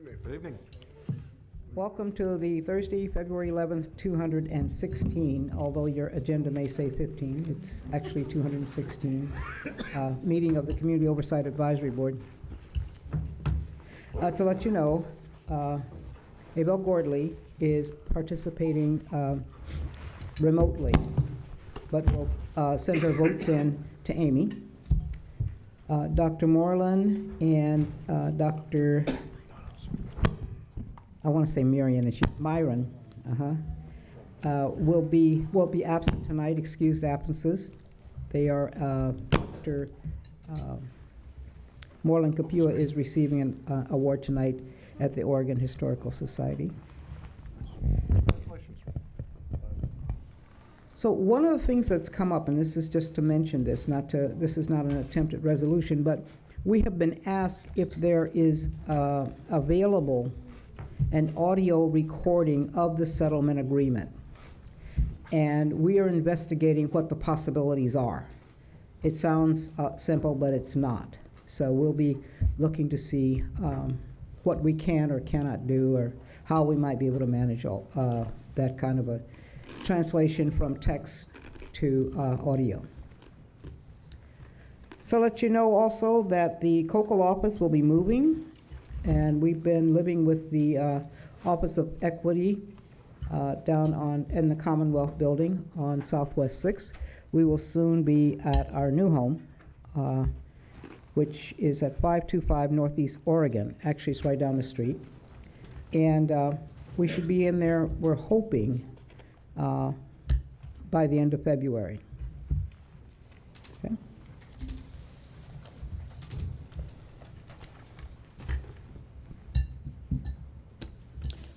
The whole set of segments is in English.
Good evening. Welcome to the Thursday, February 11th, 216, although your agenda may say 15, it's actually 216, meeting of the Community Oversight Advisory Board. To let you know, Abel Gordley is participating remotely, but will send her votes in to Amy. Dr. Moreland and Dr. I want to say Myron, will be absent tonight, excused absences. They are, Dr. Moreland Kapua is receiving an award tonight at the Oregon Historical Society. Congratulations. So one of the things that's come up, and this is just to mention this, this is not an attempt at resolution, but we have been asked if there is available an audio recording of the settlement agreement. And we are investigating what the possibilities are. It sounds simple, but it's not. So we'll be looking to see what we can or cannot do, or how we might be able to manage all, that kind of a translation from text to audio. So let you know also that the Cocal office will be moving, and we've been living with the Office of Equity down in the Commonwealth Building on Southwest 6th. We will soon be at our new home, which is at 525 Northeast Oregon. Actually, it's right down the street. And we should be in there, we're hoping, by the end of February. Okay.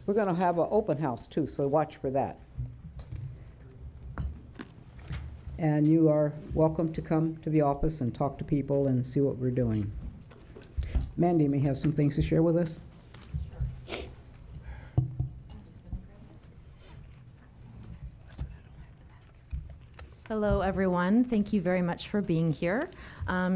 We're going to have an open house too, so watch for that. And you are welcome to come to the office and talk to people and see what we're doing. Mandy may have some things to share with us. Hello, everyone. Thank you very much for being here.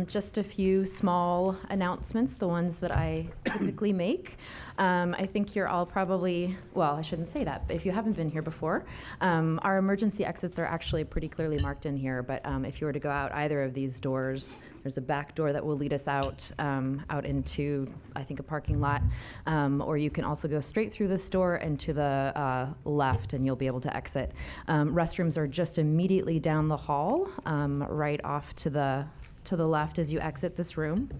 Just a few small announcements, the ones that I typically make. I think you're all probably, well, I shouldn't say that, but if you haven't been here before, our emergency exits are actually pretty clearly marked in here, but if you were to go out either of these doors, there's a back door that will lead us out into, I think, a parking lot, or you can also go straight through this door and to the left, and you'll be able to exit. Restrooms are just immediately down the hall, right off to the left as you exit this room.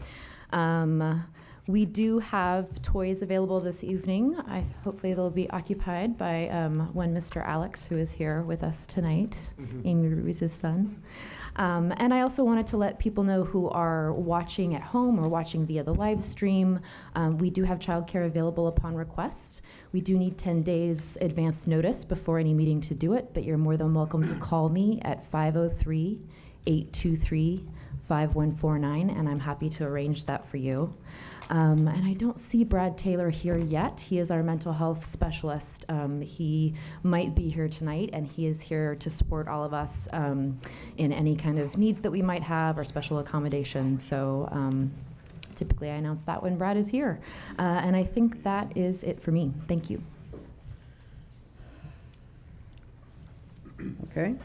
We do have toys available this evening. Hopefully they'll be occupied by one Mr. Alex, who is here with us tonight, Amy Ruiz's son. And I also wanted to let people know who are watching at home or watching via the live stream, we do have childcare available upon request. We do need 10 days advance notice before any meeting to do it, but you're more than welcome to call me at 503-823-5149, and I'm happy to arrange that for you. And I don't see Brad Taylor here yet. He is our mental health specialist. He might be here tonight, and he is here to support all of us in any kind of needs that we might have or special accommodations. So typically I announce that when Brad is here. And I think that is it for me. Thank you. Okay.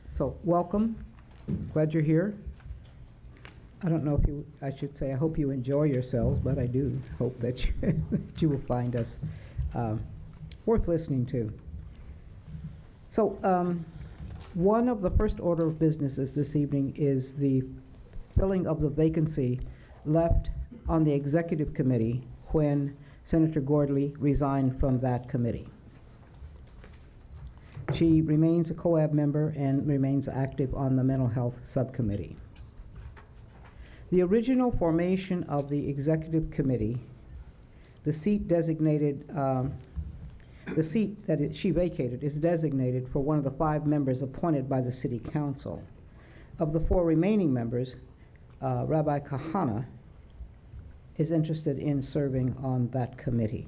So welcome. Glad you're here. I don't know if I should say, I hope you enjoy yourselves, but I do hope that you will find us worth listening to. So one of the first order of businesses this evening is the filling of the vacancy left on the executive committee when Senator Gordley resigned from that committee. She remains a COAB member and remains active on the mental health subcommittee. The original formation of the executive committee, the seat designated, the seat that she vacated is designated for one of the 5 members appointed by the city council. Of the 4 remaining members, Rabbi Kahana is interested in serving on that committee.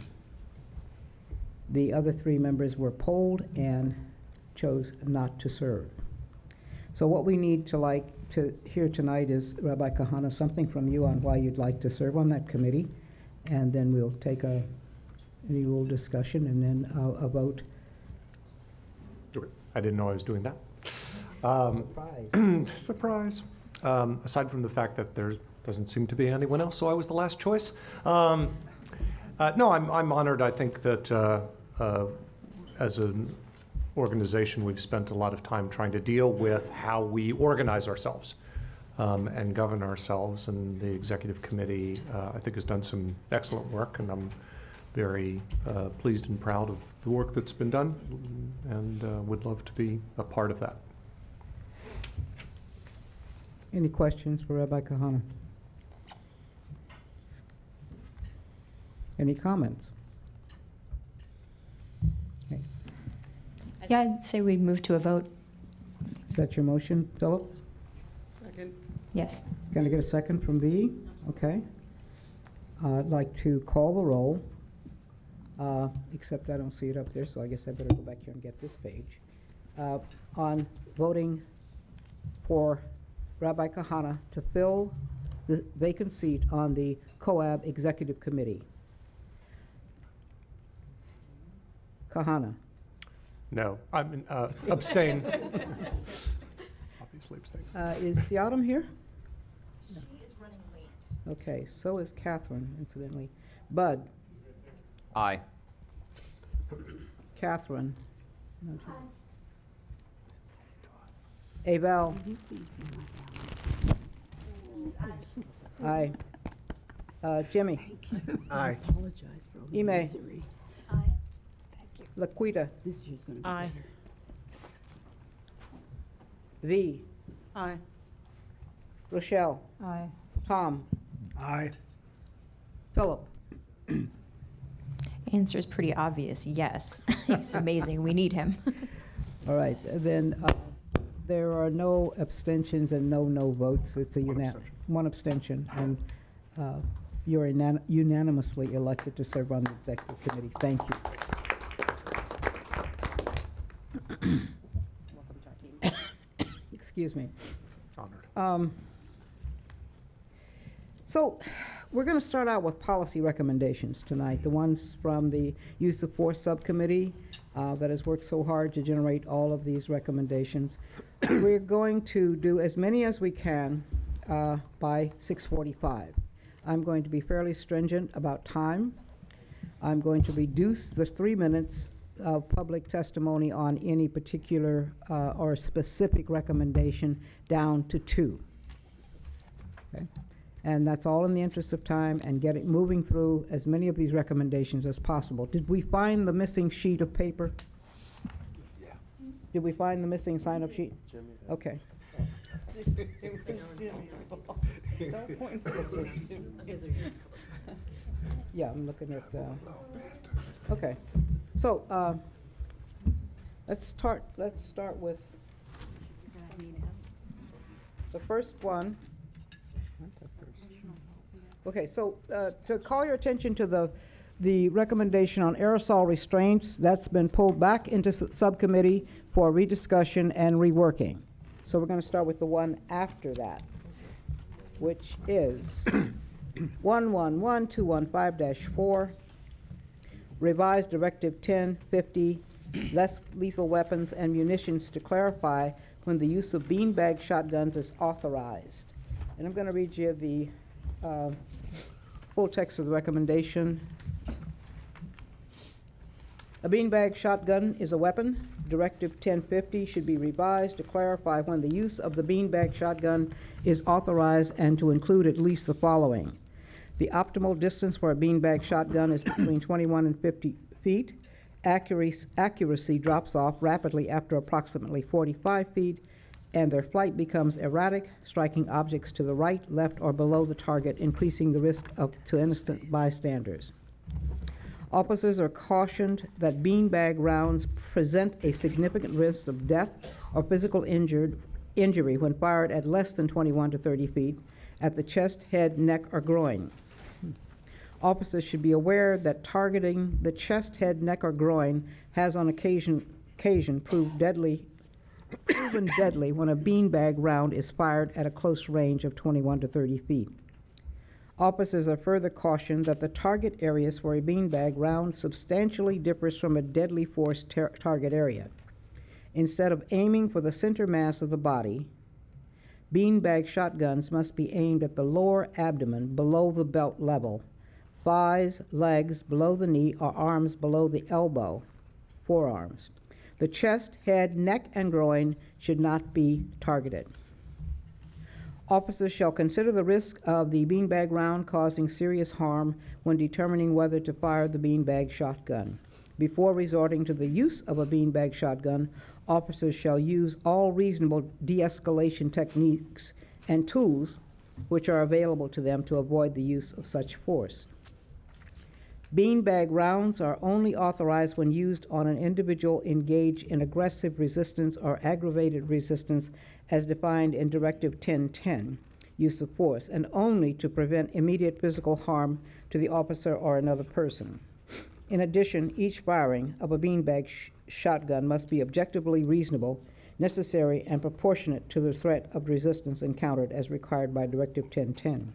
The other 3 members were polled and chose not to serve. So what we need to hear tonight is, Rabbi Kahana, something from you on why you'd like to serve on that committee, and then we'll take any little discussion and then a vote. I didn't know I was doing that. Surprise. Surprise. Aside from the fact that there doesn't seem to be anyone else, so I was the last choice. No, I'm honored. I think that as an organization, we've spent a lot of time trying to deal with how we organize ourselves and govern ourselves. And the executive committee, I think, has done some excellent work, and I'm very pleased and proud of the work that's been done, and would love to be a part of that. Any questions for Rabbi Kahana? Any comments? Okay. Yeah, I'd say we move to a vote. Is that your motion, Philip? Yes. Going to get a second from V? Okay. I'd like to call the roll, except I don't see it up there, so I guess I better go back here and get this page. On voting for Rabbi Kahana to fill the vacant seat on the COAB Executive Committee. Kahana. No, I mean, abstain. Obviously abstain. Is Siadam here? She is running late. Okay, so is Catherine, incidentally. Bud, Aye. Catherine. Abel. Aye. Jimmy. Aye. Apologize for all the Ime. misery. Laquita. This year's gonna be Aye. better. V. Aye. Rochelle. Aye. Tom. Aye. Philip. Answer is pretty obvious, yes. He's amazing, we need him. All right, then there are no abstentions and no votes. It's a one abstention, and you're unanimously elected to serve on the executive committee. Thank you. Excuse me. Honored. So we're going to start out with policy recommendations tonight, the ones from the Use of Force Subcommittee that has worked so hard to generate all of these recommendations. We're going to do as many as we can by 6:45. I'm going to be fairly stringent about time. I'm going to reduce the 3 minutes of public testimony on any particular or specific recommendation down to 2. Okay? And that's all in the interest of time and moving through as many of these recommendations as possible. Did we find the missing sheet of paper? Yeah. Did we find the missing sign-up sheet? Okay. Yeah, I'm looking at, okay. So, let's start with the first one. Okay, so to call your attention to the recommendation on aerosol restraints, that's been pulled back into subcommittee for rediscussion and reworking. So we're going to start with the one after that, which is 111215-4, revised Directive 1050, less lethal weapons and munitions to clarify when the use of beanbag shotguns is authorized. And I'm going to read you the full text of the recommendation. A beanbag shotgun is a weapon. Directive 1050 should be revised to clarify when the use of the beanbag shotgun is authorized and to include at least the following. The optimal distance for a beanbag shotgun is between 21 and 50 feet. Accuracy drops off rapidly after approximately 45 feet, and their flight becomes erratic, striking objects to the right, left, or below the target, increasing the risk to innocent bystanders. Officers are cautioned that beanbag rounds present a significant risk of death or physical injury when fired at less than 21 to 30 feet at the chest, head, neck, or groin. Officers should be aware that targeting the chest, head, neck, or groin has on occasion proved deadly proven deadly when a beanbag round is fired at a close range of 21 to 30 feet. Officers are further cautioned that the target areas for a beanbag round substantially differs from a deadly force target area. Instead of aiming for the center mass of the body, beanbag shotguns must be aimed at the lower abdomen below the belt level, thighs, legs below the knee, or arms below the elbow, forearms. The chest, head, neck, and groin should not be targeted. Officers shall consider the risk of the beanbag round causing serious harm when determining whether to fire the beanbag shotgun. Before resorting to the use of a beanbag shotgun, officers shall use all reasonable de-escalation techniques and tools which are available to them to avoid the use of such force. Beanbag rounds are only authorized when used on an individual engaged in aggressive resistance or aggravated resistance as defined in Directive 1010, use of force, and only to prevent immediate physical harm to the officer or another person. In addition, each firing of a beanbag shotgun must be objectively reasonable, necessary, and proportionate to the threat of resistance encountered as required by Directive 1010.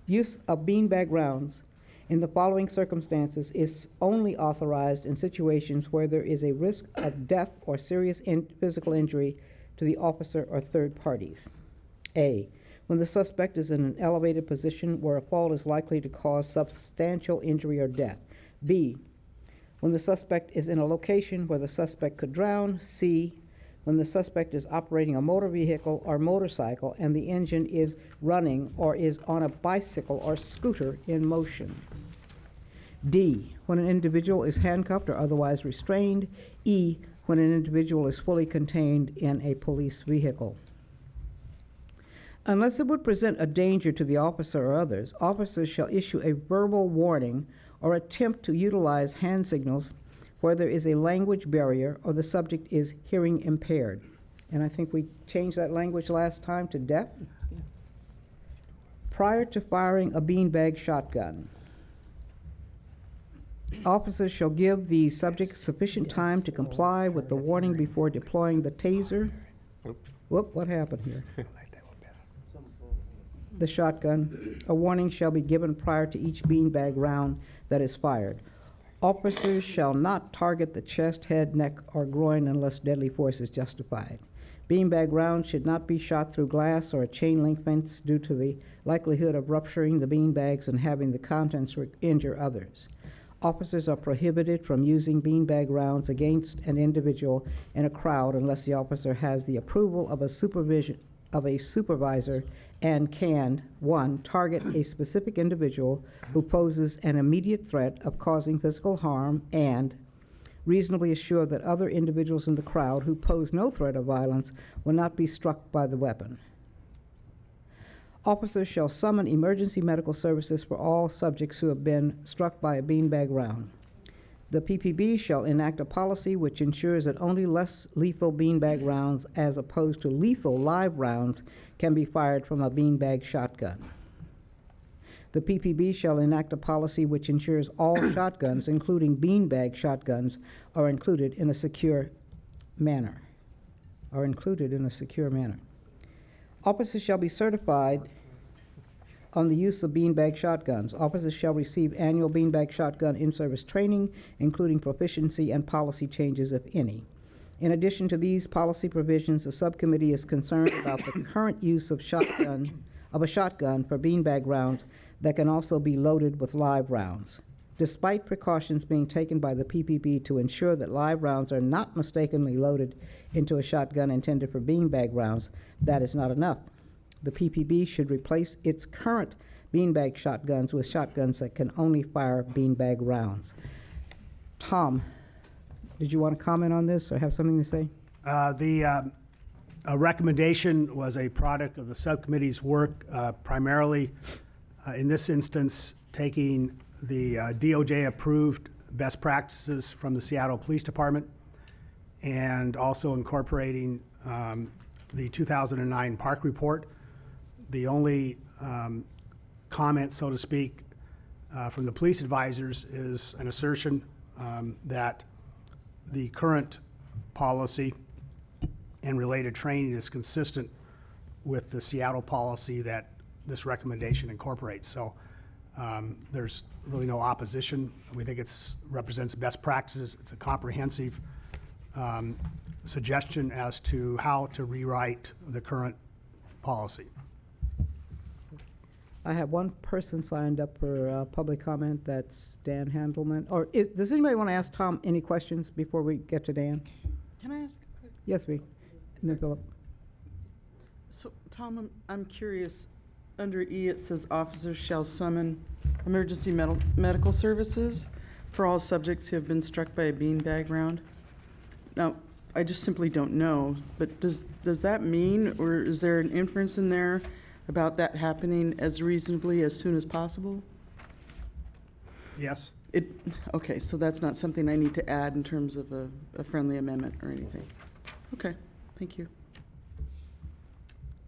Use of beanbag rounds in the following circumstances is only authorized in situations where there is a risk of death or serious physical injury to the officer or third parties. A, when the suspect is in an elevated position where a fall is likely to cause substantial injury or death. B, when the suspect is in a location where the suspect could drown. C, when the suspect is operating a motor vehicle or motorcycle and the engine is running or is on a bicycle or scooter in motion. D, when an individual is handcuffed or otherwise restrained. E, when an individual is fully contained in a police vehicle. Unless it would present a danger to the officer or others, officers shall issue a verbal warning or attempt to utilize hand signals where there is a language barrier or the subject is hearing impaired. And I think we changed that language last time to deaf. Prior to firing a beanbag shotgun, officers shall give the subject sufficient time to comply with the warning before deploying the taser. Whoop, what happened here? The shotgun. A warning shall be given prior to each beanbag round that is fired. Officers shall not target the chest, head, neck, or groin unless deadly force is justified. Beanbag rounds should not be shot through glass or a chain link fence due to the likelihood of rupturing the beanbags and having the contents injure others. Officers are prohibited from using beanbag rounds against an individual in a crowd unless the officer has the approval of a supervisor and can, 1, target a specific individual who poses an immediate threat of causing physical harm, and reasonably assure that other individuals in the crowd who pose no threat of violence will not be struck by the weapon. Officers shall summon emergency medical services for all subjects who have been struck by a beanbag round. The PPB shall enact a policy which ensures that only less lethal beanbag rounds as opposed to lethal live rounds can be fired from a beanbag shotgun. The PPB shall enact a policy which ensures all shotguns, including beanbag shotguns, are included in a secure manner. Officers shall be certified on the use of beanbag shotguns. Officers shall receive annual beanbag shotgun in-service training, including proficiency and policy changes, if any. In addition to these policy provisions, the subcommittee is concerned about the current use of a shotgun for beanbag rounds that can also be loaded with live rounds. Despite precautions being taken by the PPB to ensure that live rounds are not mistakenly loaded into a shotgun intended for beanbag rounds, that is not enough. The PPB should replace its current beanbag shotguns with shotguns that can only fire beanbag rounds. Tom, did you want to comment on this or have something to say? The recommendation was a product of the subcommittee's work, primarily in this instance taking the DOJ-approved best practices from the Seattle Police Department and also incorporating the 2009 Park Report. The only comment, so to speak, from the police advisors is an assertion that the current policy and related training is consistent with the Seattle policy that this recommendation incorporates. So there's really no opposition. We think it's represents best practices. It's a comprehensive suggestion as to how to rewrite the current policy. I have one person signed up for public comment. That's Dan Handelman. Or does anybody want to ask Tom any questions before we get to Dan? Can I ask? Yes, and then Philip. So, Tom, I'm curious. Under E, it says officers shall summon emergency medical services for all subjects who have been struck by a beanbag round. Now, I just simply don't know, but does that mean, or is there an inference in there about that happening as reasonably as soon as possible? Yes? Okay, so that's not something I need to add in terms of a friendly amendment or anything. Okay, thank you.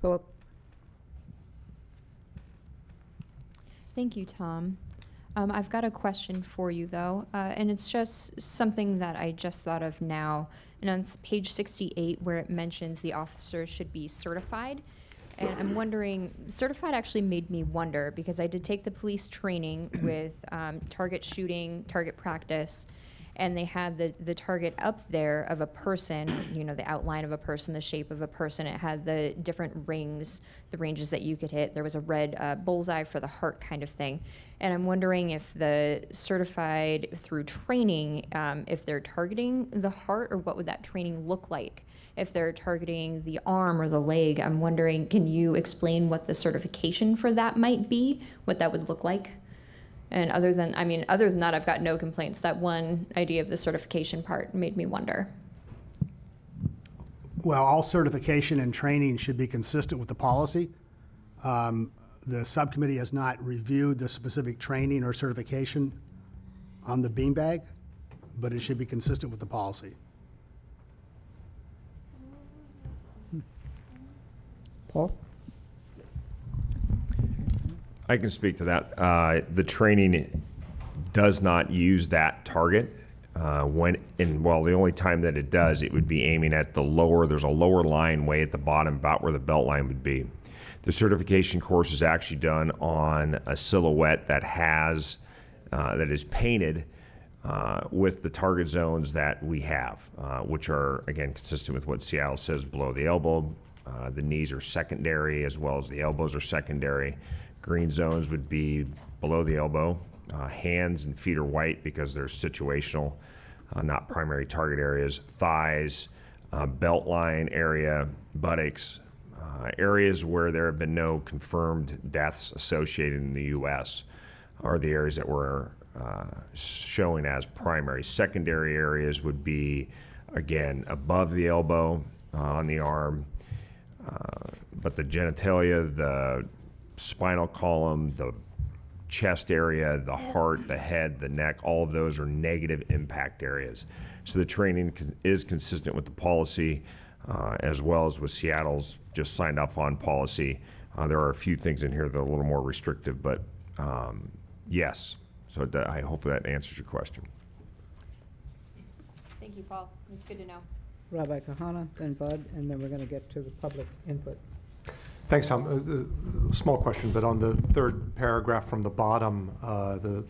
Philip? Thank you, Tom. I've got a question for you, though, and it's just something that I just thought of now. And on page 68, where it mentions the officer should be certified, and I'm wondering, certified actually made me wonder, because I did take the police training with target shooting, target practice, and they had the target up there of a person, you know, the outline of a person, the shape of a person. It had the different rings, the ranges that you could hit. There was a red bullseye for the heart kind of thing. And I'm wondering if the certified through training, if they're targeting the heart, or what would that training look like? If they're targeting the arm or the leg, I'm wondering, can you explain what the certification for that might be, what that would look like? And other than that, I've got no complaints. That one idea of the certification part made me wonder. Well, all certification and training should be consistent with the policy. The subcommittee has not reviewed the specific training or certification on the beanbag, but it should be consistent with the policy. Paul? I can speak to that. The training does not use that target. The only time that it does, it would be aiming at the lower, there's a lower line way at the bottom, about where the belt line would be. The certification course is actually done on a silhouette that is painted with the target zones that we have, which are, again, consistent with what Seattle says, below the elbow. The knees are secondary, as well as the elbows are secondary. Green zones would be below the elbow. Hands and feet are white because they're situational, not primary target areas. Thighs, belt line area, buttocks, areas where there have been no confirmed deaths associated in the U.S. are the areas that we're showing as primary. Secondary areas would be, again, above the elbow, on the arm, but the genitalia, the spinal column, the chest area, the heart, the head, the neck, all of those are negative impact areas. So the training is consistent with the policy, as well as with Seattle's just signed off on policy. There are a few things in here that are a little more restrictive, but yes. So I hope that answers your question. Thank you, Paul. It's good to know. Rabbi Kahana, then Bud, and then we're going to get to the public input. Thanks, Tom. Small question, but on the third paragraph from the bottom, the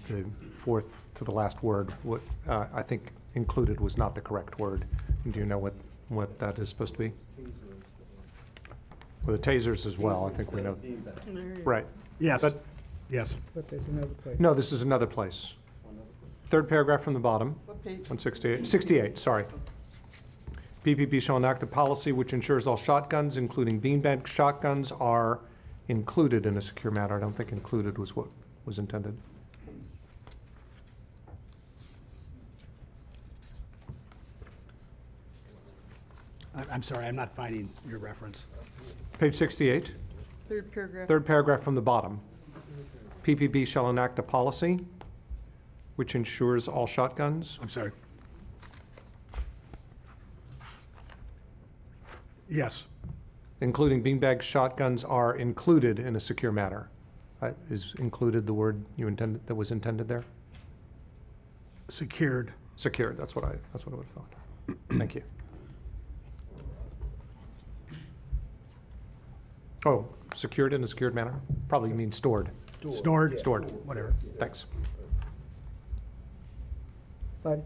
fourth to the last word, what I think included was not the correct word. Do you know what that is supposed to be? Well, the tasers as well, I think we know. Right. Yes, But- yes. But there's another place. No, this is another place. Third paragraph from the bottom. What page? 168, 68, sorry. PPP shall enact a policy which ensures all shotguns, including beanbag shotguns, are included in a secure manner. I don't think included was what was intended. I'm sorry, I'm not finding your reference. Page 68, Third paragraph. third paragraph from the bottom. PPP shall enact a policy which ensures all shotguns. I'm sorry. Yes, Including beanbag shotguns are included in a secure manner. Is included the word you intended, that was intended there? secured. Secured, that's what I would have thought. Thank you. Oh, secured in a secured manner? Probably means stored. Stored? Stored. Whatever. Thanks. But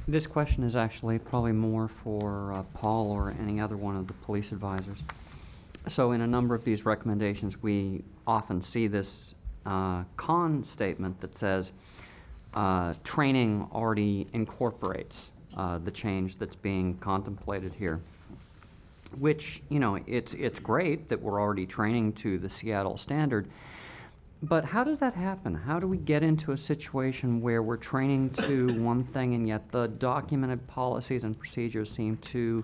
This question is actually probably more for Paul or any other one of the police advisors. So in a number of these recommendations, we often see this con statement that says training already incorporates the change that's being contemplated here. Which, you know, it's great that we're already training to the Seattle standard, but how does that happen? How do we get into a situation where we're training to one thing and yet the documented policies and procedures seem to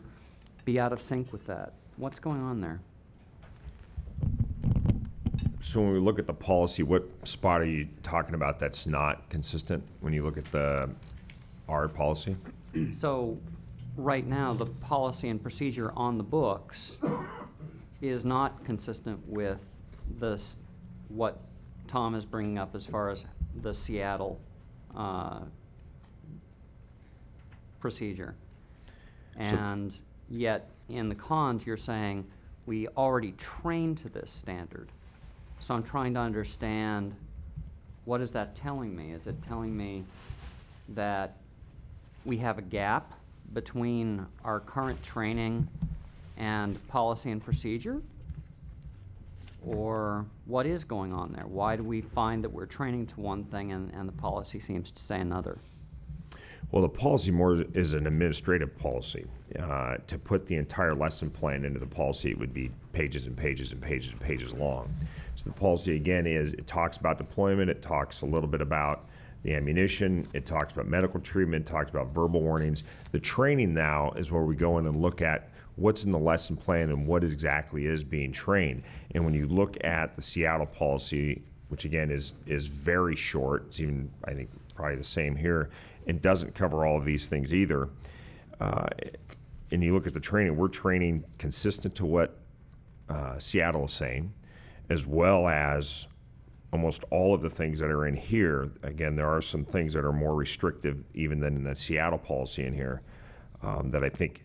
be out of sync with that? What's going on there? So when we look at the policy, what spot are you talking about that's not consistent when you look at our policy? So, right now, the policy and procedure on the books is not consistent with what Tom is bringing up as far as the Seattle procedure. And yet, in the cons, you're saying, we already trained to this standard. So I'm trying to understand, what is that telling me? Is it telling me that we have a gap between our current training and policy and procedure? Or what is going on there? Why do we find that we're training to one thing and the policy seems to say another? Well, the policy more is an administrative policy. To put the entire lesson plan into the policy, it would be pages and pages and pages and pages long. So the policy, again, it talks about deployment, it talks a little bit about the ammunition, it talks about medical treatment, it talks about verbal warnings. The training now is where we go in and look at what's in the lesson plan and what exactly is being trained. And when you look at the Seattle policy, which again is very short, it's even, I think, probably the same here, and doesn't cover all of these things either. And you look at the training, we're training consistent to what Seattle is saying, as well as almost all of the things that are in here. Again, there are some things that are more restrictive even than in the Seattle policy in here that I think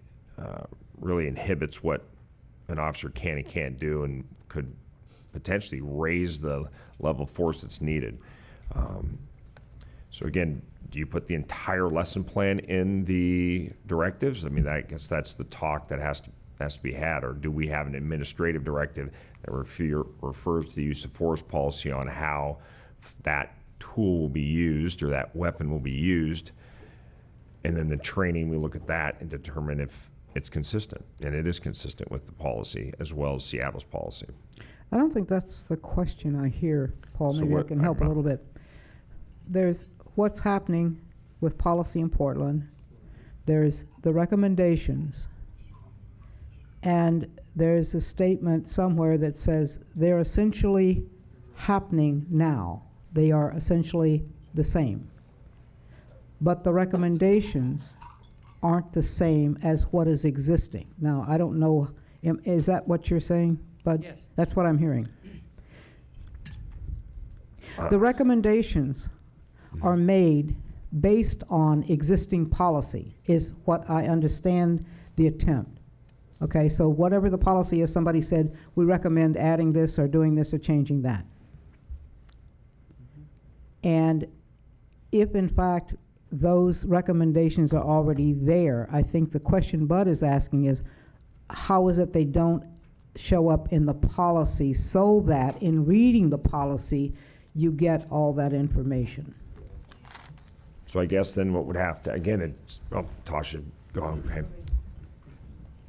really inhibits what an officer can and can't do and could potentially raise the level of force that's needed. So again, do you put the entire lesson plan in the directives? I mean, I guess that's the talk that has to be had. Or do we have an administrative directive that refers to the use of force policy on how that tool will be used or that weapon will be used? And then the training, we look at that and determine if it's consistent. And it is consistent with the policy as well as Seattle's policy. I don't think that's the question I hear, Paul. So Maybe I what- can help a little bit. There's what's happening with policy in Portland. There's the recommendations. And there's a statement somewhere that says they're essentially happening now. They are essentially the same. But the recommendations aren't the same as what is existing. Now, I don't know, is that what you're saying, Bud? Yes. That's what I'm hearing. The recommendations are made based on existing policy, is what I understand the attempt. Okay, so whatever the policy is, somebody said, we recommend adding this or doing this or changing that. And if in fact those recommendations are already there, I think the question Bud is asking is, how is it they don't show up in the policy so that in reading the policy, you get all that information? So I guess then what would have to, again, it's, oh, Tasha, go on, okay.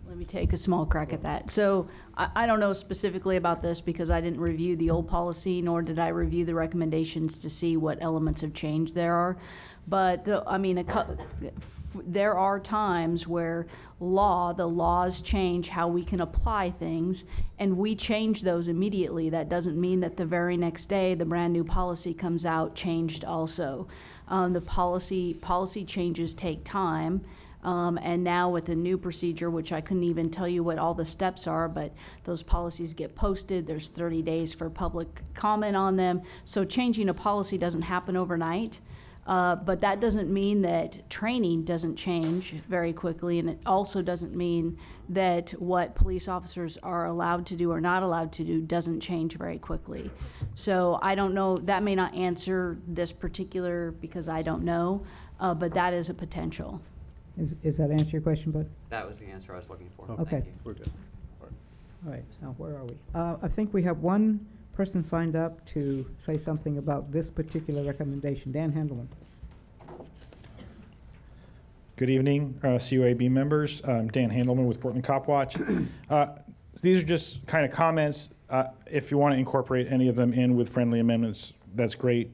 Let me take a small crack at that. So I don't know specifically about this because I didn't review the old policy, nor did I review the recommendations to see what elements of change there are. But, there are times where the laws change how we can apply things, and we change those immediately. That doesn't mean that the very next day, the brand-new policy comes out changed also. The policy changes take time. And now with the new procedure, which I couldn't even tell you what all the steps are, but those policies get posted. There's 30 days for public comment on them. So changing a policy doesn't happen overnight. But that doesn't mean that training doesn't change very quickly, and it also doesn't mean that what police officers are allowed to do or not allowed to do doesn't change very quickly. So I don't know, that may not answer this particular, because I don't know, but that is a potential. Is that answer your question, Bud? That was the answer I was looking for. Okay. Thank you. We're good. All right, now where are we? I think we have one person signed up to say something about this particular recommendation. Dan Handelman. Good evening, COAB members. Dan Handelman with Portland Cop Watch. These are just kind of comments. If you want to incorporate any of them in with friendly amendments, that's great.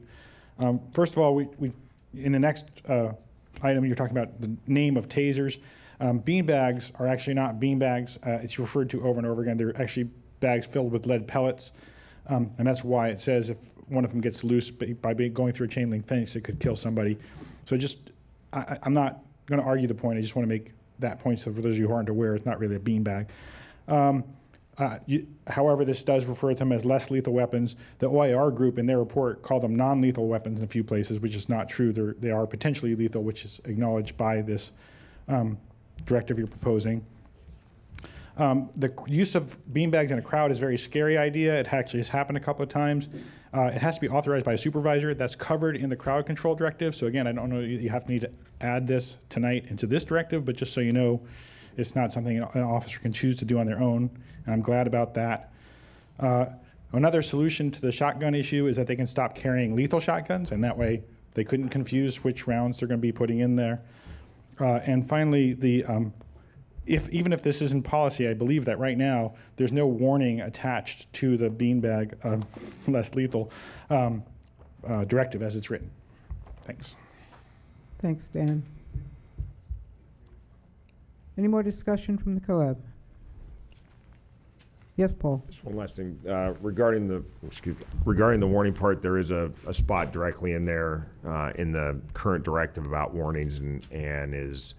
First of all, we've in the next item, you're talking about the name of tasers. Bean bags are actually not bean bags. It's referred to over and over again. They're actually bags filled with lead pellets. And that's why it says if one of them gets loose by going through a chain link fence, it could kill somebody. So just, I'm not going to argue the point. I just want to make that point so for those of you who aren't aware, it's not really a bean bag. However, this does refer to them as less lethal weapons. The OIR group in their report called them non-lethal weapons in a few places, which is not true. They are potentially lethal, which is acknowledged by this directive you're proposing. The use of beanbags in a crowd is a very scary idea. It actually has happened a couple of times. It has to be authorized by a supervisor. That's covered in the crowd control directive. So again, I don't know, you have to need to add this tonight into this directive, but just so you know, it's not something an officer can choose to do on their own, and I'm glad about that. Another solution to the shotgun issue is that they can stop carrying lethal shotguns, and that way they couldn't confuse which rounds they're going to be putting in there. And finally, even if this isn't policy, I believe that right now there's no warning attached to the beanbag less lethal directive as it's written. Thanks. Thanks, Dan. Any more discussion from the COAB? Yes, Paul? Just one last thing, regarding the warning part, there is a spot directly in there, in the current directive about warnings and is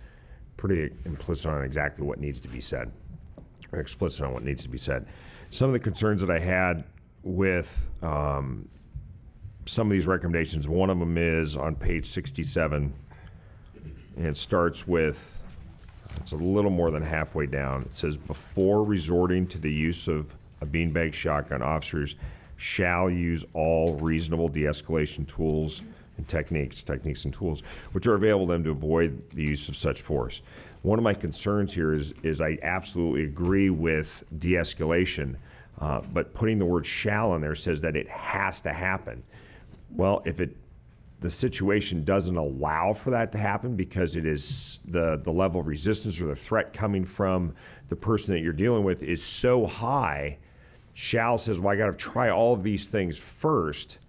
pretty implicit on exactly what needs to be said, or explicit on what needs to be said. Some of the concerns that I had with some of these recommendations, one of them is on page 67, and it starts with, it's a little more than halfway down. It says, before resorting to the use of a beanbag shotgun, officers shall use all reasonable de-escalation tools and techniques and tools, which are available to them to avoid the use of such force. One of my concerns here is I absolutely agree with de-escalation, but putting the word shall in there says that it has to happen. Well, if the situation doesn't allow for that to happen because it is the level of resistance or the threat coming from the person that you're dealing with is so high, shall says, well, I got to try all of these things first.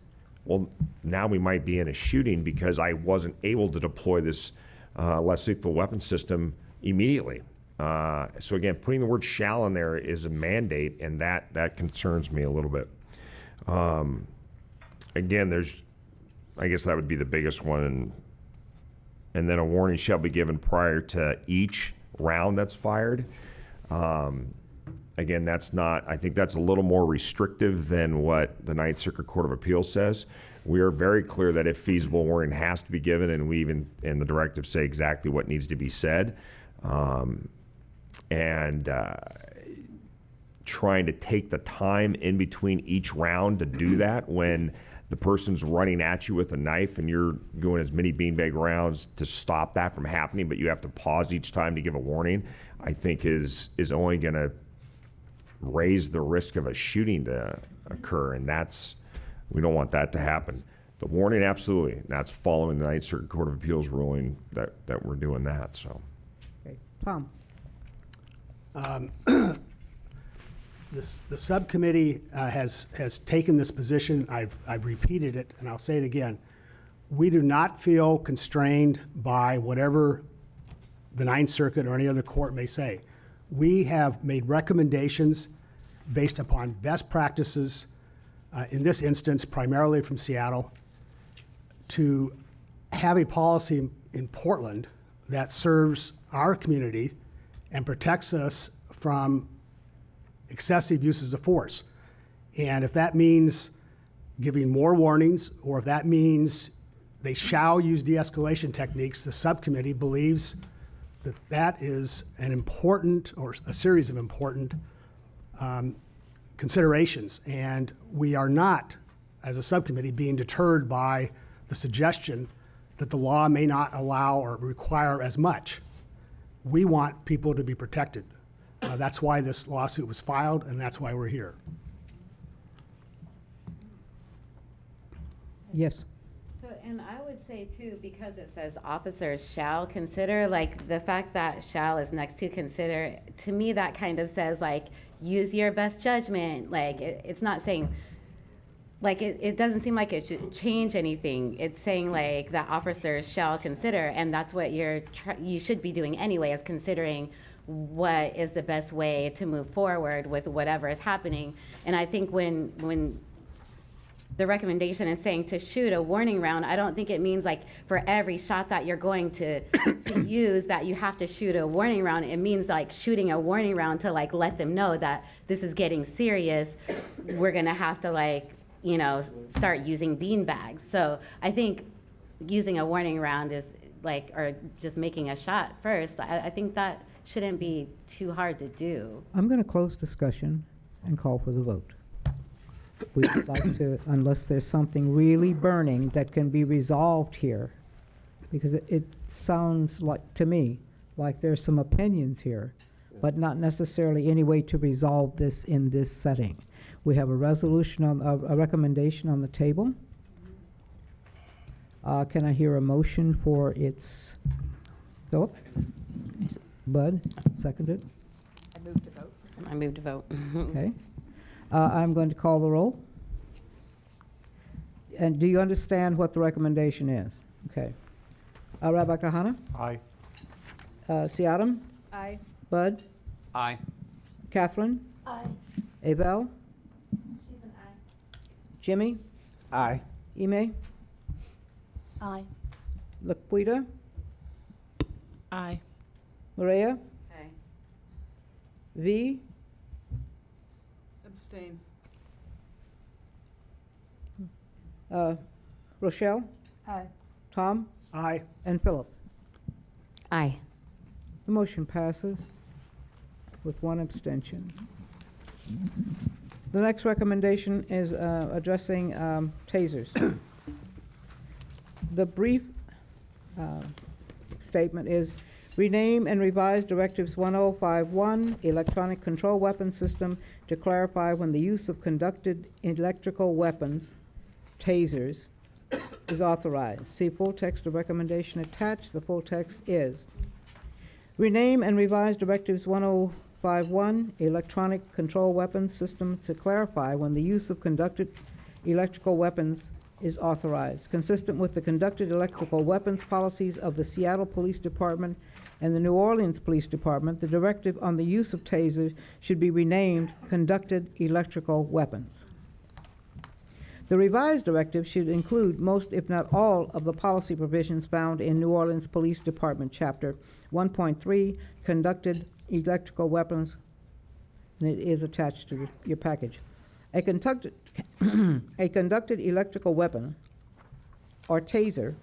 Well, now we might be in a shooting because I wasn't able to deploy this less lethal weapon system immediately. So again, putting the word shall in there is a mandate, and that concerns me a little bit. Again, I guess that would be the biggest one. And then a warning shall be given prior to each round that's fired. Again, I think that's a little more restrictive than what the Ninth Circuit Court of Appeals says. We are very clear that if feasible, warning has to be given, and we even in the directive say exactly what needs to be said. Trying to take the time in between each round to do that when the person's running at you with a knife and you're doing as many beanbag rounds to stop that from happening, but you have to pause each time to give a warning, I think is only going to raise the risk of a shooting to occur, and we don't want that to happen. The warning, absolutely. That's following the Ninth Circuit Court of Appeals ruling that we're doing that. So, Okay. Tom? The subcommittee has taken this position. I've repeated it, and I'll say it again. We do not feel constrained by whatever the Ninth Circuit or any other court may say. We have made recommendations based upon best practices, in this instance, primarily from Seattle, to have a policy in Portland that serves our community and protects us from excessive uses of force. And if that means giving more warnings, or if that means they shall use de-escalation techniques. The subcommittee believes that that is an important, or a series of important considerations. And we are not, as a subcommittee, being deterred by the suggestion that the law may not allow or require as much. We want people to be protected. That's why this lawsuit was filed, and that's why we're here. Yes. So, and I would say too, because it says officers shall consider, like the fact that shall is next to consider, to me that kind of says like, use your best judgment. Like it's not saying, like it doesn't seem like it should change anything. It's saying like that officers shall consider, and that's what you should be doing anyway, is considering what is the best way to move forward with whatever is happening. And I think when the recommendation is saying to shoot a warning round, I don't think it means like for every shot that you're going to use that you have to shoot a warning round. It means like shooting a warning round to like let them know that this is getting serious. We're gonna have to like, you know, start using bean bags. So I think using a warning round is like, or just making a shot first, I think that shouldn't be too hard to do. I'm going to close discussion and call for the vote. We'd like to, unless there's something really burning that can be resolved here, because it sounds like, to me, like there's some opinions here, but not necessarily any way to resolve this in this setting. We have a resolution on, a recommendation on the table. Can I hear a motion for its, Philip? Bud, seconded. I move to vote. Okay. I'm going to call the roll. And do you understand what the recommendation is? Okay. Rabbi Kahana? Aye. Siadam? Aye. Bud? Aye. Catherine? Aye. Abel? She's an aye. Jimmy? Aye. Ime? Aye. Laquita? Aye. Maria? Okay. V? Abstain. Rochelle? Aye. Tom? Aye. And Philip? Aye. The motion passes with one abstention. The next recommendation is addressing tasers. The brief statement is, rename and revise Directives 1051, Electronic Control Weapon System, to clarify when the use of conducted electrical weapons, tasers, is authorized. See full text of recommendation attached. The full text is, rename and revise Directives 1051, Electronic Control Weapons System, to clarify when the use of conducted electrical weapons is authorized, consistent with the conducted electrical weapons policies of the Seattle Police Department and the New Orleans Police Department. The directive on the use of tasers should be renamed Conducted Electrical Weapons. The revised directive should include most, if not all, of the policy provisions found in New Orleans Police Department Chapter 1.3, Conducted Electrical Weapons, and it is attached to your package. A conducted electrical weapon, or taser,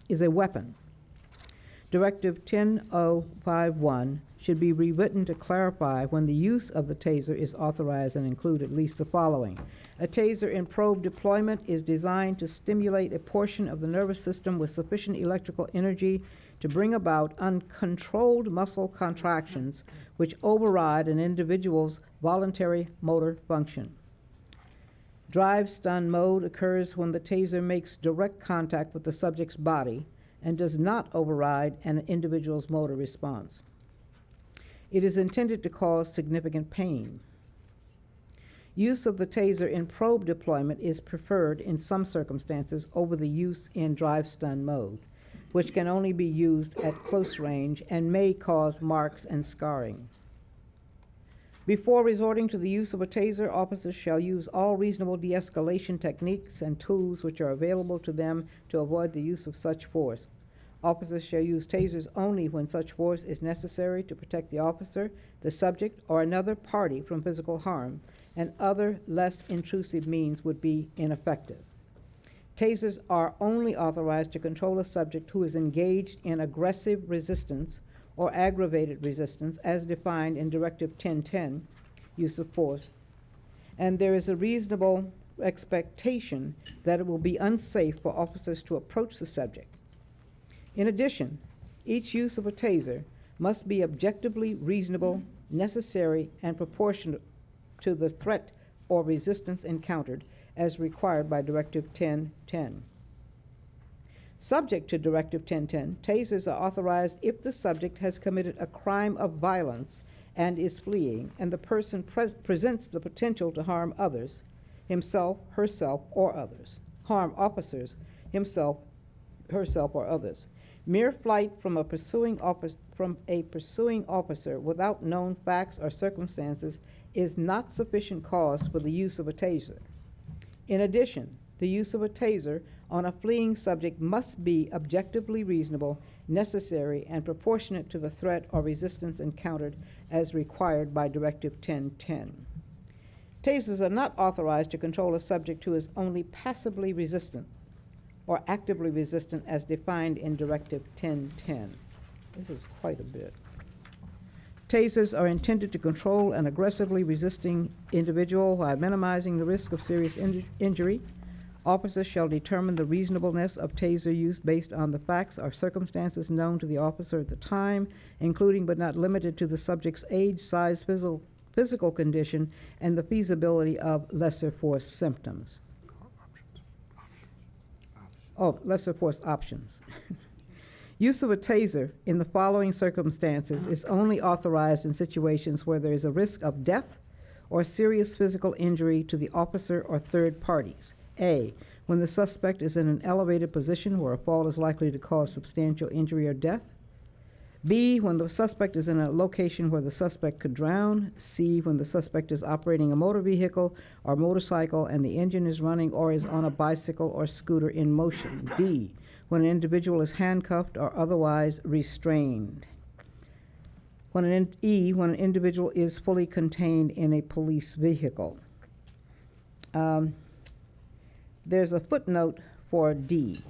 is a weapon. Directive 10051 should be rewritten to clarify when the use of the taser is authorized and include at least the following. A taser in probe deployment is designed to stimulate a portion of the nervous system with sufficient electrical energy to bring about uncontrolled muscle contractions which override an individual's voluntary motor function. Drive stun mode occurs when the taser makes direct contact with the subject's body and does not override an individual's motor response. It is intended to cause significant pain. Use of the taser in probe deployment is preferred in some circumstances over the use in drive stun mode, which can only be used at close range and may cause marks and scarring. Before resorting to the use of a taser, officers shall use all reasonable de-escalation techniques and tools which are available to them to avoid the use of such force. Officers shall use tasers only when such force is necessary to protect the officer, the subject, or another party from physical harm, and other less intrusive means would be ineffective. Tasers are only authorized to control a subject who is engaged in aggressive resistance or aggravated resistance as defined in Directive 1010, use of force, and there is a reasonable expectation that it will be unsafe for officers to approach the subject. In addition, each use of a taser must be objectively reasonable, necessary, and proportionate to the threat or resistance encountered as required by Directive 1010. Subject to Directive 1010, tasers are authorized if the subject has committed a crime of violence and is fleeing, and the person presents the potential to harm others, himself, herself, or others, harm officers, himself, herself, or others. Mere flight from a pursuing officer without known facts or circumstances is not sufficient cause for the use of a taser. In addition, the use of a taser on a fleeing subject must be objectively reasonable, necessary, and proportionate to the threat or resistance encountered as required by Directive 1010. Tasers are not authorized to control a subject who is only passively resistant or actively resistant as defined in Directive 1010. This is quite a bit. Tasers are intended to control an aggressively resisting individual while minimizing the risk of serious injury. Officers shall determine the reasonableness of taser use based on the facts or circumstances known to the officer at the time, including but not limited to the subject's age, size, physical condition, and the feasibility of lesser force symptoms. Oh, lesser force options. Use of a taser in the following circumstances is only authorized in situations where there is a risk of death or serious physical injury to the officer or third parties. A, when the suspect is in an elevated position where a fall is likely to cause substantial injury or death. B, when the suspect is in a location where the suspect could drown. C, when the suspect is operating a motor vehicle or motorcycle and the engine is running or is on a bicycle or scooter in motion. D, when an individual is handcuffed or otherwise restrained. When an individual is fully contained in a police vehicle. There's a footnote for D.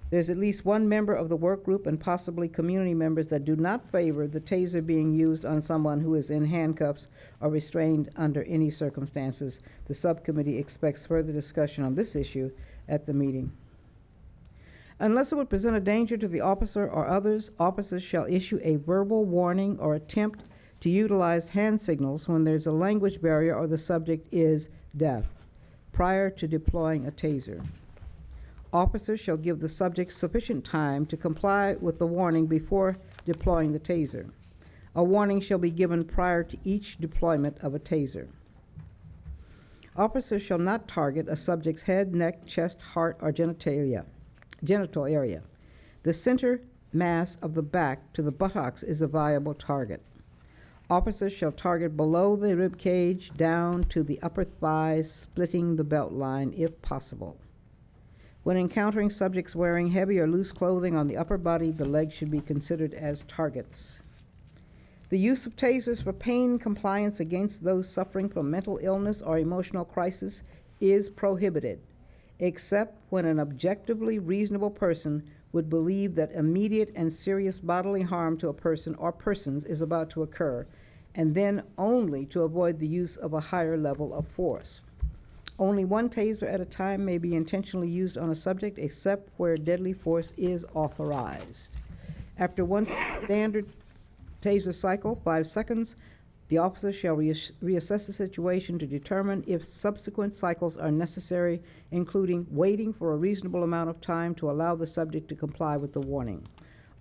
There's at least one member of the work group and possibly community members that do not favor the taser being used on someone who is in handcuffs or restrained under any circumstances. The subcommittee expects further discussion on this issue at the meeting. Unless it would present a danger to the officer or others, officers shall issue a verbal warning or attempt to utilize hand signals when there's a language barrier or the subject is deaf prior to deploying a taser. Officers shall give the subject sufficient time to comply with the warning before deploying the taser. A warning shall be given prior to each deployment of a taser. Officers shall not target a subject's head, neck, chest, heart, or genital area. The center mass of the back to the buttocks is a viable target. Officers shall target below the rib cage down to the upper thighs, splitting the belt line if possible. When encountering subjects wearing heavy or loose clothing on the upper body, the legs should be considered as targets. The use of tasers for pain compliance against those suffering from mental illness or emotional crisis is prohibited, except when an objectively reasonable person would believe that immediate and serious bodily harm to a person or persons is about to occur, and then only to avoid the use of a higher level of force. Only one taser at a time may be intentionally used on a subject except where deadly force is authorized. After one standard taser cycle, 5 seconds, the officer shall reassess the situation to determine if subsequent cycles are necessary, including waiting for a reasonable amount of time to allow the subject to comply with the warning.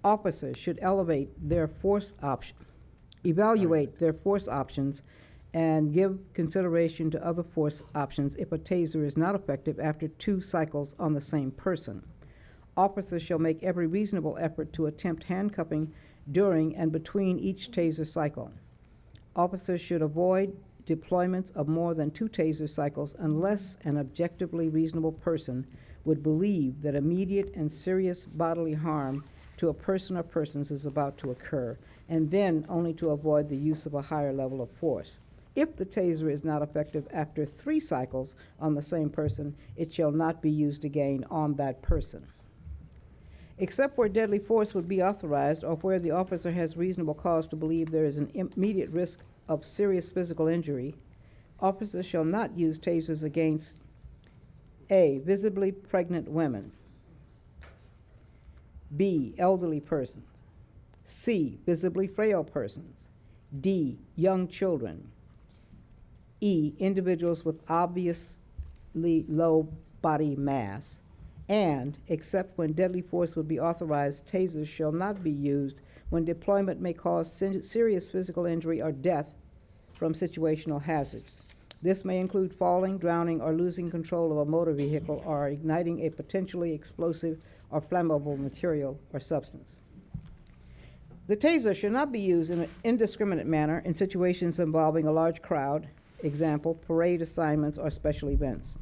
Officers should evaluate their force options and give consideration to other force options if a taser is not effective after 2 cycles on the same person. Officers shall make every reasonable effort to attempt handcuffing during and between each taser cycle. Officers should avoid deployments of more than 2 taser cycles unless an objectively reasonable person would believe that immediate and serious bodily harm to a person or persons is about to occur, and then only to avoid the use of a higher level of force. If the taser is not effective after 3 cycles on the same person, it shall not be used again on that person. Except where deadly force would be authorized or where the officer has reasonable cause to believe there is an immediate risk of serious physical injury, officers shall not use tasers against A, visibly pregnant women, B, elderly persons, C, visibly frail persons, D, young children, E, individuals with obviously low body mass, and, except when deadly force would be authorized, tasers shall not be used when deployment may cause serious physical injury or death from situational hazards. This may include falling, drowning, or losing control of a motor vehicle or igniting a potentially explosive or flammable material or substance. The taser should not be used in an indiscriminate manner in situations involving a large crowd, example, parade assignments or special events.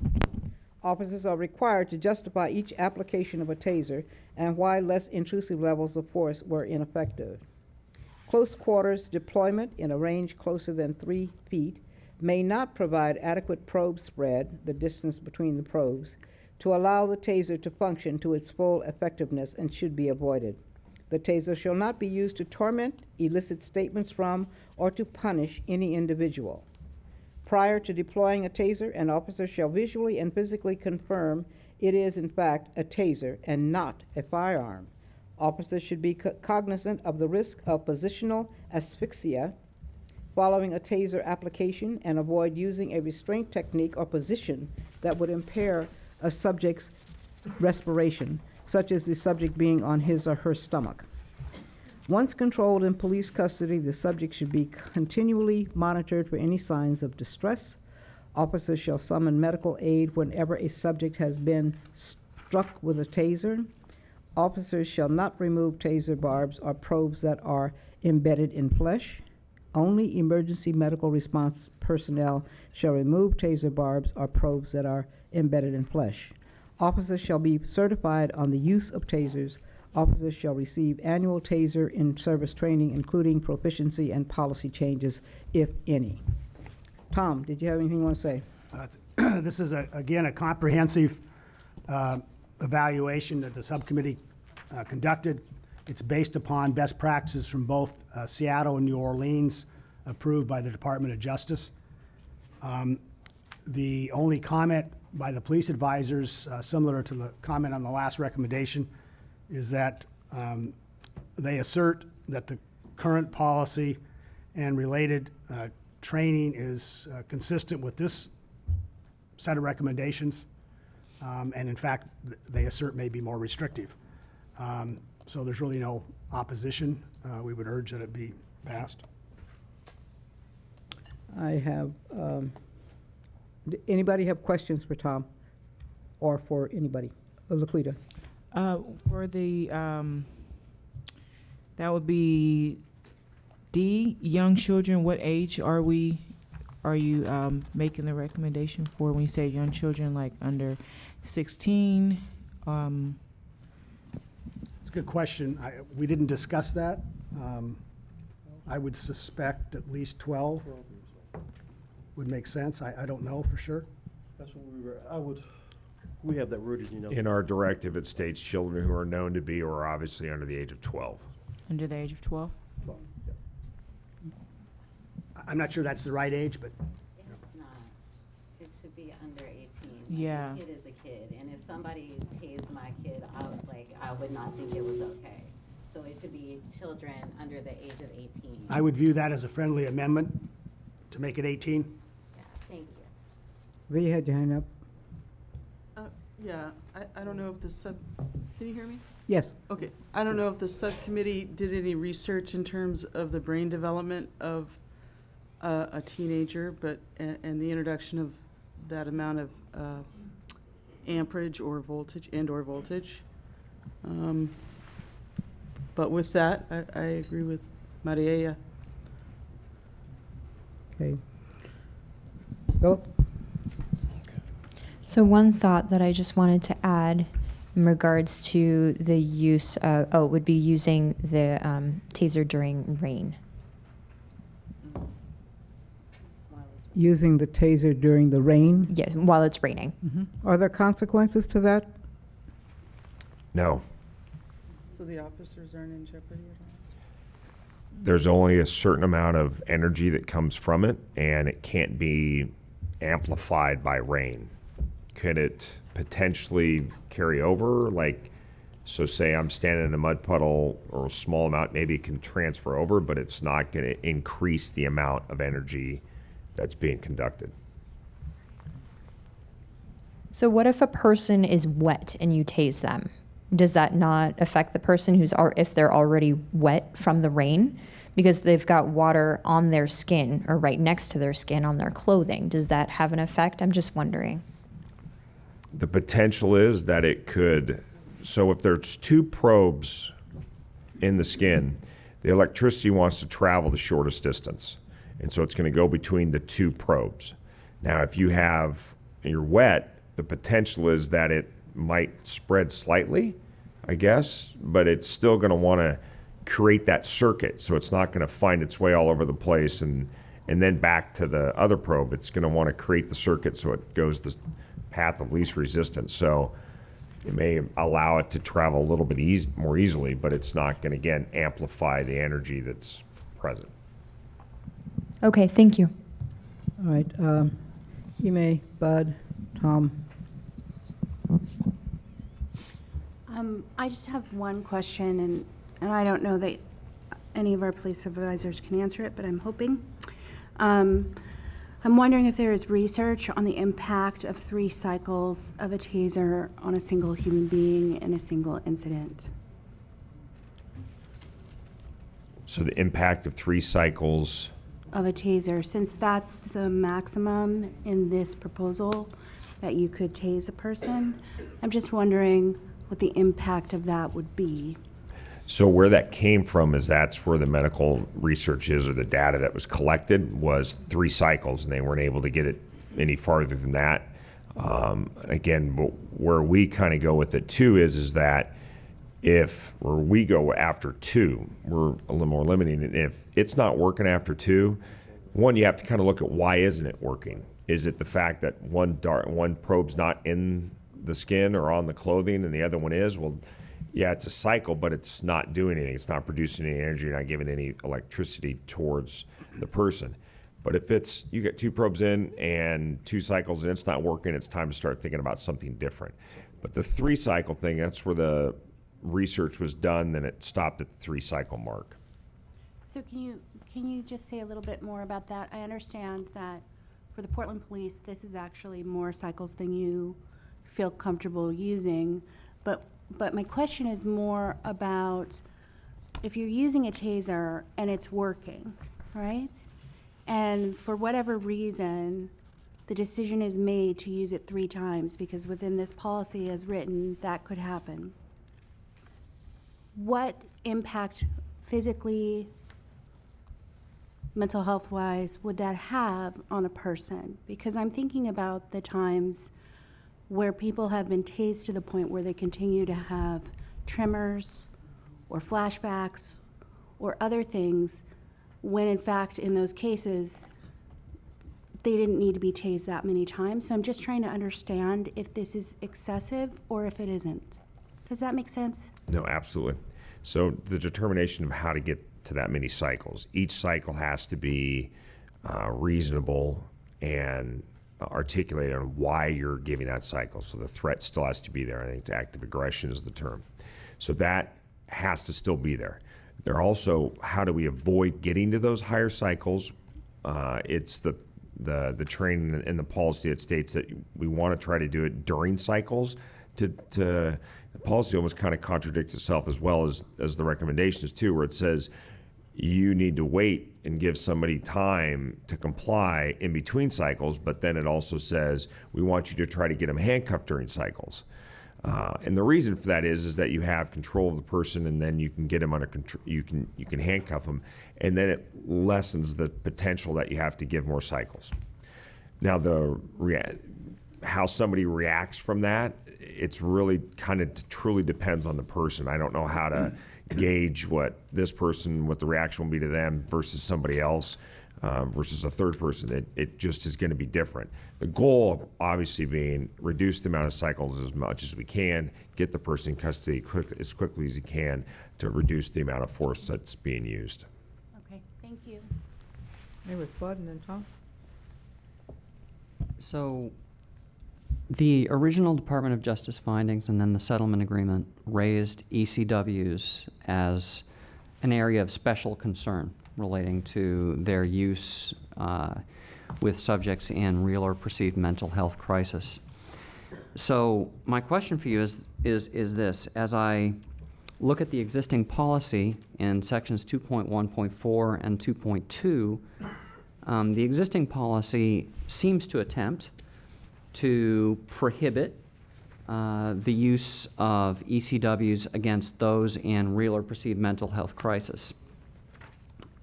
Officers are required to justify each application of a taser and why less intrusive levels of force were ineffective. Close quarters deployment in a range closer than 3 feet may not provide adequate probe spread, the distance between the probes, to allow the taser to function to its full effectiveness and should be avoided. The taser shall not be used to torment, elicit statements from, or to punish any individual. Prior to deploying a taser, an officer shall visually and physically confirm it is in fact a taser and not a firearm. Officers should be cognizant of the risk of positional asphyxia following a taser application and avoid using a restraint technique or position that would impair a subject's respiration, such as the subject being on his or her stomach. Once controlled in police custody, the subject should be continually monitored for any signs of distress. Officers shall summon medical aid whenever a subject has been struck with a taser. Officers shall not remove taser barbs or probes that are embedded in flesh. Only emergency medical response personnel shall remove taser barbs or probes that are embedded in flesh. Officers shall be certified on the use of tasers. Officers shall receive annual taser in-service training, including proficiency and policy changes, if any. Tom, did you have anything you want to say? This is, again, a comprehensive evaluation that the subcommittee conducted. It's based upon best practices from both Seattle and New Orleans, approved by the Department of Justice. The only comment by the police advisors, similar to the comment on the last recommendation, is that they assert that the current policy and related training is consistent with this set of recommendations, and in fact, they assert may be more restrictive. So there's really no opposition. We would urge that it be passed. I have, anybody have questions for Tom or for anybody? Laquita. For the, that would be D, young children, what age are you making the recommendation for when you say young children, like under 16? It's a good question. We didn't discuss that. I would suspect at least 12 would make sense. I don't know for sure. That's what we have that rooted, In our directive, it states children who are known to be or are obviously under the age of 12. Under the age of 12? I'm not sure that's the right age, but It's not. It should be under 18. Yeah. A kid is a kid, and if somebody tased my kid, I would not think it was okay. So it should be children under the age of 18. I would view that as a friendly amendment to make it 18. Yeah, thank you. V, you had your hand up. Yeah, I don't know if can you hear me? Yes. Okay, I don't know if the subcommittee did any research in terms of the brain development of a teenager, but, and the introduction of that amount of amperage or voltage and/or voltage. But with that, I agree with Maria. Okay. Philip? So one thought that I just wanted to add in regards to the use of, would be using the taser during rain. More using the taser during the rain? Yes, while it's raining. Are there consequences to that? No, So the officers aren't in jeopardy at all? there's only a certain amount of energy that comes from it, and it can't be amplified by rain. Could it potentially carry over? Like, so say I'm standing in a mud puddle or a small amount, maybe it can transfer over, but it's not going to increase the amount of energy that's being conducted. So what if a person is wet and you tase them? Does that not affect the person if they're already wet from the rain? Because they've got water on their skin or right next to their skin on their clothing. Does that have an effect? I'm just wondering. The potential is that it could, so if there's two probes in the skin, the electricity wants to travel the shortest distance. And so it's going to go between the two probes. Now, if you're wet, the potential is that it might spread slightly, I guess, but it's still going to want to create that circuit. So it's not going to find its way all over the place and then back to the other probe. It's going to want to create the circuit so it goes the path of least resistance. So it may allow it to travel a little bit more easily, but it's not going to, again, amplify the energy that's present. Okay, thank you. All right, Ime, Bud, Tom. I just have one question, and I don't know that any of our police supervisors can answer it, but I'm hoping. I'm wondering if there is research on the impact of 3 cycles of a taser on a single human being in a single incident. So the impact of 3 cycles. Of a taser, since that's the maximum in this proposal that you could tase a person, I'm just wondering what the impact of that would be. So where that came from is that's where the medical research is, or the data that was collected was 3 cycles, and they weren't able to get it any farther than that. Again, where we kind of go with it too is that where we go after 2, we're a little more limiting. And if it's not working after 2, one, you have to kind of look at why isn't it working? Is it the fact that one probe's not in the skin or on the clothing and the other one is? Well, yeah, it's a cycle, but it's not doing anything. It's not producing any energy, not giving any electricity towards the person. But if you get 2 probes in and 2 cycles and it's not working, it's time to start thinking about something different. But the 3 cycle thing, that's where the research was done, then it stopped at the 3 cycle mark. So can you just say a little bit more about that? I understand that for the Portland Police, this is actually more cycles than you feel comfortable using, but my question is more about if you're using a taser and it's working, right? And for whatever reason, the decision is made to use it 3 times because within this policy as written, that could happen. What impact physically, mental health wise, would that have on a person? Because I'm thinking about the times where people have been tased to the point where they continue to have tremors or flashbacks or other things, when in fact in those cases they didn't need to be tased that many times. So I'm just trying to understand if this is excessive or if it isn't. Does that make sense? No, absolutely. So the determination of how to get to that many cycles, each cycle has to be reasonable and articulate on why you're giving that cycle. So the threat still has to be there. I think it's active aggression is the term. So that has to still be there. There also, how do we avoid getting to those higher cycles? It's the training and the policy that states that we want to try to do it during cycles. The policy almost kind of contradicts itself as well as the recommendations too, where it says you need to wait and give somebody time to comply in between cycles, but then it also says we want you to try to get them handcuffed during cycles. And the reason for that is that you have control of the person, and then you can get them under control. You can handcuff them, and then it lessens the potential that you have to give more cycles. Now, how somebody reacts from that, it's really kind of truly depends on the person. I don't know how to gauge what the reaction will be to them versus somebody else. versus a third person. It just is going to be different. The goal, obviously, being reduce the amount of cycles as much as we can, get the person in custody as quickly as you can to reduce the amount of force that's being used. Okay, thank you. Maybe with Bud and then Tom? So the original Department of Justice findings and then the settlement agreement raised ECWs as an area of special concern relating to their use with subjects in real or perceived mental health crisis. So my question for you is this: as I look at the existing policy in sections 2.1.4 and 2.2, the existing policy seems to attempt to prohibit the use of ECWs against those in real or perceived mental health crisis.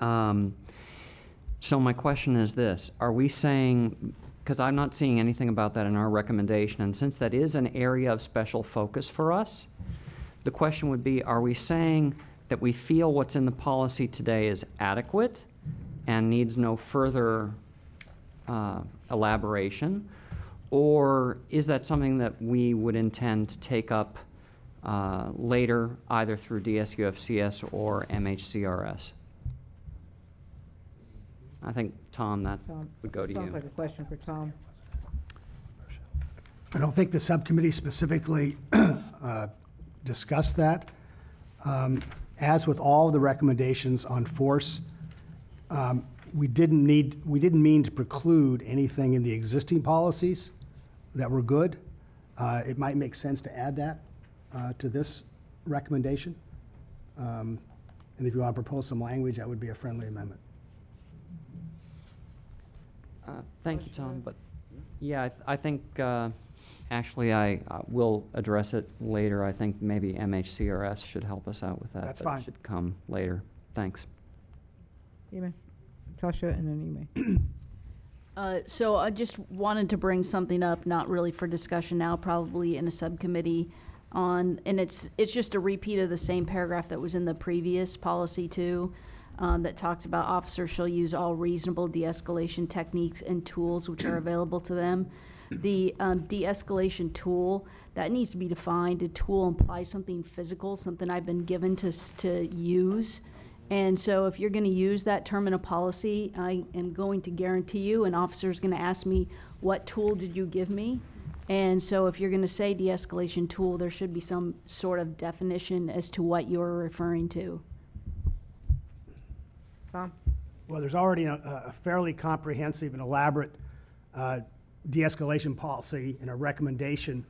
So my question is this: are we saying, because I'm not seeing anything about that in our recommendation, and since that is an area of special focus for us, the question would be, are we saying that we feel what's in the policy today is adequate and needs no further elaboration? Or is that something that we would intend to take up later, either through DSUFCS or MHCRS? I think, Tom, that Tom, would go to you. Sounds like a question for Tom. I don't think the subcommittee specifically discussed that. As with all the recommendations on force, we didn't mean to preclude anything in the existing policies that were good. It might make sense to add that to this recommendation. And if you want to propose some language, that would be a friendly amendment. Thank you, Tom. But yeah, I think actually I will address it later. I think maybe MHCRS should help us out with that. That's but fine. It should come later. Thanks. Ime, Tasha, and then Ime. So I just wanted to bring something up, not really for discussion now, probably in a subcommittee on, and it's just a repeat of the same paragraph that was in the previous policy too, that talks about officers shall use all reasonable de-escalation techniques and tools which are available to them. The de-escalation tool, that needs to be defined. A tool implies something physical, something I've been given to use. And so if you're going to use that term in a policy, I am going to guarantee you an officer is going to ask me, what tool did you give me? And so if you're going to say de-escalation tool, there should be some sort of definition as to what you're referring to. Tom? Well, there's already a fairly comprehensive and elaborate de-escalation policy and a recommendation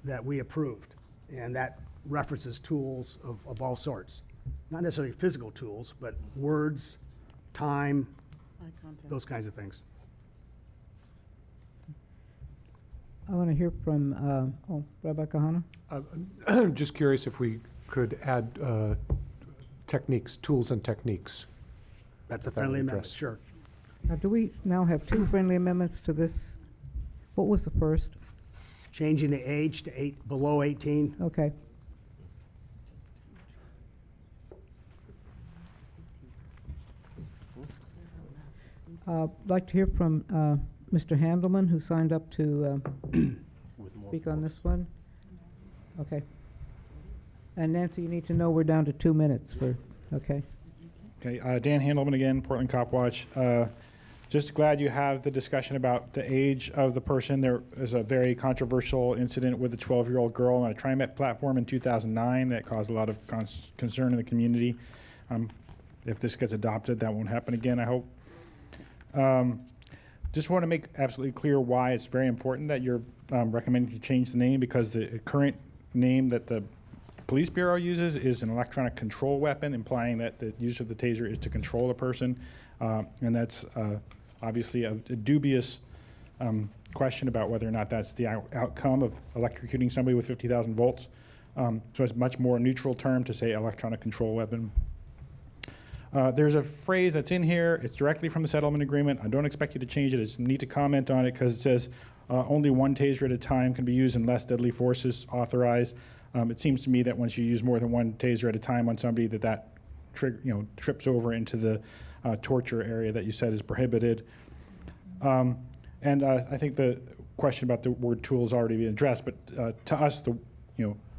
that we approved, and that references tools of all sorts. Not necessarily physical tools, but words, time, Eye contact. those kinds of things. I want to hear from, Rebecca Hanna. Just curious if we could add techniques, tools and techniques. That's a If that would friendly amendment, address- sure. Now, do we now have two friendly amendments to this? What was the first? Changing the age to below 18. Okay. I'd like to hear from Mr. Handelman, who signed up to speak on this one. Okay. And Nancy, you need to know we're down to 2 minutes for, okay. Okay, Dan Handelman again, Portland Cop Watch. Just glad you have the discussion about the age of the person. There was a very controversial incident with a 12-year-old girl on a TriMet platform in 2009 that caused a lot of concern in the community. If this gets adopted, that won't happen again, I hope. Just want to make absolutely clear why it's very important that you're recommending to change the name, because the current name that the Police Bureau uses is an electronic control weapon, implying that the use of the taser is to control a person. And that's obviously a dubious question about whether or not that's the outcome of electrocuting somebody with 50,000 volts. So it's a much more neutral term to say electronic control weapon. There's a phrase that's in here. It's directly from the settlement agreement. I don't expect you to change it. I just need to comment on it because it says only one taser at a time can be used unless deadly force is authorized. It seems to me that once you use more than one taser at a time on somebody, that trips over into the torture area that you said is prohibited. And I think the question about the word tool has already been addressed, but to us,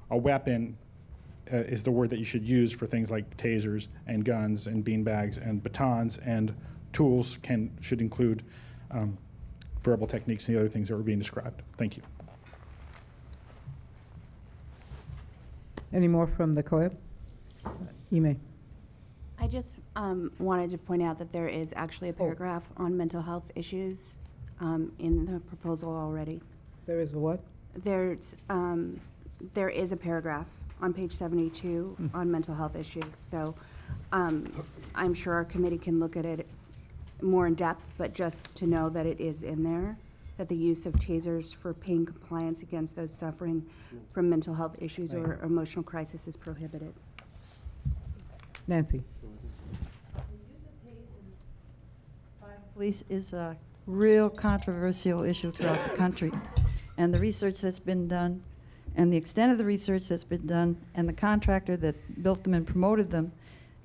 a weapon is the word that you should use for things like tasers and guns and beanbags and batons, and tools should include verbal techniques and the other things that were being described. Thank you. Any more from the COEB? Ime? I just wanted to point out that there is actually a paragraph on mental health issues in the proposal already. There is a what? There is a paragraph on page 72 on mental health issues. So I'm sure our committee can look at it more in depth, but just to know that it is in there, that the use of tasers for pain compliance against those suffering from mental health issues or emotional crisis is prohibited. Nancy? Police is a real controversial issue throughout the country. And the research that's been done, and the extent of the research that's been done, and the contractor that built them and promoted them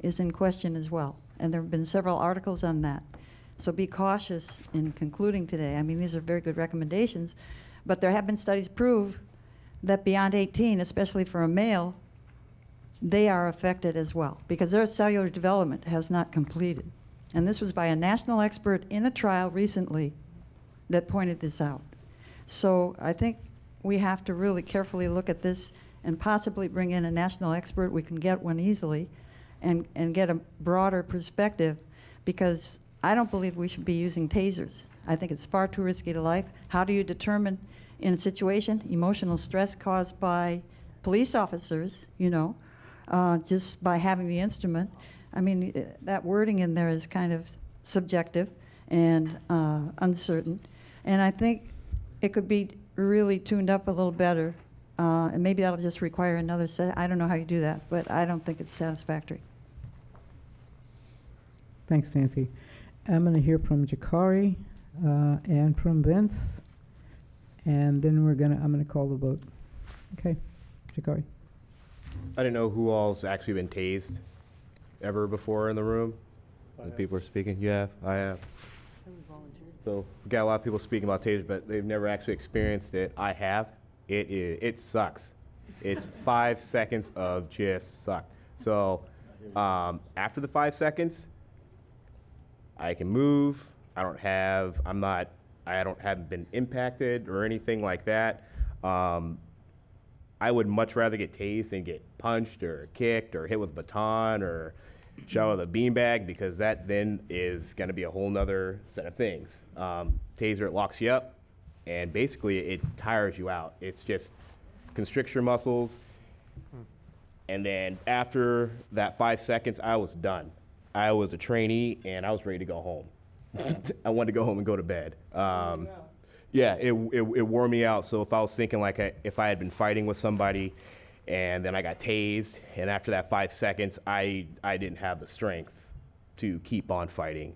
is in question as well. And there have been several articles on that. So be cautious in concluding today. I mean, these are very good recommendations, but there have been studies prove that beyond 18, especially for a male, they are affected as well because their cellular development has not completed. And this was by a national expert in a trial recently that pointed this out. So I think we have to really carefully look at this and possibly bring in a national expert. We can get one easily and get a broader perspective, because I don't believe we should be using tasers. I think it's far too risky to life. How do you determine in a situation emotional stress caused by police officers, just by having the instrument? I mean, that wording in there is kind of subjective and uncertain. And I think it could be really tuned up a little better. And maybe that'll just require another set. I don't know how you do that, but I don't think it's satisfactory. Thanks, Nancy. I'm going to hear from Jakari and from Vince, and then I'm going to call the vote. Okay, Jakari. I didn't know who all's actually been tased ever before in the room. When people are speaking. You have? I have. So we got a lot of people speaking about tasers, but they've never actually experienced it. I have. It sucks. It's 5 seconds of just suck. So after the 5 seconds, I can move. Haven't been impacted or anything like that. I would much rather get tased than get punched or kicked or hit with a baton or shot with a beanbag, because that then is going to be a whole nother set of things. Taser, it locks you up, and basically it tires you out. It's just constricts your muscles, and then after that 5 seconds, I was done. I was a trainee, and I was ready to go home. I wanted to go home and go to bed. Yeah, it wore me out. So if I was thinking if I had been fighting with somebody and then I got tased, and after that 5 seconds, I didn't have the strength to keep on fighting.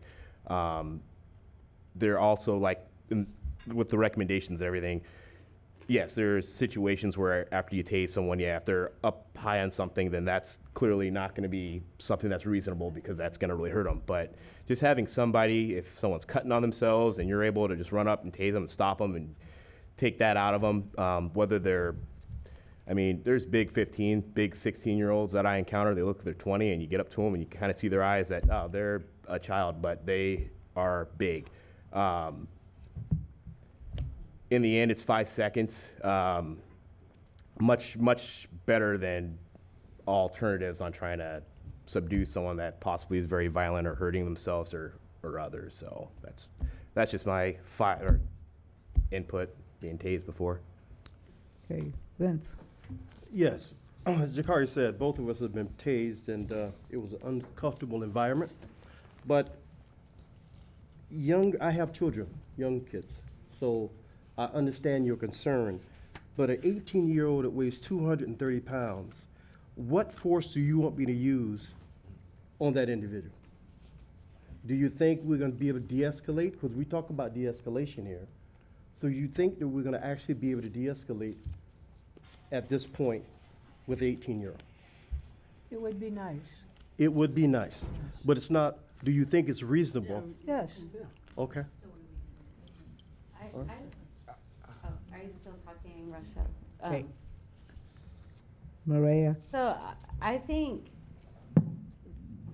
They're also with the recommendations and everything, yes, there's situations where after you tase someone, if they're up high on something, then that's clearly not going to be something that's reasonable, because that's going to really hurt them. But just having somebody, if someone's cutting on themselves and you're able to just run up and tase them and stop them and take that out of them, whether there's big 15, big 16-year-olds that I encounter, they look like they're 20, and you get up to them and you kind of see their eyes that, oh, they're a child, but they are big. In the end, it's 5 seconds. Much better than alternatives on trying to subdue someone that possibly is very violent or hurting themselves or others. So that's just my input, being tased before. Okay, Vince. Yes, as Jakari said, both of us have been tased, and it was an uncomfortable environment. But I have children, young kids, so I understand your concern. But an 18-year-old that weighs 230 pounds, what force do you want me to use on that individual? Do you think we're going to be able to de-escalate? Because we talk about de-escalation here. So you think that we're going to actually be able to de-escalate at this point with an 18-year-old? It would be nice. It would be nice, but it's not Do you think it's reasonable? Yes. Okay. Oh, are you still talking, Russia? Okay. Maria? So I think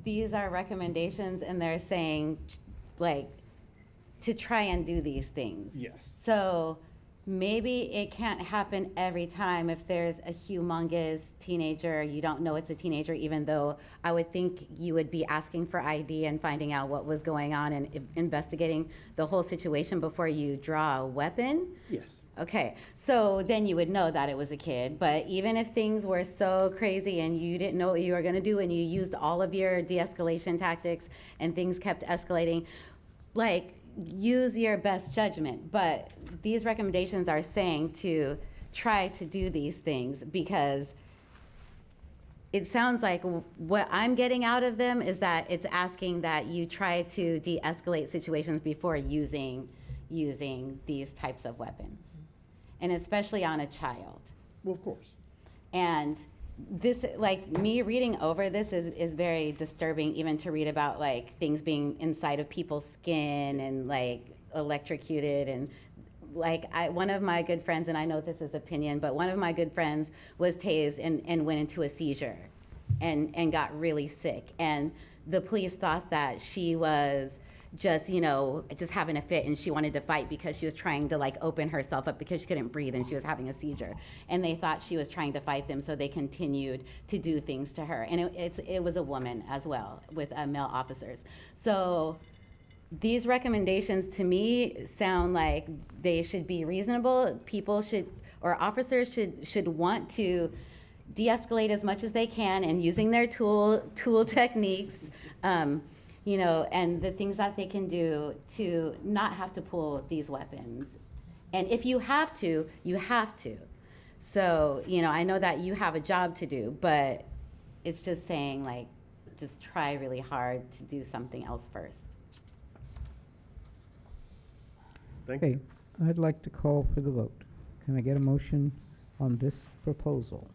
these are recommendations and they're saying like to try and do these things. Yes. So maybe it can't happen every time if there's a humongous teenager, you don't know it's a teenager, even though I would think you would be asking for ID and finding out what was going on and investigating the whole situation before you draw a weapon. Yes. Okay, so then you would know that it was a kid. But even if things were so crazy and you didn't know what you were going to do and you used all of your de-escalation tactics and things kept escalating, like, use your best judgment. But these recommendations are saying to try to do these things because it sounds like what I'm getting out of them is that it's asking that you try to de-escalate situations before using these types of weapons. And especially on a child. Well, of course. And this, like, me reading over this is very disturbing, even to read about, like, things being inside of people's skin and, like, electrocuted. And, like, one of my good friends, and I know this is opinion, but one of my good friends was tased and went into a seizure and got really sick. And the police thought that she was just having a fit and she wanted to fight because she was trying to like open herself up because she couldn't breathe and she was having a seizure, and they thought she was trying to fight them, so they continued to do things to her. And it was a woman as well with male officers. So these recommendations to me sound like they should be reasonable. People should, or officers should want to de-escalate as much as they can and using their tool techniques, and the things that they can do to not have to pull these weapons. And if you have to, you have to. So, I know that you have a job to do, but it's just saying, like, just try really hard to do something else first. Thank Okay, you. I'd like to call for the vote. Can I get a motion on this proposal?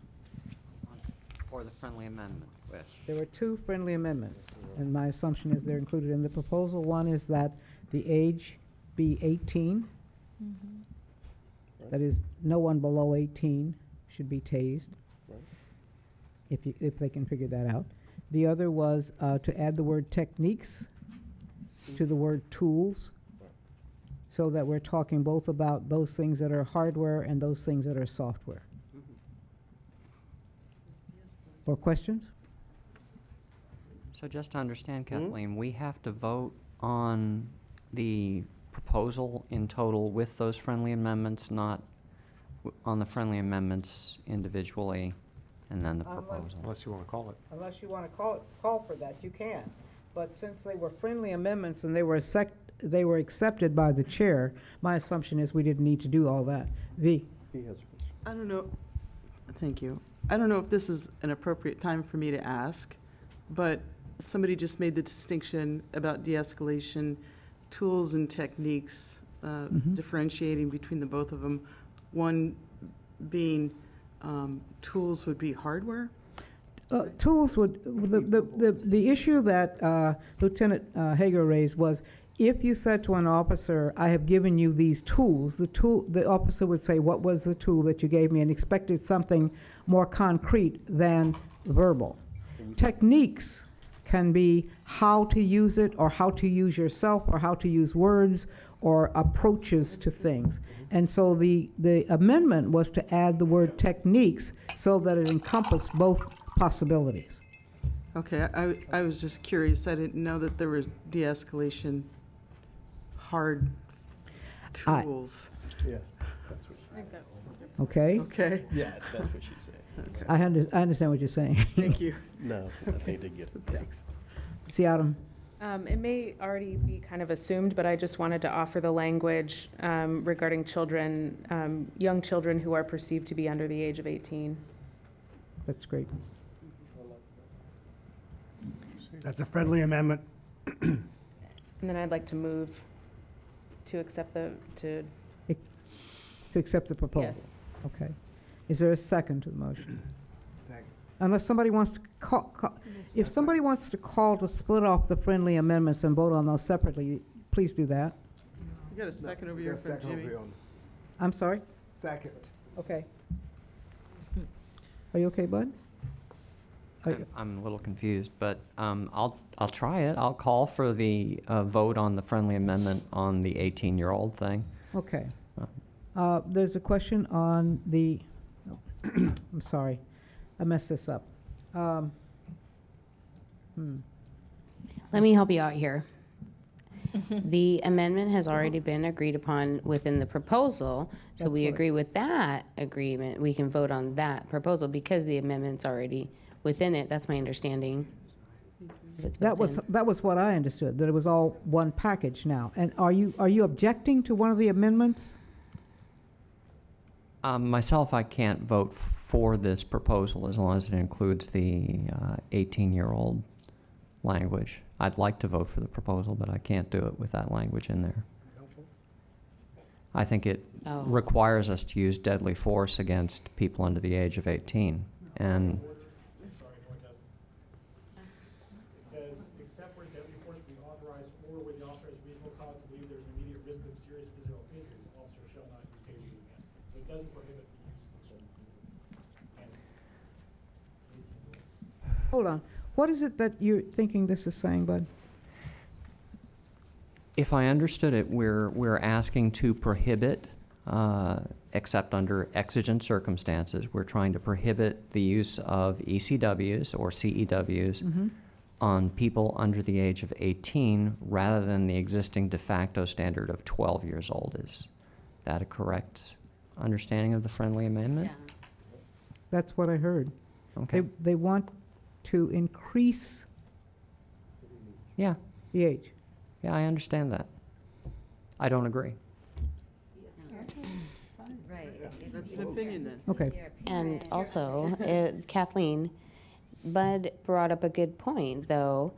Or the friendly amendment, which? There were two friendly amendments, and my assumption is they're included in the proposal. One is that the age be 18. That is, no one below 18 should be tased, if they can figure that out. The other was to add the word techniques to the word tools, so that we're talking both about those things that are hardware and those things that are software. Or questions? So just to understand, Kathleen, we have to vote on the proposal in total with those friendly amendments, not on the friendly amendments individually, and then the proposal. Unless you want to call it. Unless you want to call for that, you can. But since they were friendly amendments and they were accepted by the chair, my assumption is we didn't need to do all that. V? He has a question. I don't know, thank you. I don't know if this is an appropriate time for me to ask, but somebody just made the distinction about de-escalation tools and techniques, differentiating between the both of them. One being tools would be hardware. Tools would, the issue that Lieutenant Hager raised was, if you said to an officer, I have given you these tools, the officer would say, what was the tool that you gave me, and expected something more concrete than verbal. Techniques can be how to use it, or how to use yourself, or how to use words, or approaches to things. And so the amendment was to add the word techniques so that it encompassed both possibilities. Okay, I was just curious. I didn't know that there were de-escalation hard tools. Yeah, that's what Okay? Okay, Yeah, that's what she said. I understand what you're saying. thank you. No, I think they get it. Thanks. See, Adam? It may already be kind of assumed, but I just wanted to offer the language regarding children, young children who are perceived to be under the age of 18. That's great. That's a friendly amendment. And then I'd like to move to accept To accept the proposal? Yes. Okay. Is there a second to the motion? Second. Unless somebody wants to if somebody wants to call to split off the friendly amendments and vote on those separately, please do that. You got a second over here from Jimmy. I'm sorry? Second. Okay. Are you okay, Bud? I'm a little confused, but I'll try it. I'll call for the vote on the friendly amendment on the 18-year-old thing. Okay. There's a question on the, I'm sorry, I messed this up. Let me help you out here. The amendment has already been agreed upon within the proposal, so That's we right. agree with that agreement. We can vote on that proposal because the amendment's already within it. That's my understanding. If it's built in. That was what I understood, that it was all one package now. And are you objecting to one of the amendments? Myself, I can't vote for this proposal as long as it includes the 18-year-old language. I'd like to vote for the proposal, but I can't do it with that language in there. I think it Oh. requires us to use deadly force against people under the age of 18. And Says, except where deadly force be authorized or where the officer has reasonable cause to believe there's an immediate risk of serious physical injury, the officer shall not use taser again. So it doesn't prohibit the use of Hold on. What is it that you're thinking this is saying, Bud? if I understood it, we're asking to prohibit, except under exigent circumstances, we're trying to prohibit the use of ECWs or CEWs Mm-hmm. on people under the age of 18 rather than the existing de facto standard of 12 years old. Is that a correct understanding of the friendly amendment? That's what I heard. Okay. They want to increase Yeah. the age. Yeah, I understand that. I don't agree. That's an opinion then. Okay. And also, Kathleen, Bud brought up a good point, though.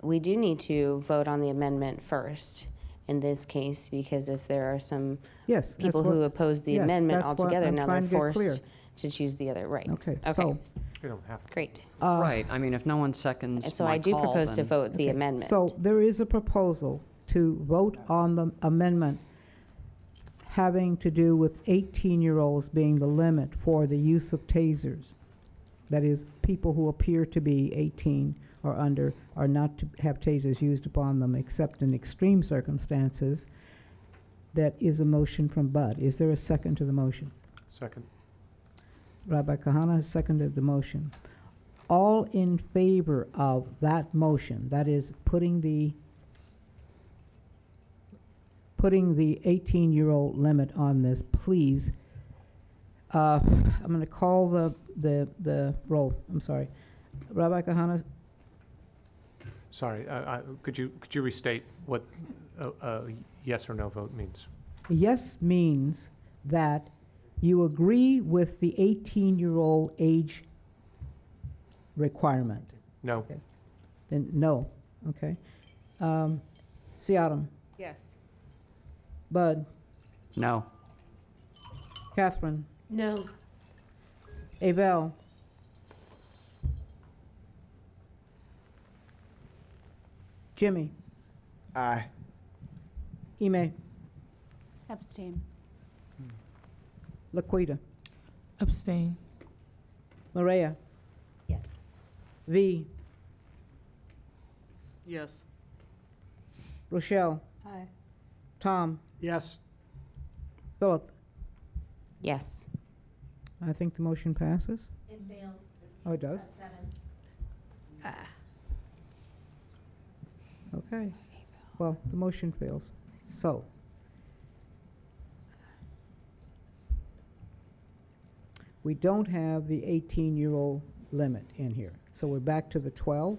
We do need to vote on the amendment first in this case, because if there are some Yes. that's people who what- oppose the yes, amendment that's what altogether, I'm now trying they're to get clear. forced to choose the other, right? Okay, Okay, so, You don't have to. great. Right. I mean, if no one seconds So my I do call, propose to then- vote the okay, amendment. so there is a proposal to vote on the amendment having to do with 18-year-olds being the limit for the use of tasers. That is, people who appear to be 18 or under are not to have tasers used upon them except in extreme circumstances. That is a motion from Bud. Is there a second to the motion? Second. Rabbi Kahana has seconded the motion. All in favor of that motion, that is putting the 18-year-old limit on this, please. I'm going to call the roll. I'm sorry. Rabbi Kahana, Sorry, could you restate what a yes or no vote means? yes means that you agree with the 18-year-old age requirement. No. Okay. Then no, okay. Siadam, Yes. Bud, No. Catherine, No. Abel, Jimmy, Aye. Ime, Abstain. Laquita, Abstain. Maria, Yes. V, Yes. Rochelle, Aye. Tom, Yes. Philip. Yes. I think the motion passes. It fails. Oh, it does? 7. Okay. Well, the motion fails. So, we don't have the 18-year-old limit in here. So we're back to the 12,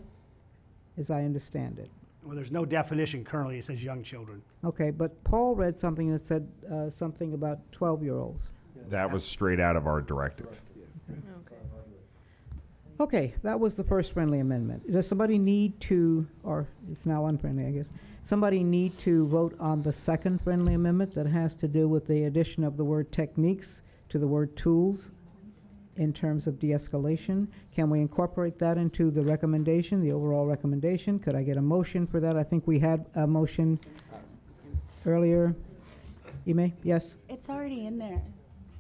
as I understand it. Well, there's no definition currently. It says young children. Okay, but Paul read something that said something about 12-year-olds. That was straight out of our directive. Okay, that was the first friendly amendment. Does somebody need to, or it's now unfriendly, I guess, somebody need to vote on the second friendly amendment that has to do with the addition of the word techniques to the word tools? in terms of de-escalation. Can we incorporate that into the recommendation, the overall recommendation? Could I get a motion for that? I think we had a motion earlier. Ime, yes? It's already in there.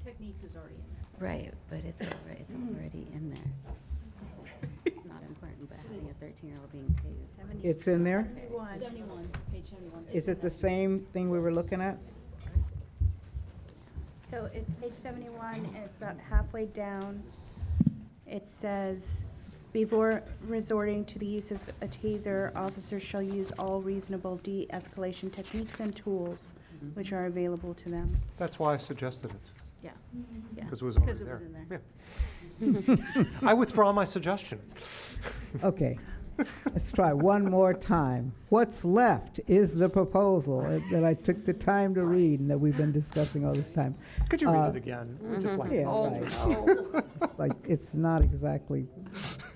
Techniques is already in there. Right, but it's already in there. It's not important, but having a 13-year-old being tased. It's in there? 71, page 71. Is it the same thing we were looking at? So it's page 71, and it's about halfway down. It says, before resorting to the use of a taser, officers shall use all reasonable de-escalation techniques and tools which are available to them. That's why I suggested it, Yeah, yeah. because it was already Because it there. was in there. Yeah. I withdraw my suggestion. Okay, let's try one more time. What's left is the proposal that I took the time to read and that we've been discussing all this time. Could you read it again? We'd just like- Yeah, right. It's like, it's not exactly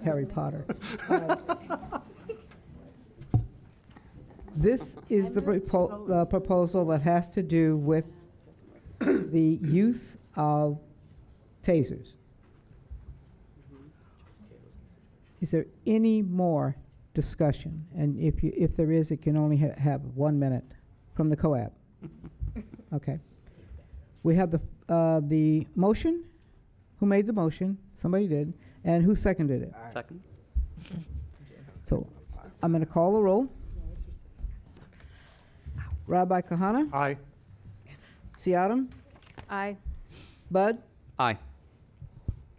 Harry Potter. This is the proposal that has to do with the use of tasers. Is there any more discussion? And if there is, it can only have 1 minute from the COAB. Okay. We have the motion. Who made the motion? Somebody did. And who seconded it? Second? So I'm going to call the roll. Rabbi Kahana? Aye. Siadam? Aye. Bud? Aye.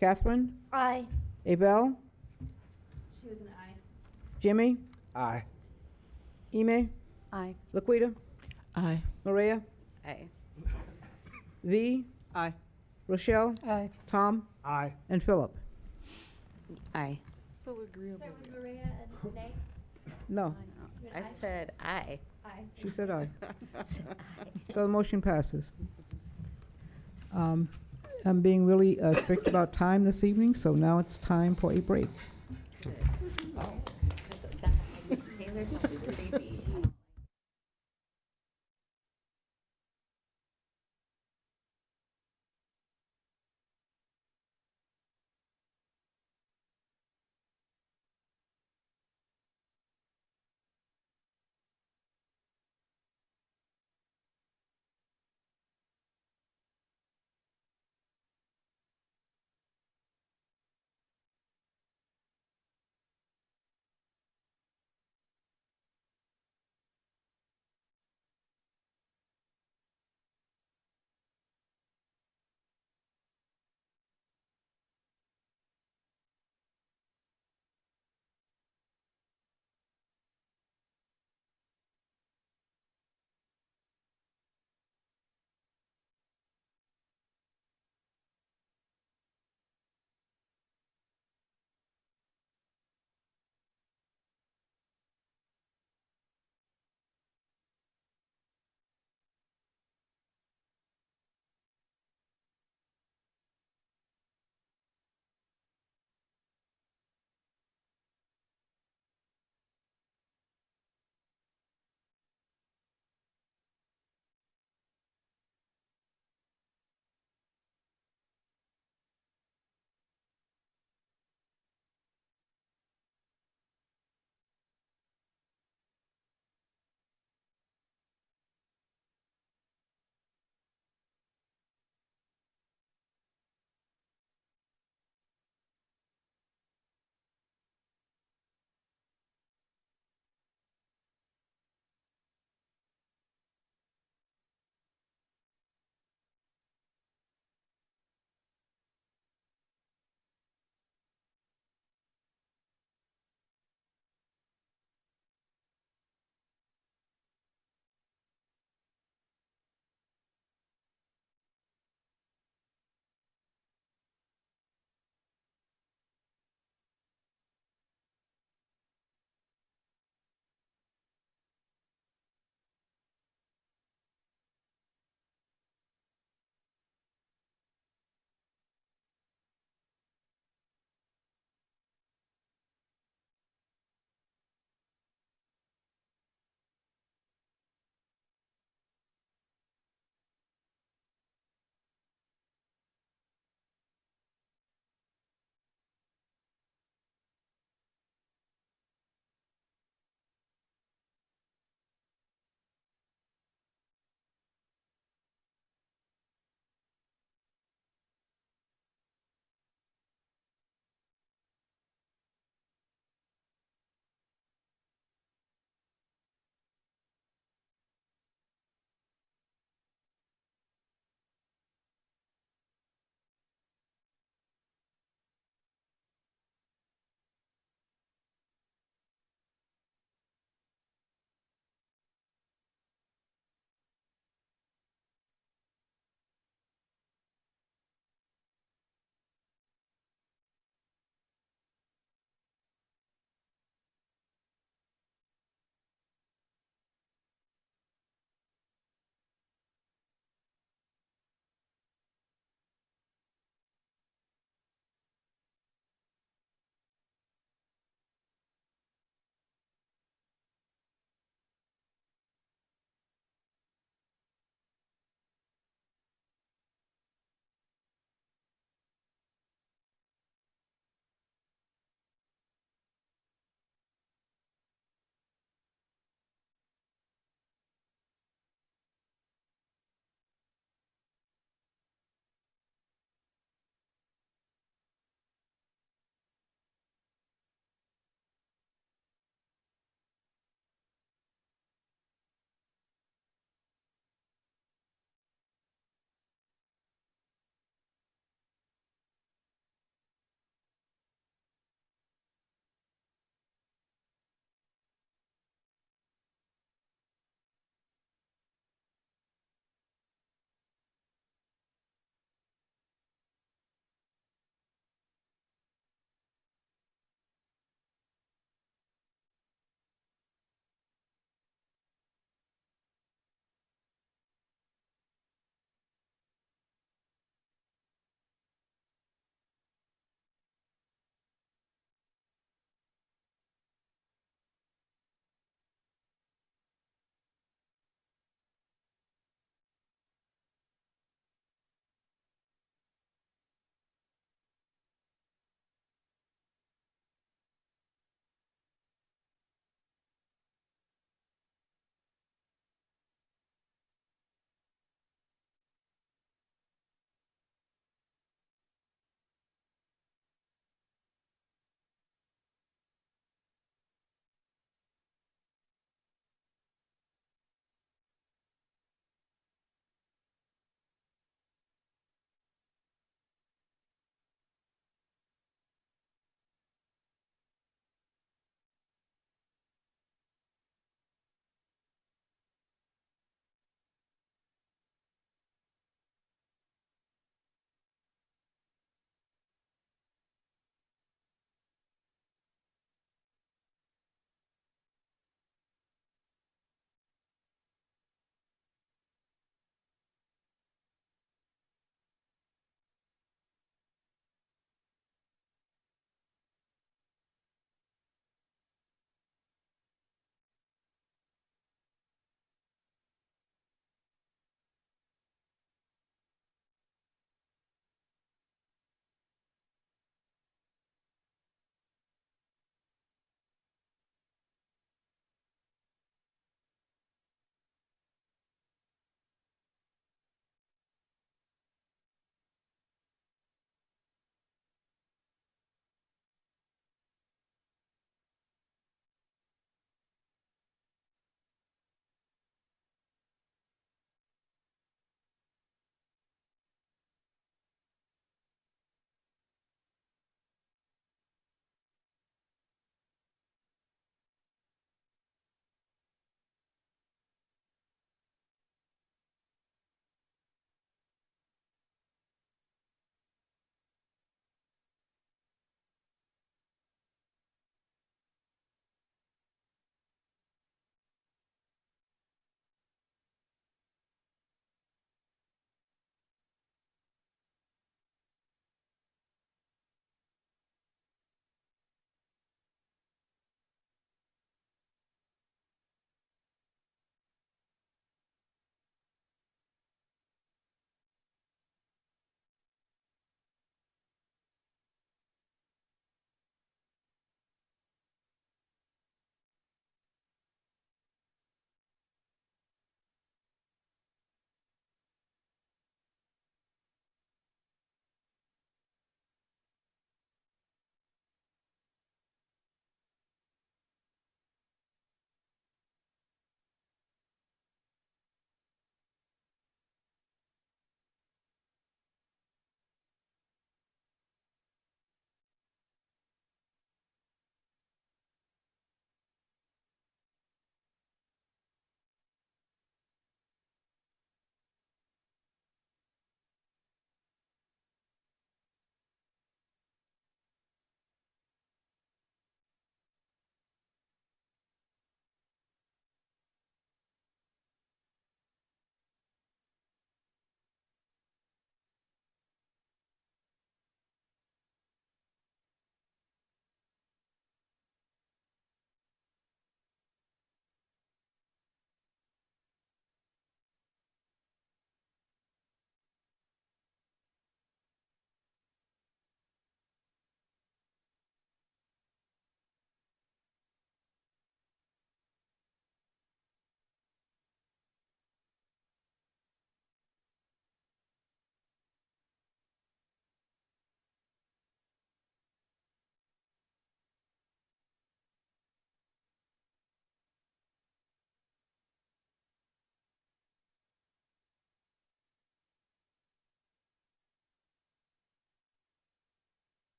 Catherine? Aye. Abel? She was an aye. Jimmy? Aye. Ime? Aye. Laquita? Aye. Maria? Aye. V? Aye. Rochelle? Aye. Tom? Aye. And Philip? Aye. So agreeable. was Maria and Nate? No, I said aye. she said aye. So the motion passes. I'm being really strict about time this evening, so now it's time for a break. Taser is creepy.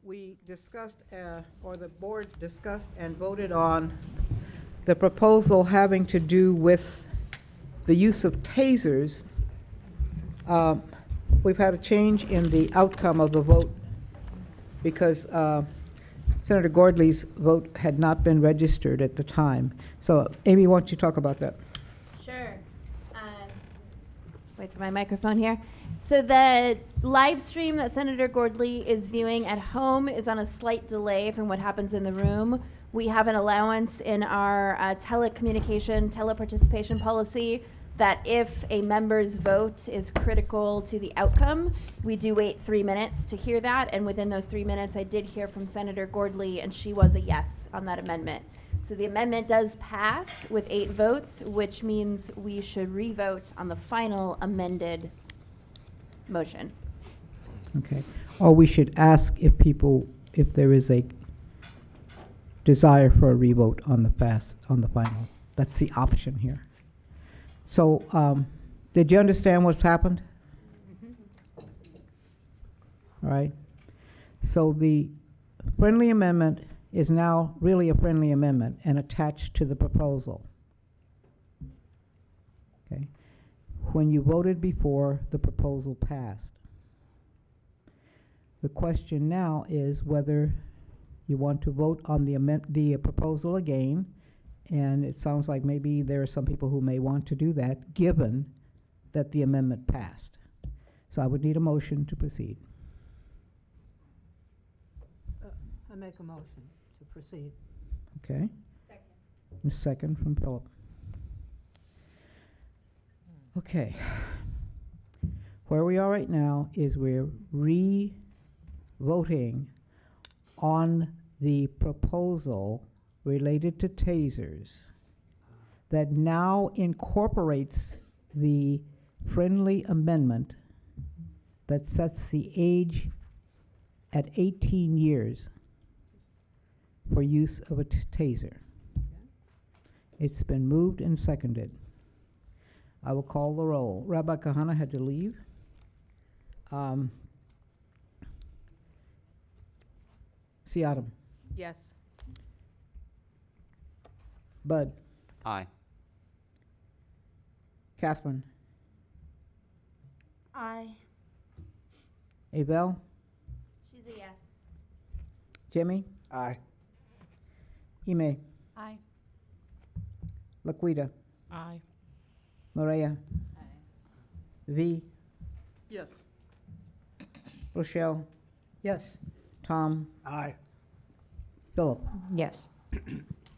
we discussed, or the board discussed and voted on the proposal having to do with the use of tasers. We've had a change in the outcome of the vote because Senator Gordley's vote had not been registered at the time. So Amy, why don't you talk about that? Sure. Wait for my microphone here. So the live stream that Senator Gordley is viewing at home is on a slight delay from what happens in the room. We have an allowance in our teleparticipation policy that if a member's vote is critical to the outcome, we do wait 3 minutes to hear that. And within those 3 minutes, I did hear from Senator Gordley, and she was a yes on that amendment. So the amendment does pass with 8 votes, which means we should re-vote on the final amended motion. Okay. Or we should ask if there is a desire for a revote on the final. That's the option here. So, did you understand what's happened? All right. So the friendly amendment is now really a friendly amendment and attached to the proposal. Okay. When you voted before, the proposal passed. The question now is whether you want to vote on the proposal again, and it sounds like maybe there are some people who may want to do that, given that the amendment passed. So I would need a motion to proceed. I make a motion to proceed. Okay. Second. A second from Philip. Okay. Where we are right now is we're re-voting on the proposal related to tasers that now incorporates the friendly amendment that sets the age at 18 years for use of a taser. It's been moved and seconded. I will call the roll. Rabbi Kahana had to leave. Siadam. Yes. Bud. Aye. Catherine. Aye. Abel. She's a yes. Jimmy. Aye. Ime. Aye. Laquita. Aye. Maria. V. Yes. Rochelle. Yes. Tom. Aye. Philip. Yes.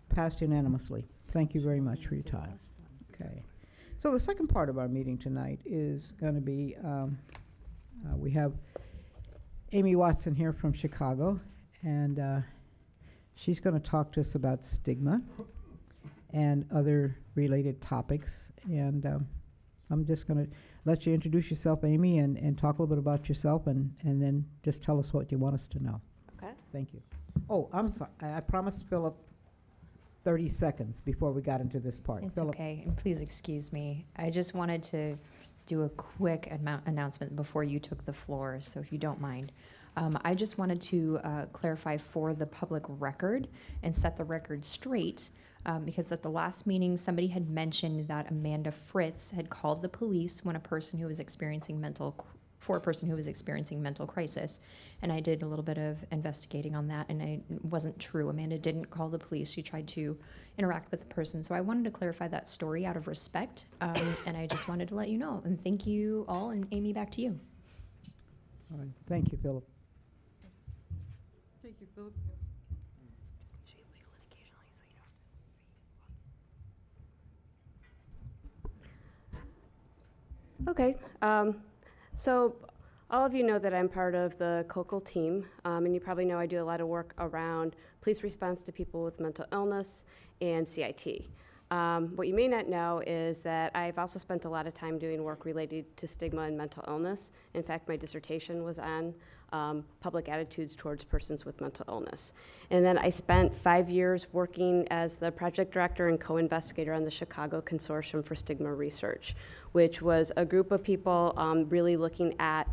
Passed unanimously. Thank you very much for your time. Okay. So the second part of our meeting tonight is going to be, we have Amy Watson here from Chicago, and she's going to talk to us about stigma and other related topics. And I'm just going to let you introduce yourself, Amy, and talk a little bit about yourself, and then just tell us what you want us to know. Okay. Thank you. Oh, I'm sorry. I promised Philip 30 seconds before we got into this part. It's Philip. okay, and please excuse me. I just wanted to do a quick announcement before you took the floor, so if you don't mind. I just wanted to clarify for the public record and set the record straight, because at the last meeting, somebody had mentioned that Amanda Fritz had called the police when a person who was experiencing mental crisis. And I did a little bit of investigating on that, and it wasn't true. Amanda didn't call the police. She tried to interact with the person. So I wanted to clarify that story out of respect, and I just wanted to let you know. And thank you all, and Amy, back to you. All right. Thank you, Philip. Thank you, Philip. Okay, so all of you know that I'm part of the COCL team, and you probably know I do a lot of work around police response to people with mental illness and CIT. What you may not know is that I've also spent a lot of time doing work related to stigma and mental illness. In fact, my dissertation was on public attitudes towards persons with mental illness. And then I spent 5 years working as the project director and co-investigator on the Chicago Consortium for Stigma Research, which was a group of people really looking at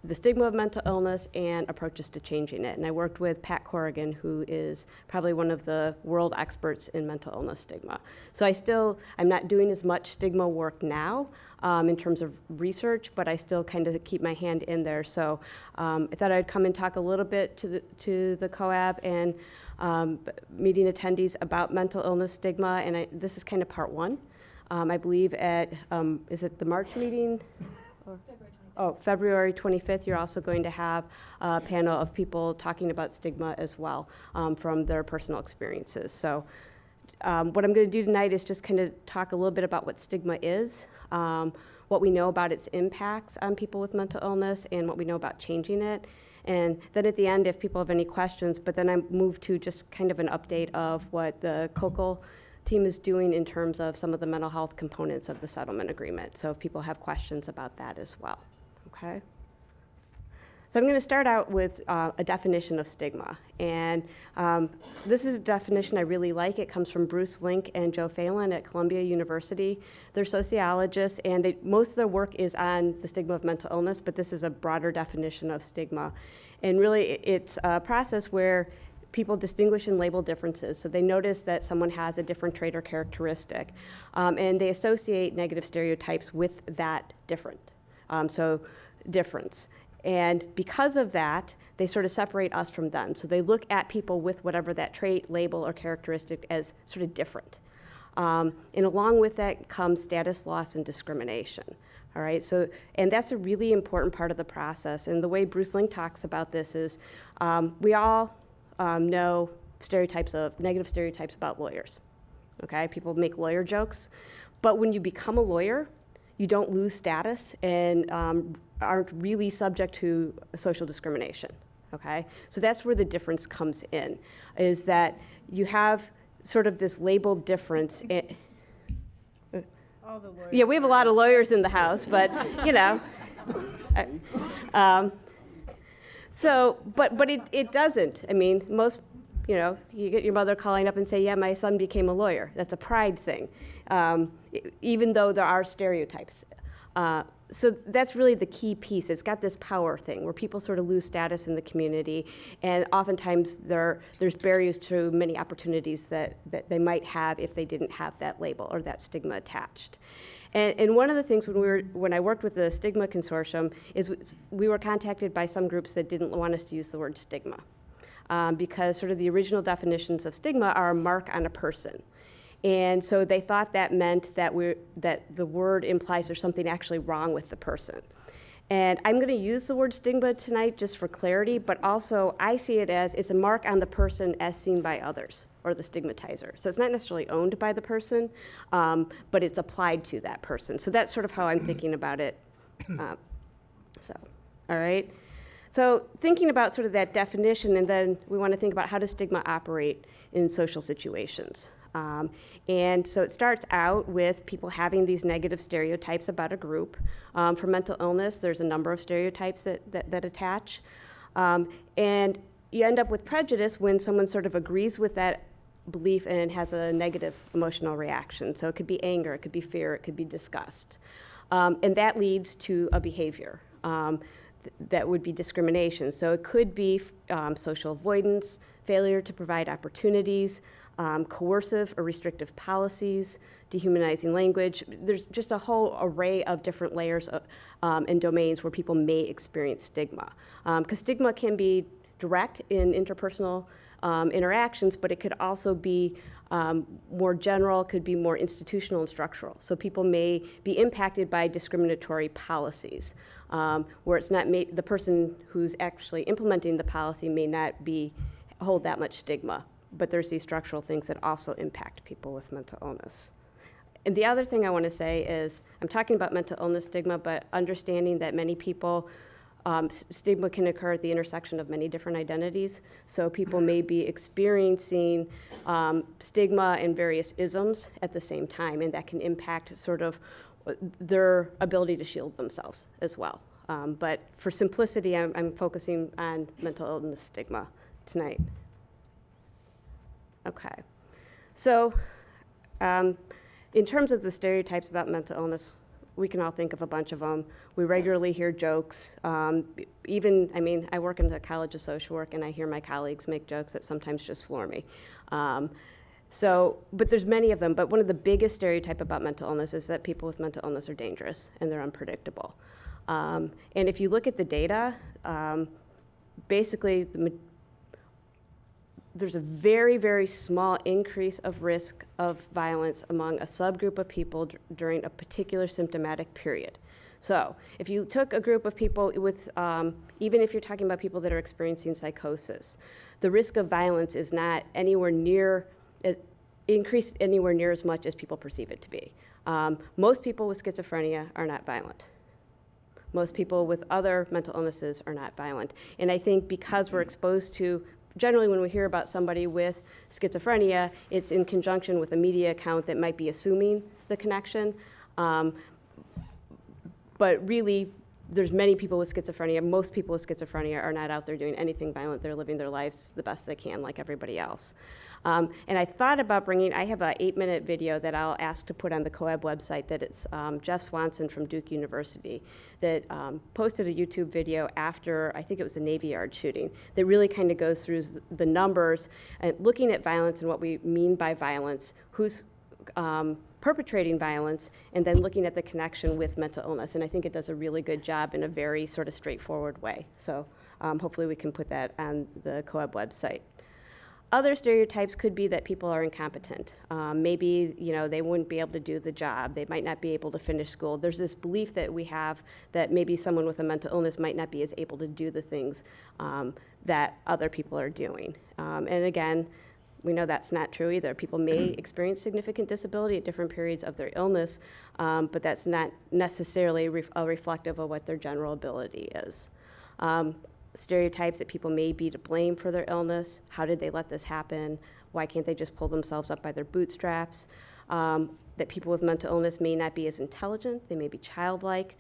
the stigma of mental illness and approaches to changing it. And I worked with Pat Corrigan, who is probably one of the world experts in mental illness stigma. So I'm not doing as much stigma work now in terms of research, but I still kind of keep my hand in there. So I thought I'd come and talk a little bit to the COAB and meeting attendees about mental illness stigma, and this is kind of part one. I believe at, is it the March meeting? February 25th, you're also going to have a panel of people talking about stigma as well from their personal experiences. So what I'm going to do tonight is just kind of talk a little bit about what stigma is, what we know about its impacts on people with mental illness, and what we know about changing it. And then at the end, if people have any questions, but then I move to just kind of an update of what the COCL team is doing in terms of some of the mental health components of the settlement agreement. So if people have questions about that as well, okay? So I'm going to start out with a definition of stigma. And this is a definition I really like. It comes from Bruce Link and Joe Phelan at Columbia University. They're sociologists, and most of their work is on the stigma of mental illness, but this is a broader definition of stigma. And really, it's a process where people distinguish and label differences. So they notice that someone has a different trait or characteristic, and they associate negative stereotypes with that difference. And because of that, they sort of separate us from them. So they look at people with whatever that trait, label, or characteristic as sort of different. And along with that comes status loss and discrimination. All right, so, and that's a really important part of the process. And the way Bruce Link talks about this is we all know negative stereotypes about lawyers. Okay, people make lawyer jokes. But when you become a lawyer, you don't lose status and aren't really subject to social discrimination, okay? So that's where the difference comes in, is that you have sort of this labeled difference. All the lawyers. Yeah, we have a lot of lawyers in the house, but, you know. But it doesn't. I mean, most, you get your mother calling up and say, yeah, my son became a lawyer. That's a pride thing, even though there are stereotypes. So that's really the key piece. It's got this power thing where people sort of lose status in the community, and oftentimes there's barriers to many opportunities that they might have if they didn't have that label or that stigma attached. And one of the things when I worked with the Stigma Consortium is we were contacted by some groups that didn't want us to use the word stigma, because sort of the original definitions of stigma are a mark on a person. And so they thought that meant that the word implies there's something actually wrong with the person. And I'm going to use the word stigma tonight just for clarity, but also I see it as it's a mark on the person as seen by others, or the stigmatizer. So it's not necessarily owned by the person, but it's applied to that person. So that's sort of how I'm thinking about it. All right. So thinking about sort of that definition, and then we want to think about how does stigma operate in social situations. And so it starts out with people having these negative stereotypes about a group. For mental illness, there's a number of stereotypes that attach. And you end up with prejudice when someone sort of agrees with that belief and has a negative emotional reaction. So it could be anger, it could be fear, it could be disgust. And that leads to a behavior that would be discrimination. So it could be social avoidance, failure to provide opportunities, coercive or restrictive policies, dehumanizing language. There's just a whole array of different layers and domains where people may experience stigma. Because stigma can be direct in interpersonal interactions, but it could also be more general, could be more institutional and structural. So people may be impacted by discriminatory policies, where it's not the person who's actually implementing the policy may not hold that much stigma. But there's these structural things that also impact people with mental illness. And the other thing I want to say is, I'm talking about mental illness stigma, but understanding that many people, stigma can occur at the intersection of many different identities. So people may be experiencing stigma and various isms at the same time, and that can impact sort of their ability to shield themselves as well. But for simplicity, I'm focusing on mental illness stigma tonight. Okay, so in terms of the stereotypes about mental illness, we can all think of a bunch of them. We regularly hear jokes. Even, I mean, I work in the College of Social Work, and I hear my colleagues make jokes that sometimes just floor me. But there's many of them. But one of the biggest stereotype about mental illness is that people with mental illness are dangerous and they're unpredictable. And if you look at the data, basically there's a very, very small increase of risk of violence among a subgroup of people during a particular symptomatic period. So if you took a group of people with, even if you're talking about people that are experiencing psychosis, the risk of violence is not anywhere near, increased anywhere near as much as people perceive it to be. Most people with schizophrenia are not violent. Most people with other mental illnesses are not violent. And I think because we're exposed to, generally when we hear about somebody with schizophrenia, it's in conjunction with a media account that might be assuming the connection. But really, there's many people with schizophrenia. Most people with schizophrenia are not out there doing anything violent. They're living their lives the best they can, like everybody else. And I thought about bringing, I have an 8-minute video that I'll ask to put on the COAB website that it's Jeff Swanson from Duke University that posted a YouTube video after, I think it was the Navy Yard shooting, that really kind of goes through the numbers, looking at violence and what we mean by violence, who's perpetrating violence, and then looking at the connection with mental illness. And I think it does a really good job in a very sort of straightforward way. So hopefully we can put that on the COAB website. Other stereotypes could be that people are incompetent. Maybe, you know, they wouldn't be able to do the job. They might not be able to finish school. There's this belief that we have that maybe someone with a mental illness might not be as able to do the things that other people are doing. And again, we know that's not true either. People may experience significant disability at different periods of their illness, but that's not necessarily reflective of what their general ability is. Stereotypes that people may be to blame for their illness. How did they let this happen? Why can't they just pull themselves up by their bootstraps? That people with mental illness may not be as intelligent. They may be childlike.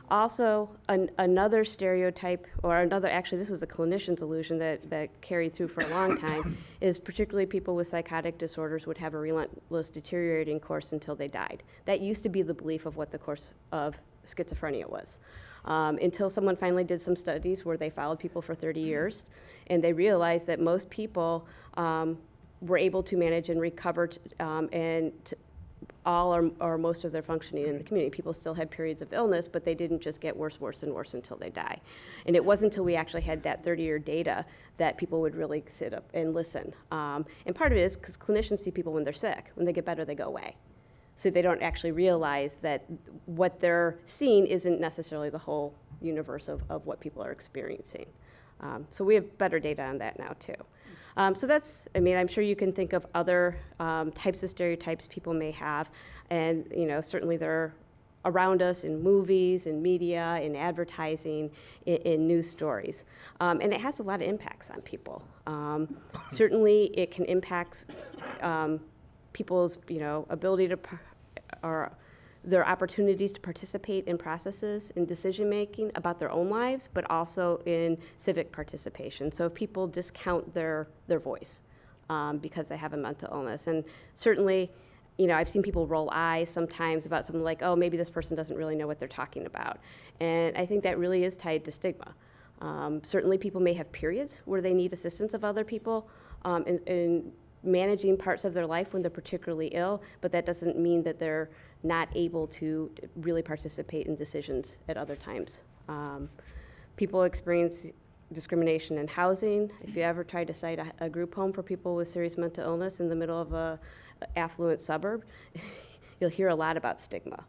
Also, another stereotype, or another, actually this was a clinician's illusion that carried through for a long time, is particularly people with psychotic disorders would have a relentless deteriorating course until they died. That used to be the belief of what the course of schizophrenia was. Until someone finally did some studies where they followed people for 30 years, and they realized that most people were able to manage and recover all or most of their functioning in the community. People still had periods of illness, but they didn't just get worse, worse, and worse until they die. And it wasn't until we actually had that 30-year data that people would really sit up and listen. And part of it is because clinicians see people when they're sick. When they get better, they go away. So they don't actually realize that what they're seeing isn't necessarily the whole universe of what people are experiencing. So we have better data on that now too. So that's, I mean, I'm sure you can think of other types of stereotypes people may have, and you know, certainly they're around us in movies, in media, in advertising, in news stories. And it has a lot of impacts on people. Certainly it can impact people's, you know, ability to, or their opportunities to participate in processes in decision making about their own lives, but also in civic participation. So if people discount their voice because they have a mental illness, and certainly, you know, I've seen people roll eyes sometimes about something like, oh, maybe this person doesn't really know what they're talking about. And I think that really is tied to stigma. Certainly people may have periods where they need assistance of other people in managing parts of their life when they're particularly ill, but that doesn't mean that they're not able to really participate in decisions at other times. People experience discrimination in housing. If you ever try to cite a group home for people with serious mental illness in the middle of a affluent suburb, you'll hear a lot about stigma.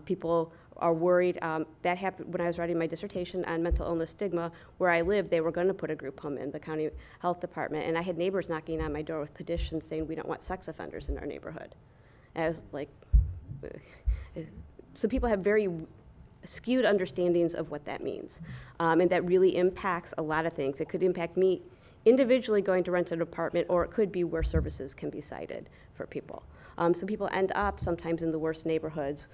People are worried. That happened when I was writing my dissertation on mental illness stigma. Where I lived, they were going to put a group home in the county health department, and I had neighbors knocking on my door with petitions saying we don't want sex offenders in our neighborhood. And I was like, so people have very skewed understandings of what that means, and that really impacts a lot of things. It could impact me individually going to rent an apartment, or it could be where services can be cited for people. So people end up sometimes in the worst neighborhoods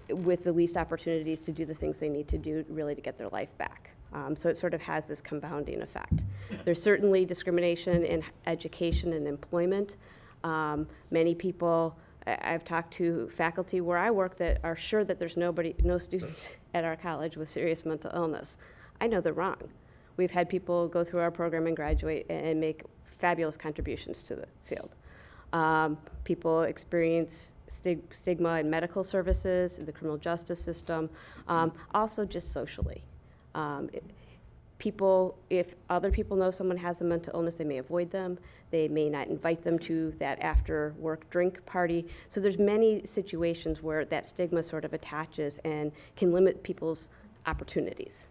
with the least opportunities to do the things they need to do really to get their life back. So it sort of has this compounding effect. There's certainly discrimination in education and employment. Many people I've talked to faculty where I work that are sure that there's no students at our college with serious mental illness. I know they're wrong. We've had people go through our program and graduate and make fabulous contributions to the field. People experience stigma in medical services, in the criminal justice system, also just socially. If other people know someone has a mental illness, they may avoid them. They may not invite them to that after work drink party. So there's many situations where that stigma sort of attaches and can limit people's opportunities.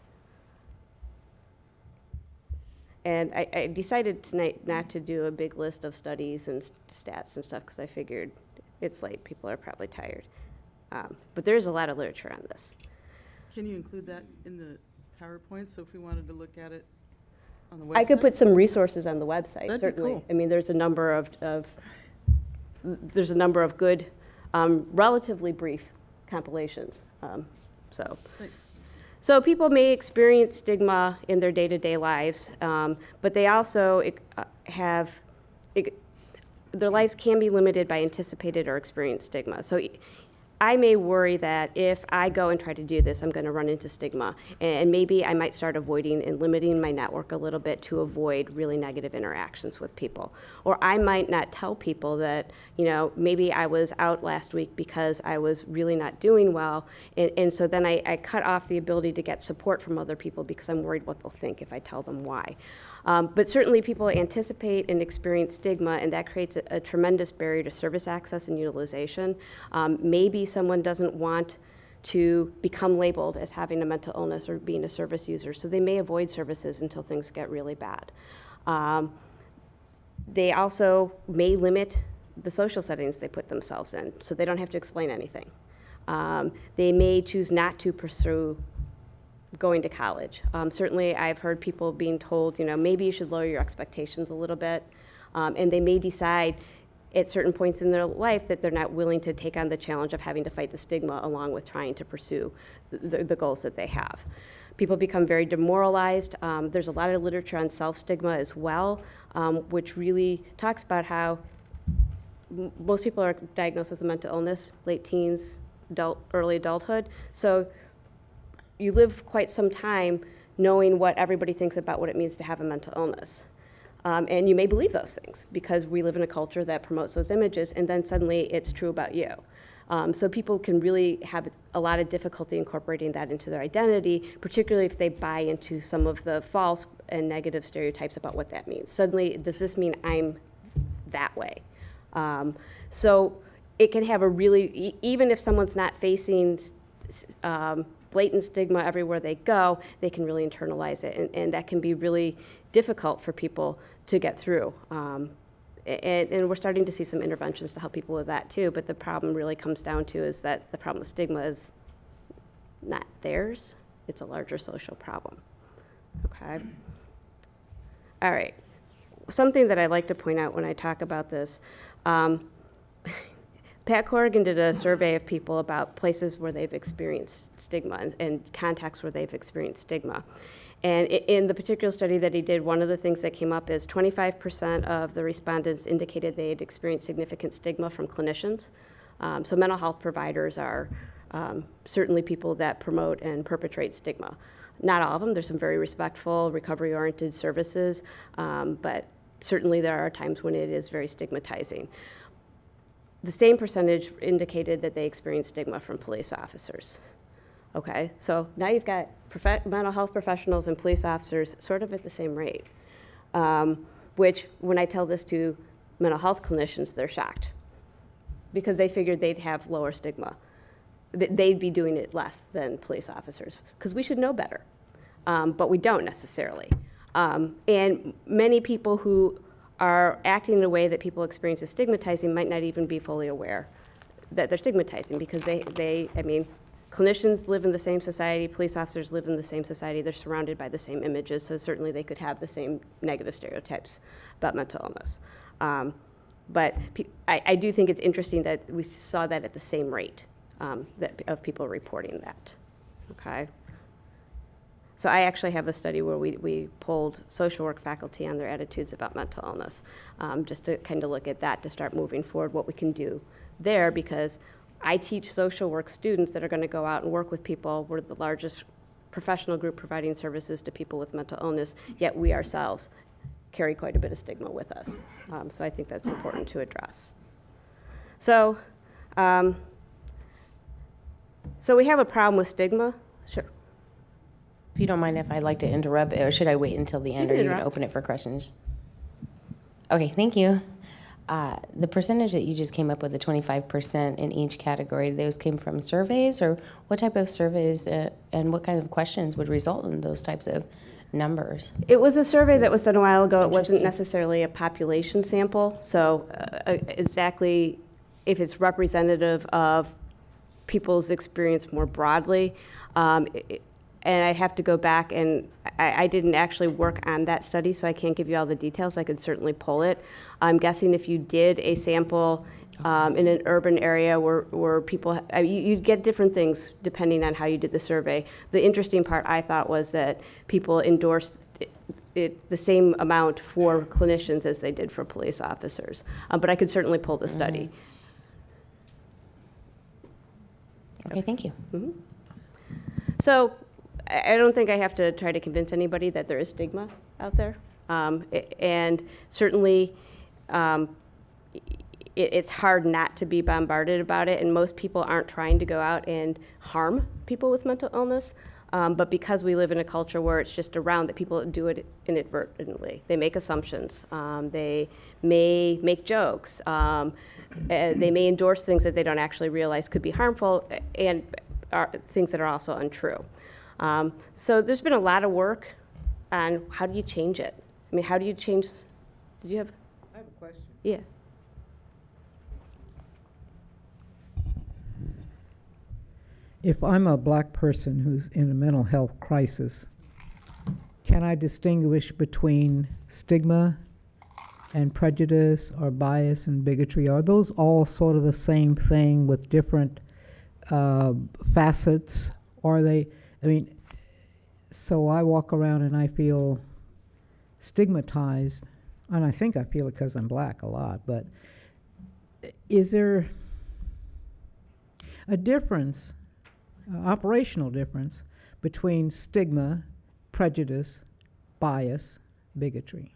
And I decided tonight not to do a big list of studies and stats and stuff because I figured it's late, people are probably tired. But there's a lot of literature on this. Can you include that in the PowerPoint, so if we wanted to look at it on the website? I could put some resources on the website, That'd be certainly. cool. I mean, there's a number of good, relatively brief compilations. Thanks. So people may experience stigma in their day-to-day lives, but they also their lives can be limited by anticipated or experienced stigma. So I may worry that if I go and try to do this, I'm going to run into stigma, and maybe I might start avoiding and limiting my network a little bit to avoid really negative interactions with people. Or I might not tell people that, maybe I was out last week because I was really not doing well, and so then I cut off the ability to get support from other people because I'm worried what they'll think if I tell them why. But certainly people anticipate and experience stigma, and that creates a tremendous barrier to service access and utilization. Maybe someone doesn't want to become labeled as having a mental illness or being a service user, so they may avoid services until things get really bad. They also may limit the social settings they put themselves in, so they don't have to explain anything. They may choose not to pursue going to college. Certainly I've heard people being told, maybe you should lower your expectations a little bit, and they may decide at certain points in their life that they're not willing to take on the challenge of having to fight the stigma along with trying to pursue the goals that they have. People become very demoralized. There's a lot of literature on self-stigma as well, which really talks about how most people are diagnosed with a mental illness, late teens, early adulthood. So you live quite some time knowing what everybody thinks about what it means to have a mental illness. And you may believe those things because we live in a culture that promotes those images, and then suddenly it's true about you. So people can really have a lot of difficulty incorporating that into their identity, particularly if they buy into some of the false and negative stereotypes about what that means. Suddenly, does this mean I'm that way? So it can have a really, even if someone's not facing blatant stigma everywhere they go, they can really internalize it, and that can be really difficult for people to get through. And we're starting to see some interventions to help people with that too, but the problem really comes down to is that the problem with stigma is not theirs, it's a larger social problem. Okay? All right. Something that I like to point out when I talk about this, Pat Corrigan did a survey of people about places where they've experienced stigma and contexts where they've experienced stigma. And in the particular study that he did, one of the things that came up is 25% of the respondents indicated they had experienced significant stigma from clinicians. So mental health providers are certainly people that promote and perpetrate stigma. Not all of them. There's some very respectful, recovery-oriented services, but certainly there are times when it is very stigmatizing. The same percentage indicated that they experienced stigma from police officers. Okay, so now you've got mental health professionals and police officers sort of at the same rate, which when I tell this to mental health clinicians, they're shocked because they figured they'd have lower stigma. They'd be doing it less than police officers because we should know better, but we don't necessarily. And many people who are acting in a way that people experience as stigmatizing might not even be fully aware that they're stigmatizing because clinicians live in the same society, police officers live in the same society, they're surrounded by the same images, so certainly they could have the same negative stereotypes about mental illness. But I do think it's interesting that we saw that at the same rate of people reporting that, okay? So I actually have a study where we polled social work faculty on their attitudes about mental illness, just to kind of look at that to start moving forward, what we can do there because I teach social work students that are going to go out and work with people. We're the largest professional group providing services to people with mental illness, yet we ourselves carry quite a bit of stigma with us. So I think that's important to address. So, so we have a problem with stigma. Sure. If you don't mind if I'd like to interrupt, or should I wait until the end, or can you can interrupt. open it for questions? Okay, thank you. The percentage that you just came up with, the 25% in each category, those came from surveys, or what type of surveys and what kind of questions would result in those types of numbers? It was a survey that was done a while ago. It wasn't necessarily a population sample. So exactly if it's representative of people's experience more broadly. And I'd have to go back, and I didn't actually work on that study, so I can't give you all the details. I could certainly pull it. I'm guessing if you did a sample in an urban area where people, you'd get different things depending on how you did the survey. The interesting part, I thought, was that people endorsed it the same amount for clinicians as they did for police officers. But I could certainly pull the study. Okay, thank you. So I don't think I have to try to convince anybody that there is stigma out there. And certainly it's hard not to be bombarded about it, and most people aren't trying to go out and harm people with mental illness. But because we live in a culture where it's just around, that people do it inadvertently. They make assumptions. They may make jokes. They may endorse things that they don't actually realize could be harmful, and are things that are also untrue. So there's been a lot of work on how do you change it. I mean, how do you change? Did you have? I have a question. Yeah. If I'm a black person who's in a mental health crisis, can I distinguish between stigma and prejudice or bias and bigotry? Are those all sort of the same thing with different facets? Or are they, I mean, so I walk around and I feel stigmatized, and I think I feel it because I'm black a lot, but is there a difference, operational difference, between stigma, prejudice, bias, bigotry?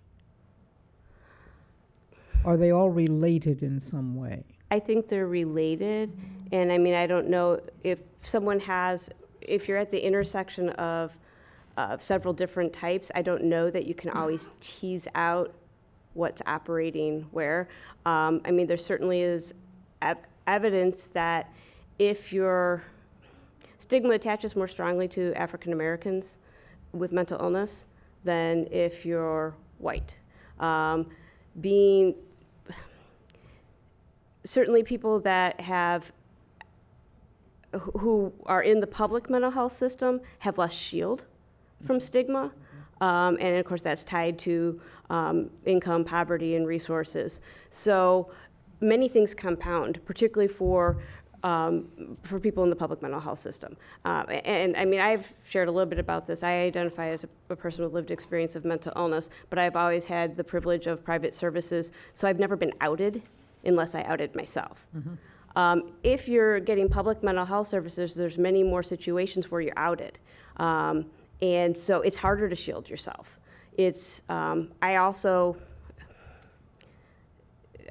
Are they all related in some way? I think they're related, and I mean, I don't know if someone has, if you're at the intersection of several different types, I don't know that you can always tease out what's operating where. I mean, there certainly is evidence that if your stigma attaches more strongly to African Americans with mental illness than if you're white. Being certainly people that have, who are in the public mental health system have less shield from stigma. And of course that's tied to income, poverty, and resources. So many things compound, particularly for people in the public mental health system. And I mean, I've shared a little bit about this. I identify as a person with lived experience of mental illness, but I've always had the privilege of private services, so I've never been outed unless I outed myself. If you're getting public mental health services, there's many more situations where you're outed. And so it's harder to shield yourself. It's, I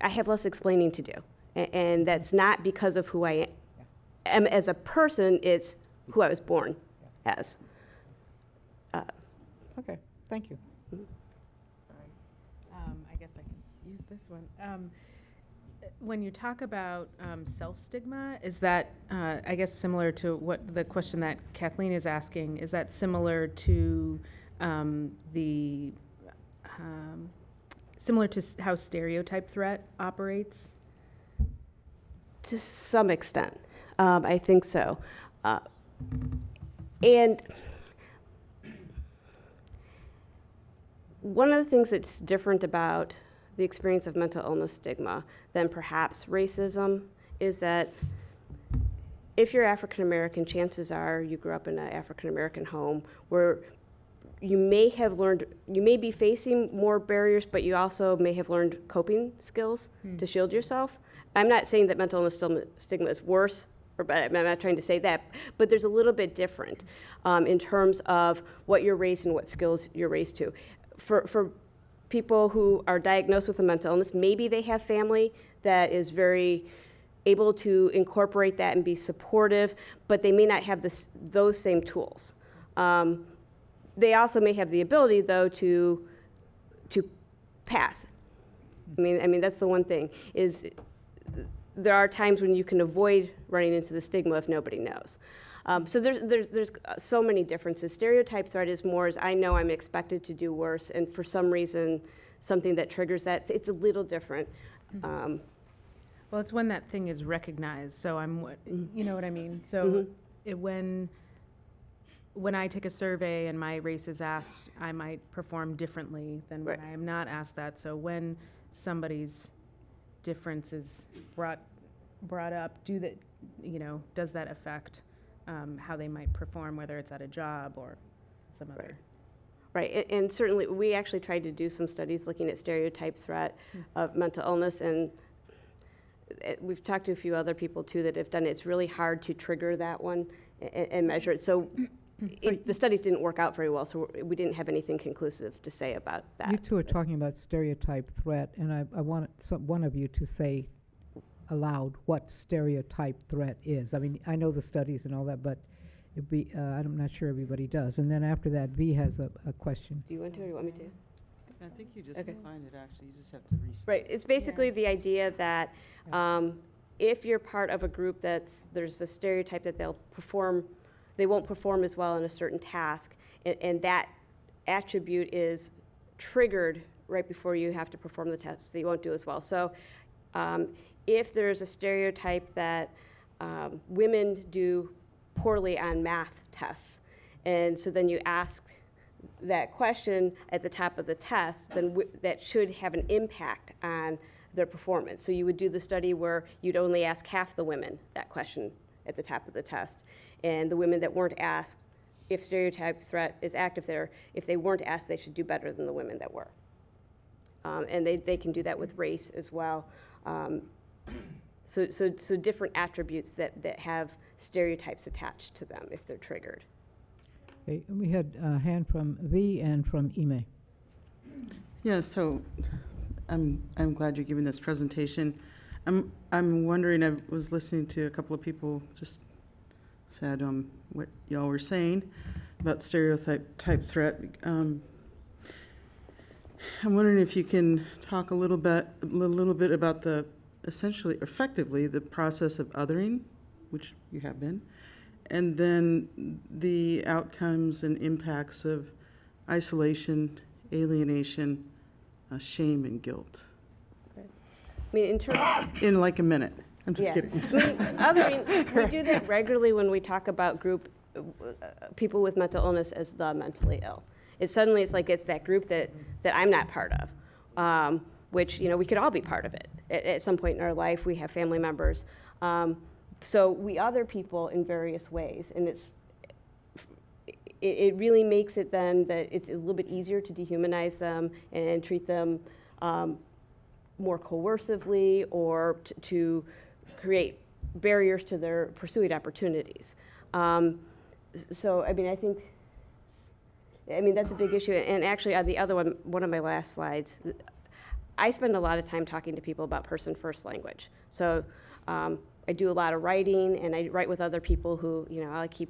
have less explaining to do. And that's not because of who I am as a person, it's who I was born as. Okay, thank you. I guess I can use this one. When you talk about self-stigma, is that, I guess, similar to what the question that Kathleen is asking, is that similar to similar to how stereotype threat operates? To some extent, I think so. And one of the things that's different about the experience of mental illness stigma than perhaps racism is that if you're African American, chances are you grew up in an African American home where you may have learned, you may be facing more barriers, but you also may have learned coping skills to shield yourself. I'm not saying that mental illness stigma is worse, but I'm not trying to say that, but there's a little bit different in terms of what you're raised and what skills you're raised to. For people who are diagnosed with a mental illness, maybe they have family that is very able to incorporate that and be supportive, but they may not have those same tools. They also may have the ability, though, to pass. I mean that's the one thing, is there are times when you can avoid running into the stigma if nobody knows. So there's so many differences. Stereotype threat is more as I know I'm expected to do worse, and for some reason, something that triggers that, it's a little different. Well, it's when that thing is recognized, so you know what I mean? So when I take a survey and my race is asked, I might perform differently than when I am not asked that. So when somebody's difference is brought up, does that affect how they might perform, whether it's at a job or some other? Right, and certainly we actually tried to do some studies looking at stereotype threat of mental illness, and we've talked to a few other people too that have done it. It's really hard to trigger that one and measure it. So the studies didn't work out very well, so we didn't have anything conclusive to say about that. You two are talking about stereotype threat, and I want one of you to say aloud what stereotype threat is. I mean, I know the studies and all that, but I'm not sure everybody does. And then after that, V has a question. Do you want to, or you want me to? I think you just Okay. defined it, actually. You just have to restate. Right, it's basically the idea that if you're part of a group there's a stereotype that they won't perform as well in a certain task, and that attribute is triggered right before you have to perform the test, so you won't do as well. So if there's a stereotype that women do poorly on math tests, and so then you ask that question at the top of the test, then that should have an impact on their performance. So you would do the study where you'd only ask half the women that question at the top of the test, and the women that weren't asked, if stereotype threat is active there, if they weren't asked, they should do better than the women that were. And they can do that with race as well. So different attributes that have stereotypes attached to them if they're triggered. Okay, and we had a hand from V and from Ime. Yeah, so I'm glad you're giving this presentation. I'm wondering, I was listening to a couple of people just said what y'all were saying about stereotype threat. I'm wondering if you can talk a little bit about effectively the process of othering, which you have been, and then the outcomes and impacts of isolation, alienation, shame, and guilt. I mean, in like a minute. I'm just kidding. We do that regularly when we talk about people with mental illness as the mentally ill. It's that group that I'm not part of, which we could all be part of it at some point in our life. We have family members, so we other people in various ways, and it really makes it then that it's a little bit easier to dehumanize them and treat them more coercively, or to create barriers to their pursuit opportunities. So I mean that's a big issue. And actually on the other one of my last slides, I spend a lot of time talking to people about person-first language. So I do a lot of writing, and I write with other people who, I keep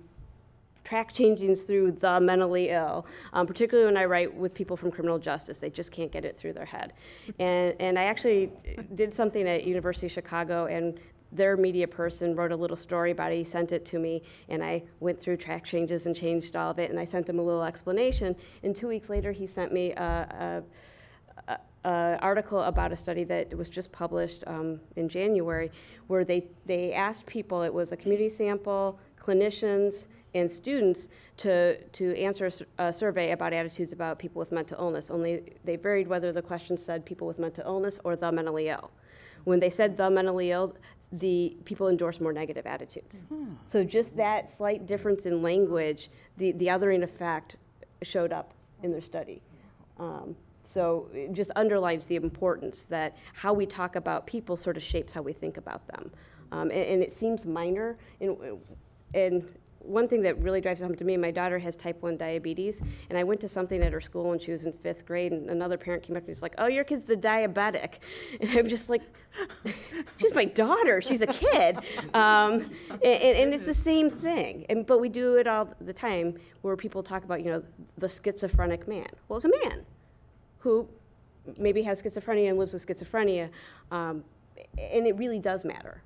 track changings through the mentally ill, particularly when I write with people from criminal justice. They just can't get it through their head. And I actually did something at University of Chicago, and their media person wrote a little story about it. He sent it to me, and I went through track changes and changed all of it, and I sent him a little explanation. And 2 weeks later, he sent me a article about a study that was just published in January, where they asked people, it was a community sample, clinicians, and students to answer a survey about attitudes about people with mental illness. Only they varied whether the question said people with mental illness or the mentally ill. When they said the mentally ill, the people endorsed more negative attitudes. So just that slight difference in language, the othering effect showed up in their study. So it just underlines the importance that how we talk about people sort of shapes how we think about them. And it seems minor. And one thing that really drives it home to me, my daughter has type 1 diabetes, and I went to something at her school when she was in 5th grade, and another parent came up to me and was like, oh, your kid's the diabetic. And I'm just like, she's my daughter, she's a kid. And it's the same thing. But we do it all the time where people talk about, the schizophrenic man. Well, it's a man who maybe has schizophrenia and lives with schizophrenia, and it really does matter.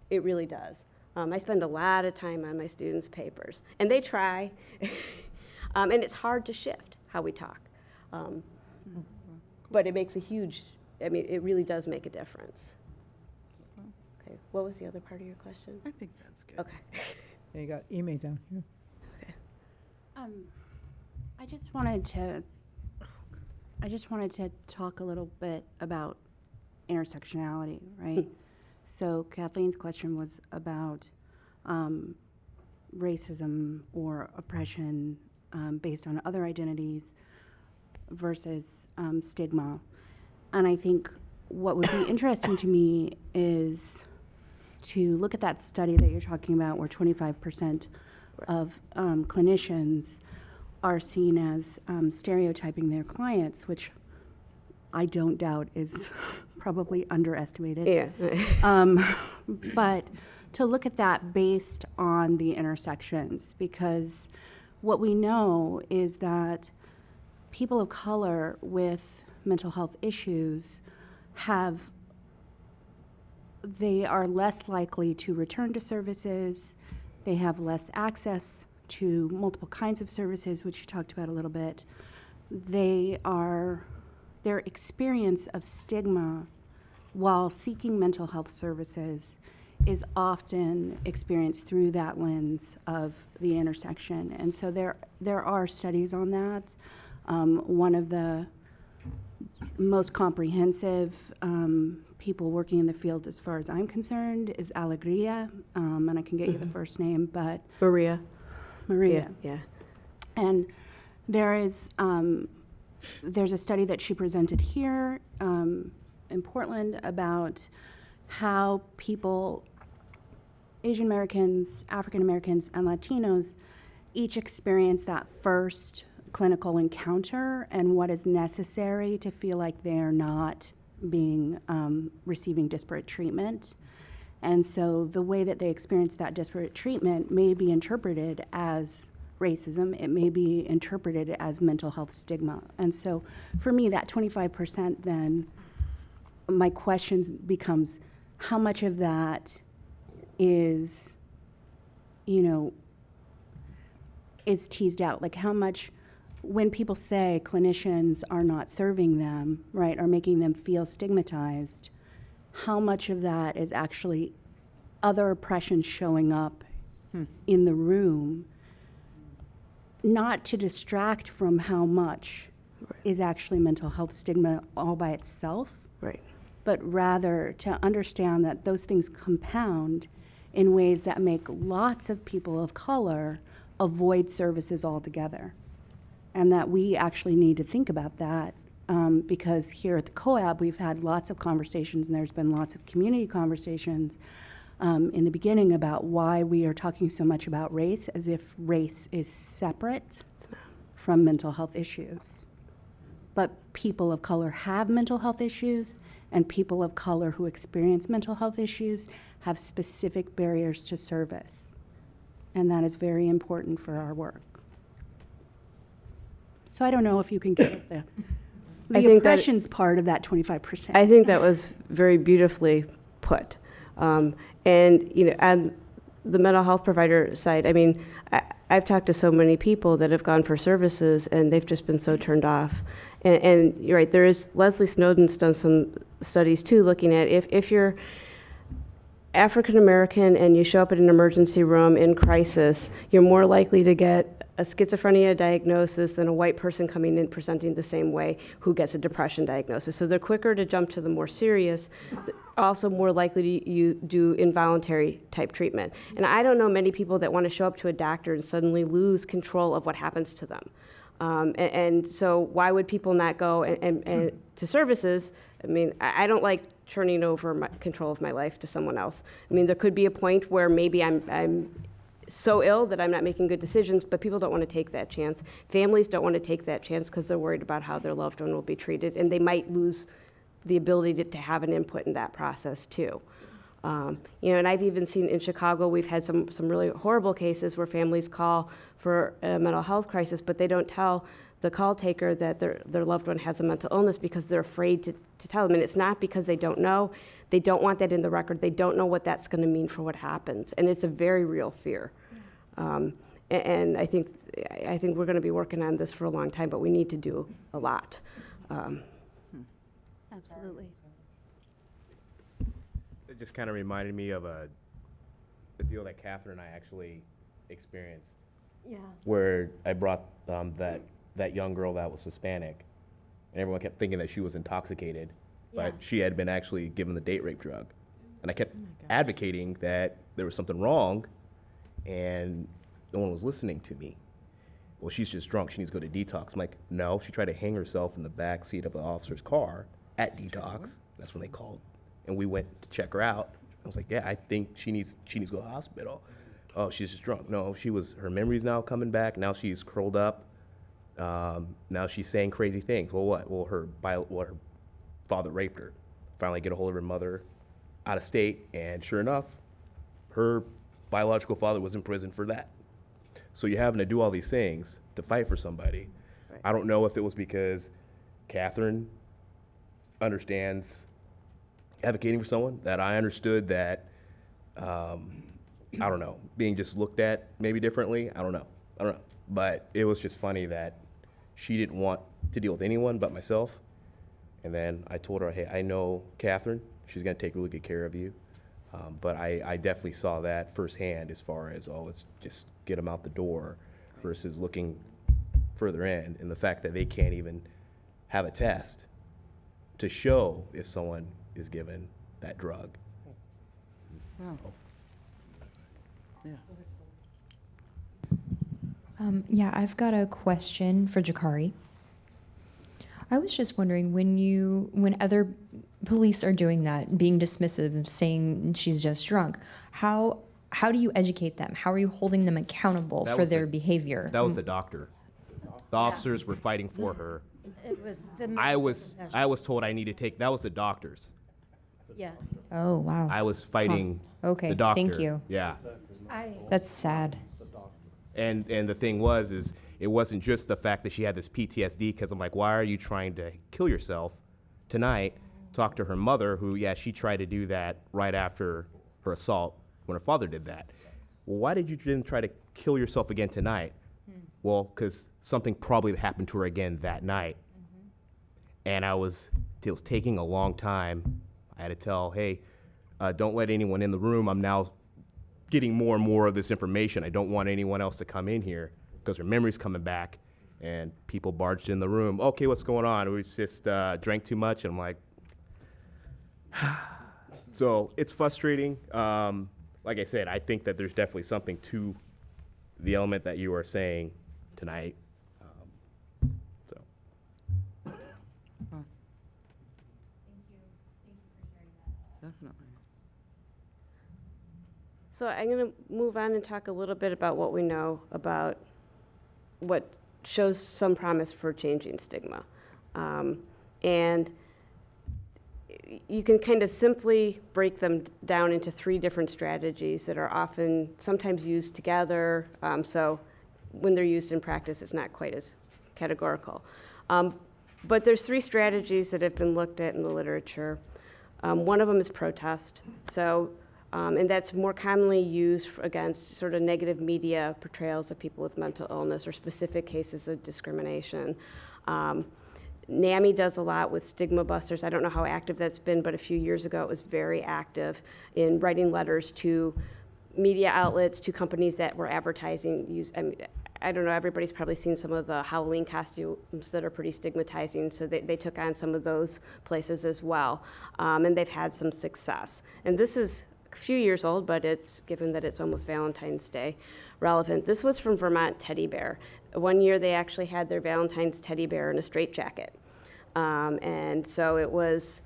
It really does. I spend a lot of time on my students' papers, and they try, and it's hard to shift how we talk. But it makes it really does make a difference. Okay, what was the other part of your question? I think that's good. Okay. Yeah, you got email down here. I just wanted to talk a little bit about intersectionality, right? So Kathleen's question was about racism or oppression based on other identities versus stigma. And I think what would be interesting to me is to look at that study that you're talking about where 25% of clinicians are seen as stereotyping their clients, which I don't doubt is probably underestimated. Yeah. But to look at that based on the intersections, because what we know is that people of color with mental health issues they are less likely to return to services, they have less access to multiple kinds of services, which you talked about a little bit. Their experience of stigma while seeking mental health services is often experienced through that lens of the intersection. And so there are studies on that. One of the most comprehensive people working in the field, as far as I'm concerned, is Alegria, and I can get you the first name, but Maria. Yeah. And there's a study that she presented here in Portland about how people, Asian Americans, African Americans, and Latinos each experience that first clinical encounter and what is necessary to feel like they're not being receiving disparate treatment. And so the way that they experience that disparate treatment may be interpreted as racism, it may be interpreted as mental health stigma. And so for me, that 25% then, my question becomes, how much of that is, is teased out? Like how much, when people say clinicians are not serving them, right, or making them feel stigmatized, how much of that is actually other oppression showing up in the room, not to distract from how much is actually mental health stigma all by itself, right, but rather to understand that those things compound in ways that make lots of people of color avoid services altogether. And that we actually need to think about that because here at the COAB, we've had lots of conversations and there's been lots of community conversations in the beginning about why we are talking so much about race as if race is separate from mental health issues. But people of color have mental health issues, and people of color who experience mental health issues have specific barriers to service. And that is very important for our work. So I don't know if you can get the oppressions part of that 25%. I think that was very beautifully put. And, on the mental health provider side, I've talked to so many people that have gone for services and they've just been so turned off. And you're right, Leslie Snowden's done some studies too, looking at if you're African American and you show up at an emergency room in crisis, you're more likely to get a schizophrenia diagnosis than a white person coming in presenting the same way who gets a depression diagnosis. So they're quicker to jump to the more serious, also more likely to do involuntary type treatment. And I don't know many people that want to show up to a doctor and suddenly lose control of what happens to them. And so why would people not go and to services? I mean, I don't like turning over control of my life to someone else. I mean, there could be a point where maybe I'm so ill that I'm not making good decisions, but people don't want to take that chance. Families don't want to take that chance because they're worried about how their loved one will be treated, and they might lose the ability to have an input in that process too. And I've even seen in Chicago, we've had some really horrible cases where families call for a mental health crisis, but they don't tell the call taker that their loved one has a mental illness because they're afraid to tell them. And it's not because they don't know. They don't want that in the record. They don't know what that's going to mean for what happens. And it's a very real fear. And I think we're going to be working on this for a long time, but we need to do a lot. Absolutely. It just kind of reminded me of a deal that Catherine and I actually experienced. Yeah. Where I brought that young girl that was Hispanic, and everyone kept thinking that she was intoxicated, but she had been actually given the date rape drug. And I kept advocating that there was something wrong, and no one was listening to me. Well, she's just drunk. She needs to go to detox. I'm like, no. She tried to hang herself in the back seat of the officer's car at detox. That's when they called, and we went to check her out. I was like, yeah, I think she needs to go to the hospital. Oh, she's just drunk. No, her memory's now coming back. Now she's curled up. Now she's saying crazy things. Well, what? Well, her father raped her. Finally get a hold of her mother out of state, and sure enough, her biological father was in prison for that. So you're having to do all these things to fight for somebody. Right. I don't know if it was because Catherine understands advocating for someone, that I understood that, I don't know, being just looked at maybe differently. I don't know. But it was just funny that she didn't want to deal with anyone but myself. And then I told her, hey, I know Catherine. She's going to take really good care of you. But I definitely saw that firsthand as far as, let's just get them out the door versus looking further in. And the fact that they can't even have a test to show if someone is given that drug. Wow. Yeah. Yeah, I've got a question for Jakari. I was just wondering, when other police are doing that, being dismissive, saying she's just drunk, how do you educate them? How are you holding them accountable for their behavior? That was the doctor. The officers were fighting for her. It was the. I was told I need to take. That was the doctors. Yeah. Oh, wow. I was fighting Okay, the doctor. thank you. Yeah. That's sad. And the thing is it wasn't just the fact that she had this PTSD, because I'm like, why are you trying to kill yourself tonight? Talk to her mother, who, she tried to do that right after her assault when her father did that. Well, why did you then try to kill yourself again tonight? Well, because something probably happened to her again that night. And it was taking a long time. I had to tell, hey, don't let anyone in the room. I'm now getting more and more of this information. I don't want anyone else to come in here because her memory's coming back. And people barged in the room. Okay, what's going on? We just drank too much. And I'm like, so it's frustrating. Like I said, I think that there's definitely something to the element that you are saying tonight. Definitely. So I'm going to move on and talk a little bit about what we know about what shows some promise for changing stigma. And you can kind of simply break them down into 3 different strategies that are sometimes used together. So when they're used in practice, it's not quite as categorical. But there's 3 strategies that have been looked at in the literature. One of them is protest. So, and that's more commonly used against sort of negative media portrayals of people with mental illness or specific cases of discrimination. NAMI does a lot with stigma busters. I don't know how active that's been, but a few years ago it was very active in writing letters to media outlets, to companies that were advertising. I don't know, everybody's probably seen some of the Halloween costumes that are pretty stigmatizing, so they took on some of those places as well, and they've had some success. And this is a few years old, but given that it's almost Valentine's Day, relevant. This was from Vermont Teddy Bear. One year they actually had their Valentine's teddy bear in a straitjacket. And so it was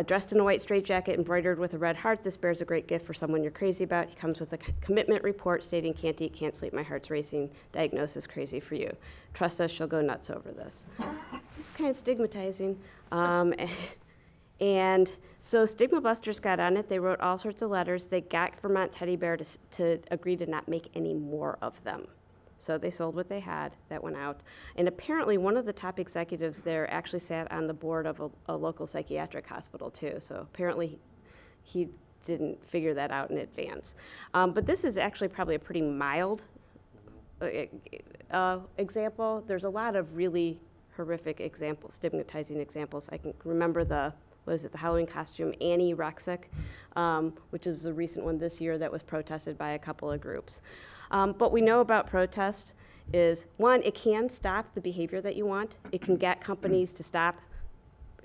dressed in a white straitjacket embroidered with a red heart. This bear's a great gift for someone you're crazy about. He comes with a commitment report stating, can't eat, can't sleep, my heart's racing, diagnosis crazy for you. Trust us, she'll go nuts over this. It's kind of stigmatizing. And so Stigma Busters got on it. They wrote all sorts of letters. They got Vermont Teddy Bear to agree to not make any more of them. So they sold what they had. That went out. And apparently one of the top executives there actually sat on the board of a local psychiatric hospital too. So apparently he didn't figure that out in advance. But this is actually probably a pretty mild example. There's a lot of really horrific examples, stigmatizing examples. I can remember the Halloween costume, Annie Rexick, which is a recent one this year that was protested by a couple of groups. What we know about protest is, one, it can stop the behavior that you want. It can get companies to stop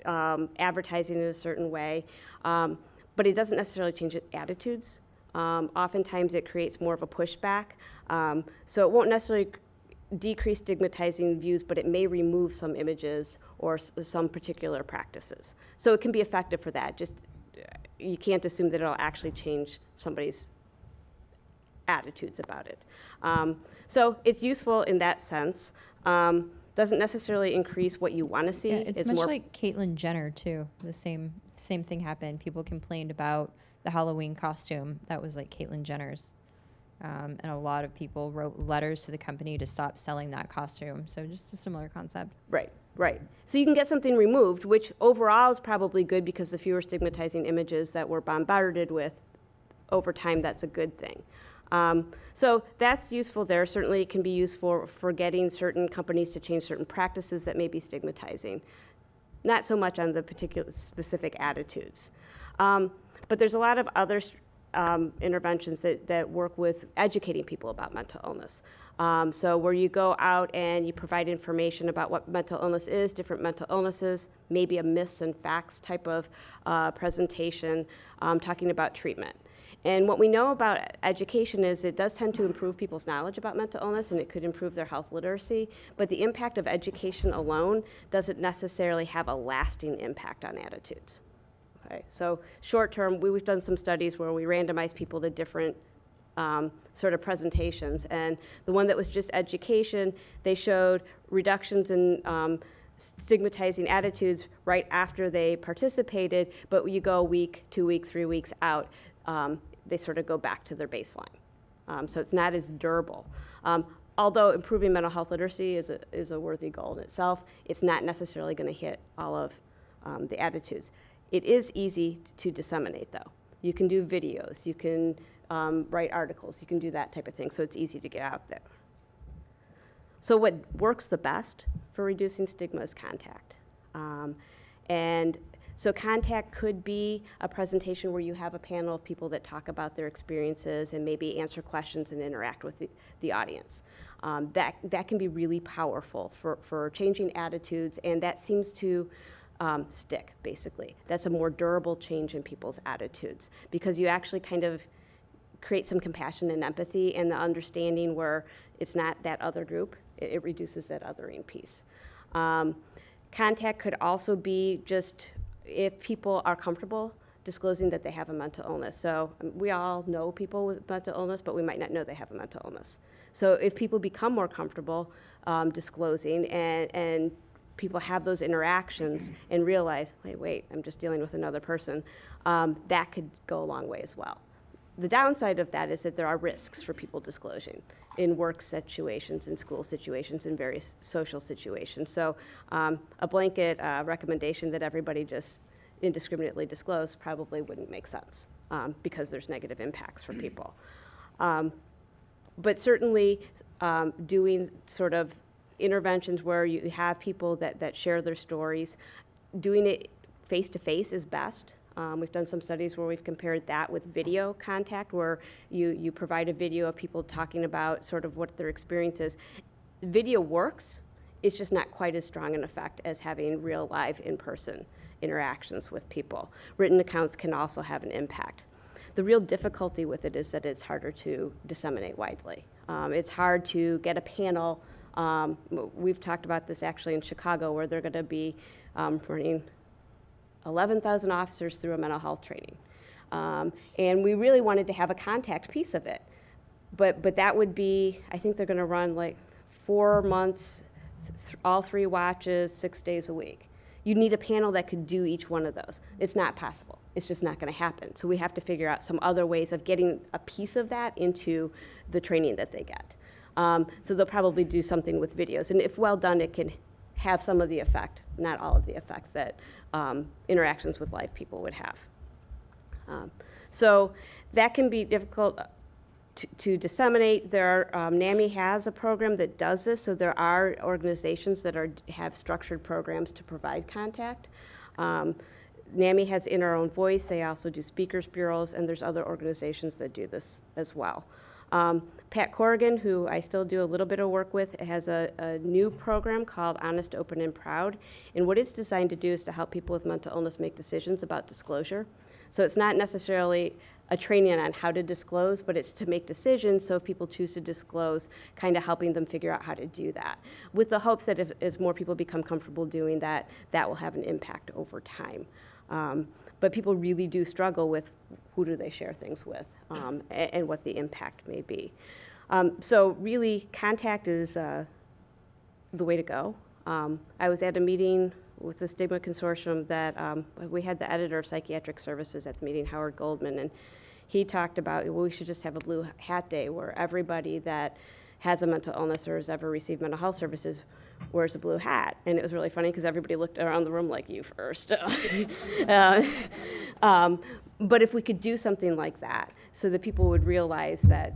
advertising in a certain way, but it doesn't necessarily change attitudes. Oftentimes it creates more of a pushback. So it won't necessarily decrease stigmatizing views, but it may remove some images or some particular practices. So it can be effective for that. Just you can't assume that it'll actually change somebody's attitudes about it. So it's useful in that sense. Doesn't necessarily increase what you want to see. Yeah, it's much like Caitlyn Jenner too. The same thing happened. People complained about the Halloween costume that was like Caitlyn Jenner's. And a lot of people wrote letters to the company to stop selling that costume. So just a similar concept. Right. So you can get something removed, which overall is probably good because the fewer stigmatizing images that we're bombarded with, over time, that's a good thing. So that's useful there. Certainly it can be useful for getting certain companies to change certain practices that may be stigmatizing. Not so much on the particular specific attitudes. But there's a lot of other interventions that work with educating people about mental illness. So where you go out and you provide information about what mental illness is, different mental illnesses, maybe a myths and facts type of presentation, talking about treatment. And what we know about education is it does tend to improve people's knowledge about mental illness, and it could improve their health literacy, but the impact of education alone doesn't necessarily have a lasting impact on attitudes. Okay, so short term, we've done some studies where we randomized people to different sort of presentations, and the one that was just education, they showed reductions in stigmatizing attitudes right after they participated, but you go a week, 2 weeks, 3 weeks out, they sort of go back to their baseline. So it's not as durable. Although improving mental health literacy is a worthy goal in itself, it's not necessarily going to hit all of the attitudes. It is easy to disseminate, though. You can do videos, you can write articles, you can do that type of thing, so it's easy to get out there. So what works the best for reducing stigma is contact. And so contact could be a presentation where you have a panel of people that talk about their experiences and maybe answer questions and interact with the audience. That can be really powerful for changing attitudes, and that seems to stick, basically. That's a more durable change in people's attitudes because you actually kind of create some compassion and empathy and the understanding where it's not that other group. It reduces that othering piece. Contact could also be just if people are comfortable disclosing that they have a mental illness. So we all know people with mental illness, but we might not know they have a mental illness. So if people become more comfortable disclosing and people have those interactions and realize, wait, I'm just dealing with another person, that could go a long way as well. The downside of that is that there are risks for people disclosing in work situations, in school situations, in various social situations. So a blanket recommendation that everybody just indiscriminately disclose probably wouldn't make sense because there's negative impacts for people. But certainly doing sort of interventions where you have people that share their stories, doing it face-to-face is best. We've done some studies where we've compared that with video contact, where you provide a video of people talking about sort of what their experience is. Video works, it's just not quite as strong an effect as having real live in-person interactions with people. Written accounts can also have an impact. The real difficulty with it is that it's harder to disseminate widely. It's hard to get a panel We've talked about this actually in Chicago, where they're going to be running 11,000 officers through a mental health training. And we really wanted to have a contact piece of it. But that would be, I think they're going to run like 4 months, all 3 watches, 6 days a week. You need a panel that could do each one of those. It's not possible. It's just not going to happen. So we have to figure out some other ways of getting a piece of that into the training that they get. So they'll probably do something with videos. And if well done, it can have some of the effect, not all of the effect, that interactions with live people would have. So that can be difficult to disseminate. NAMI has a program that does this, so there are organizations that have structured programs to provide contact. NAMI has In Our Own Voice. They also do speakers bureaus, and there's other organizations that do this as well. Pat Corrigan, who I still do a little bit of work with, has a new program called Honest, Open, and Proud. And what it's designed to do is to help people with mental illness make decisions about disclosure. So it's not necessarily a training on how to disclose, but it's to make decisions, so if people choose to disclose, kind of helping them figure out how to do that, with the hopes that as more people become comfortable doing that, that will have an impact over time. But people really do struggle with who do they share things with, and what the impact may be. So really, contact is the way to go. I was at a meeting with the Stigma Consortium that we had the editor of Psychiatric Services at the meeting, Howard Goldman, and he talked about, well, we should just have a Blue Hat Day where everybody that has a mental illness or has ever received mental health services wears a blue hat. And it was really funny because everybody looked around the room like, you first. But if we could do something like that so that people would realize that,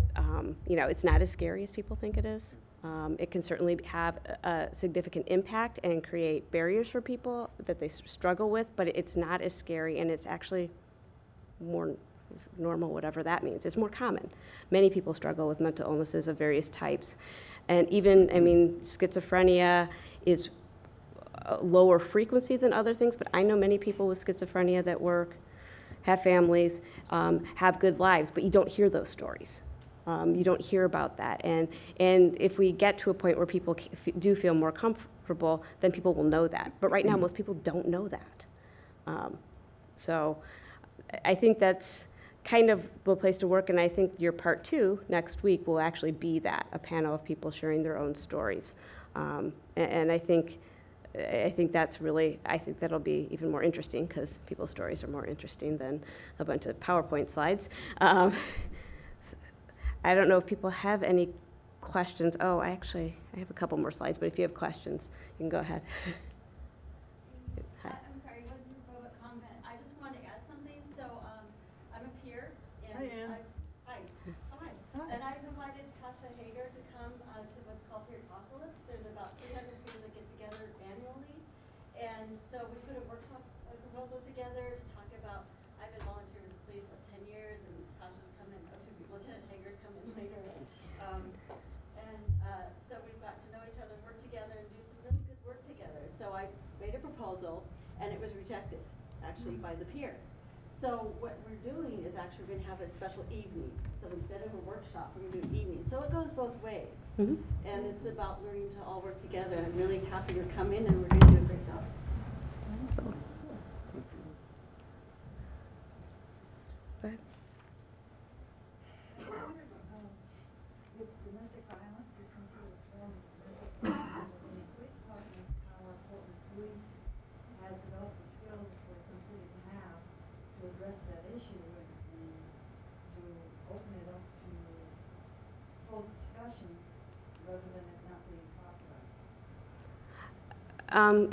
it's not as scary as people think it is. It can certainly have a significant impact and create barriers for people that they struggle with, but it's not as scary, and it's actually more normal, whatever that means. It's more common. Many people struggle with mental illnesses of various types. And even, schizophrenia is a lower frequency than other things, but I know many people with schizophrenia that work, have families, have good lives, but you don't hear those stories. You don't hear about that. And if we get to a point where people do feel more comfortable, then people will know that. But right now, most people don't know that. So I think that's kind of the place to work, and I think your part 2 next week will actually be that, a panel of people sharing their own stories. And I think that's really, I think that'll be even more interesting because people's stories are more interesting than a bunch of PowerPoint slides. I don't know if people have any questions. Oh, I have a couple more slides, but if you have questions, you can go ahead. Hi. I'm sorry, it wasn't a public comment. I just wanted to add something. So I'm a peer. And Hi, Ann. Hi. And I've invited Tasha Hager to come to what's called Peertopolis. There's about 300 peers that get together annually. And so we put a workshop proposal together to talk about, I've been volunteering with the police for 10 years, and Tasha's come in, Lieutenant Hager's come in later. So we've got to know each other, work together, and do some really good work together. So I made a proposal, and it was rejected, actually, by the peers. So what we're doing is actually we're going to have a special evening. So instead of a workshop, we're going to do an evening. So it goes both ways. Mm-hmm. And it's about learning to all work together. I'm really happy you're coming, and we're going to do a great job. Go ahead. If domestic violence is considered a form of mental illness, in the police department, how important police has developed the skills for some cities have to address that issue and to open it up to full discussion rather than it not being talked about.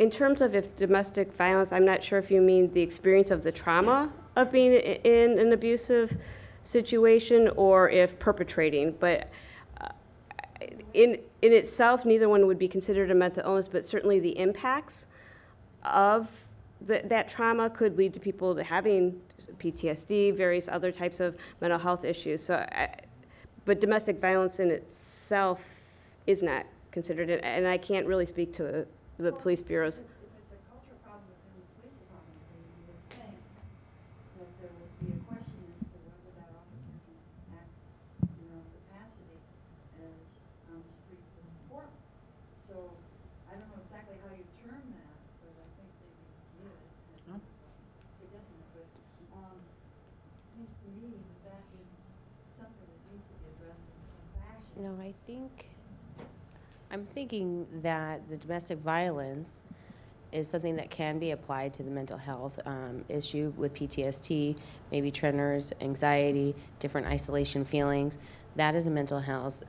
In terms of if domestic violence, I'm not sure if you mean the experience of the trauma of being in an abusive situation or if perpetrating, but in itself, neither one would be considered a mental illness, but certainly the impacts of that trauma could lead to people to having PTSD, various other types of mental health issues. But domestic violence in itself is not considered, and I can't really speak to the police bureaus. If it's a culture problem within the police department, then you would think that there would be a question as to whether that officer can act in their own capacity as on the streets of Portland. seems to me that is something that needs to be addressed in some fashion. No, I'm thinking that the domestic violence is something that can be applied to the mental health issue with PTSD, maybe tremors, anxiety, different isolation feelings. That is a mental health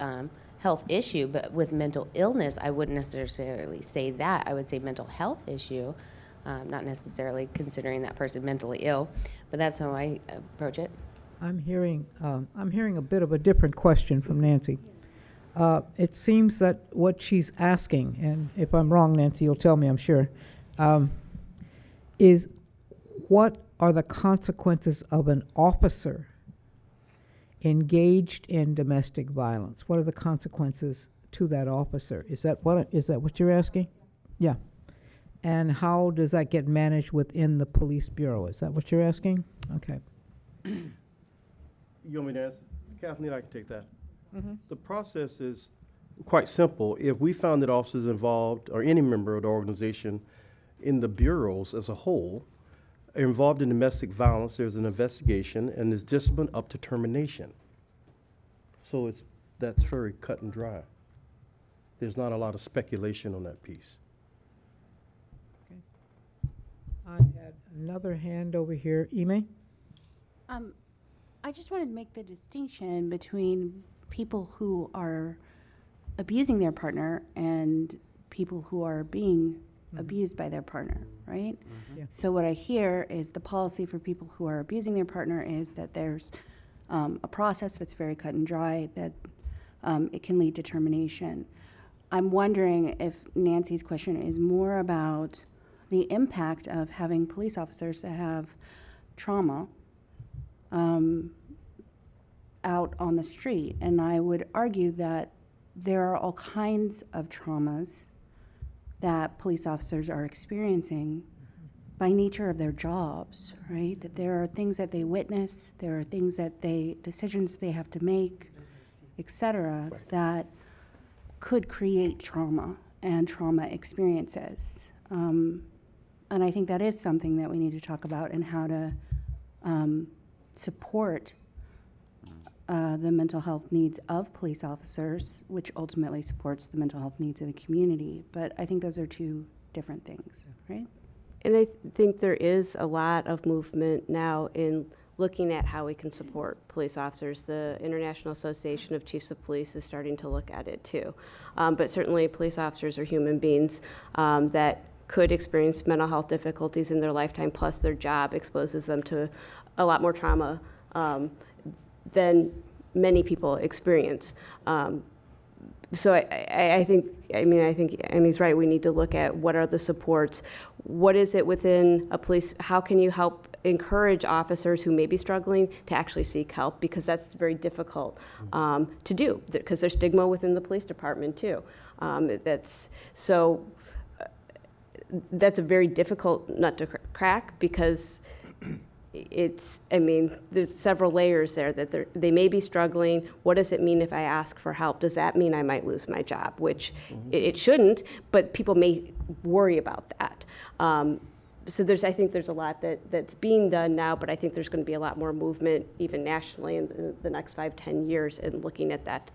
issue, but with mental illness, I wouldn't necessarily say that. I would say mental health issue, not necessarily considering that person mentally ill, but that's how I approach it. I'm hearing a bit of a different question from Nancy. It seems that what she's asking, and if I'm wrong, Nancy, you'll tell me, I'm sure, is what are the consequences of an officer engaged in domestic violence? What are the consequences to that officer? Is that what you're asking? Yeah. And how does that get managed within the police bureau? Is that what you're asking? Okay. You want me to answer? Kathleen, I can take that. The process is quite simple. If we found that officers involved, or any member of the organization in the bureaus as a whole, are involved in domestic violence, there's an investigation and there's discipline up to termination. So that's very cut and dry. There's not a lot of speculation on that piece. I had another hand over here. Ime? I just wanted to make the distinction between people who are abusing their partner and people who are being abused by their partner, right? Yeah. So what I hear is the policy for people who are abusing their partner is that there's a process that's very cut and dry, that it can lead to termination. I'm wondering if Nancy's question is more about the impact of having police officers that have trauma out on the street. And I would argue that there are all kinds of traumas that police officers are experiencing by nature of their jobs, right? That there are things that they witness, there are things that decisions they have to make, et cetera, that could create trauma and trauma experiences. And I think that is something that we need to talk about, and how to support the mental health needs of police officers, which ultimately supports the mental health needs of the community. But I think those are two different things, right? And I think there is a lot of movement now in looking at how we can support police officers. The International Association of Chiefs of Police is starting to look at it too. But certainly police officers are human beings that could experience mental health difficulties in their lifetime, plus their job exposes them to a lot more trauma than many people experience. So I think Amy's right. We need to look at what are the supports. What is it within a police? How can you help encourage officers who may be struggling to actually seek help? Because that's very difficult to do, because there's stigma within the police department too. That's a very difficult nut to crack, because there's several layers there, that they may be struggling. What does it mean if I ask for help? Does that mean I might lose my job? Which it shouldn't, but people may worry about that. So I think there's a lot that's being done now, but I think there's going to be a lot more movement, even nationally, in the next 5-10 years, in looking at that.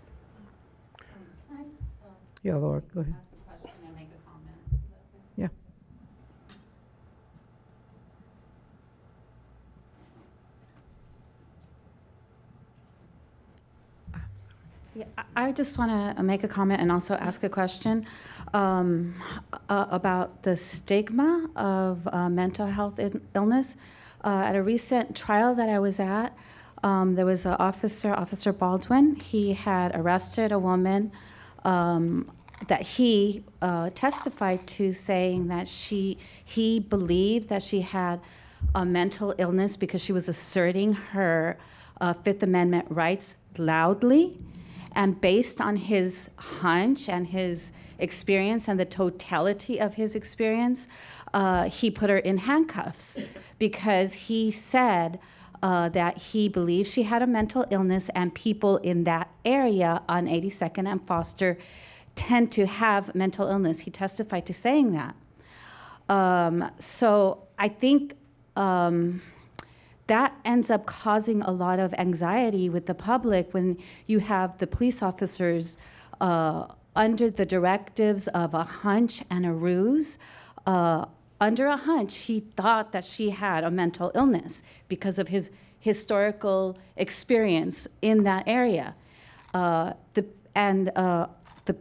Yeah, Laura, go ahead. Ask the question and make a comment. Yeah. Yeah, I just want to make a comment and also ask a question about the stigma of mental health illness. At a recent trial that I was at, there was an Officer Baldwin. He had arrested a woman that he testified to, saying that he believed that she had a mental illness because she was asserting her Fifth Amendment rights loudly. And based on his hunch and his experience and the totality of his experience, he put her in handcuffs, because he said that he believed she had a mental illness, and people in that area on 82nd and Foster tend to have mental illness. He testified to saying that. So I think that ends up causing a lot of anxiety with the public when you have the police officers under the directives of a hunch and a ruse. Under a hunch, he thought that she had a mental illness because of his historical experience in that area. The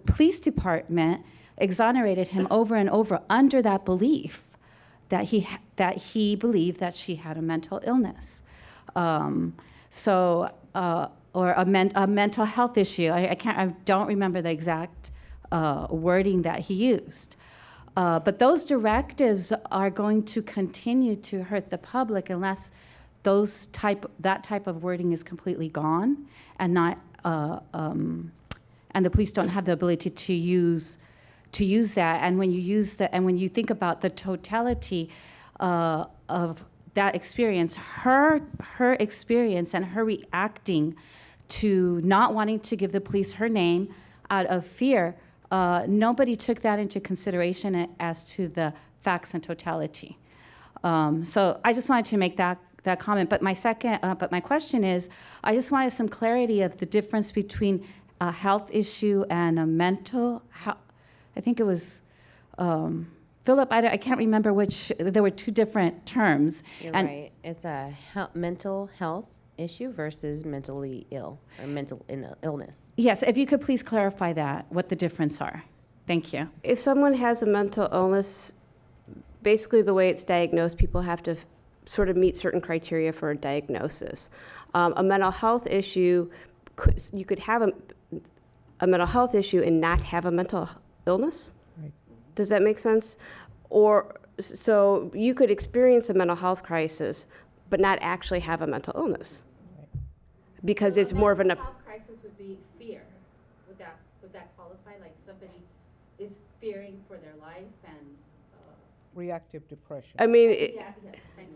police department exonerated him over and over under that belief that he believed that she had a mental illness. Or a mental health issue. I don't remember the exact wording that he used. But those directives are going to continue to hurt the public unless that type of wording is completely gone and not and the police don't have the ability to use that. And when you think about the totality of that experience, her experience and her reacting to not wanting to give the police her name out of fear, nobody took that into consideration as to the facts and totality. So I just wanted to make that comment. But my question is, I just wanted some clarity of the difference between a health issue and a mental health. I think it was Philip. I can't remember which. There were two different terms. You're right. It's a mental health issue versus mentally ill or mental illness. Yes, if you could please clarify that, what the difference are. Thank you. If someone has a mental illness, basically the way it's diagnosed, people have to sort of meet certain criteria for a diagnosis. A mental health issue, you could have a mental health issue and not have a mental illness. Right. Does that make sense? Or so you could experience a mental health crisis, but not actually have a mental illness, because it's more of a mental health crisis would be fear. Would that qualify? Like somebody is fearing for their life and. Reactive depression. I mean,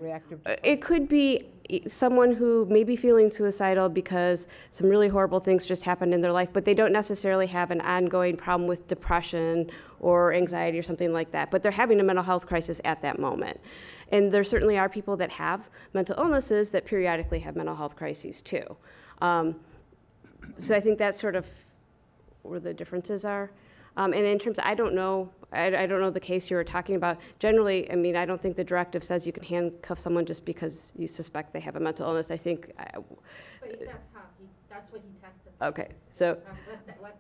Reactive it could be someone who may be feeling suicidal because some really horrible things just happened in their life, but they don't necessarily have an ongoing problem with depression or anxiety or something like that, but they're having a mental health crisis at that moment. And there certainly are people that have mental illnesses that periodically have mental health crises too. So I think that's sort of where the differences are. And in terms of, I don't know the case you were talking about. Generally, I mean, I don't think the directive says you can handcuff someone just because you suspect they have a mental illness. I think. But that's what he testified. Okay, so.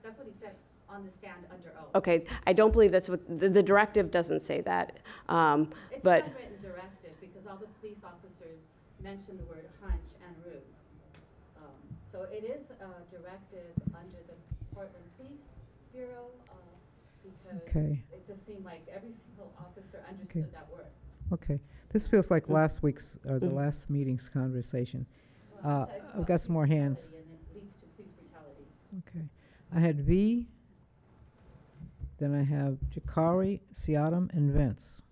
That's what he said on the stand under oath. Okay, I don't believe that's what, the directive doesn't say that. It's But. an unwritten directive because all the police officers mention the word hunch and ruse. So it is a directive under the Portland Police Bureau. Because Okay. it just seemed like every single officer understood that word. Okay. This feels like last week's or the last meeting's conversation. I've got some more hands. And it leads to police brutality. Okay. I had V, then I have Jakari, Siadam, and Vince.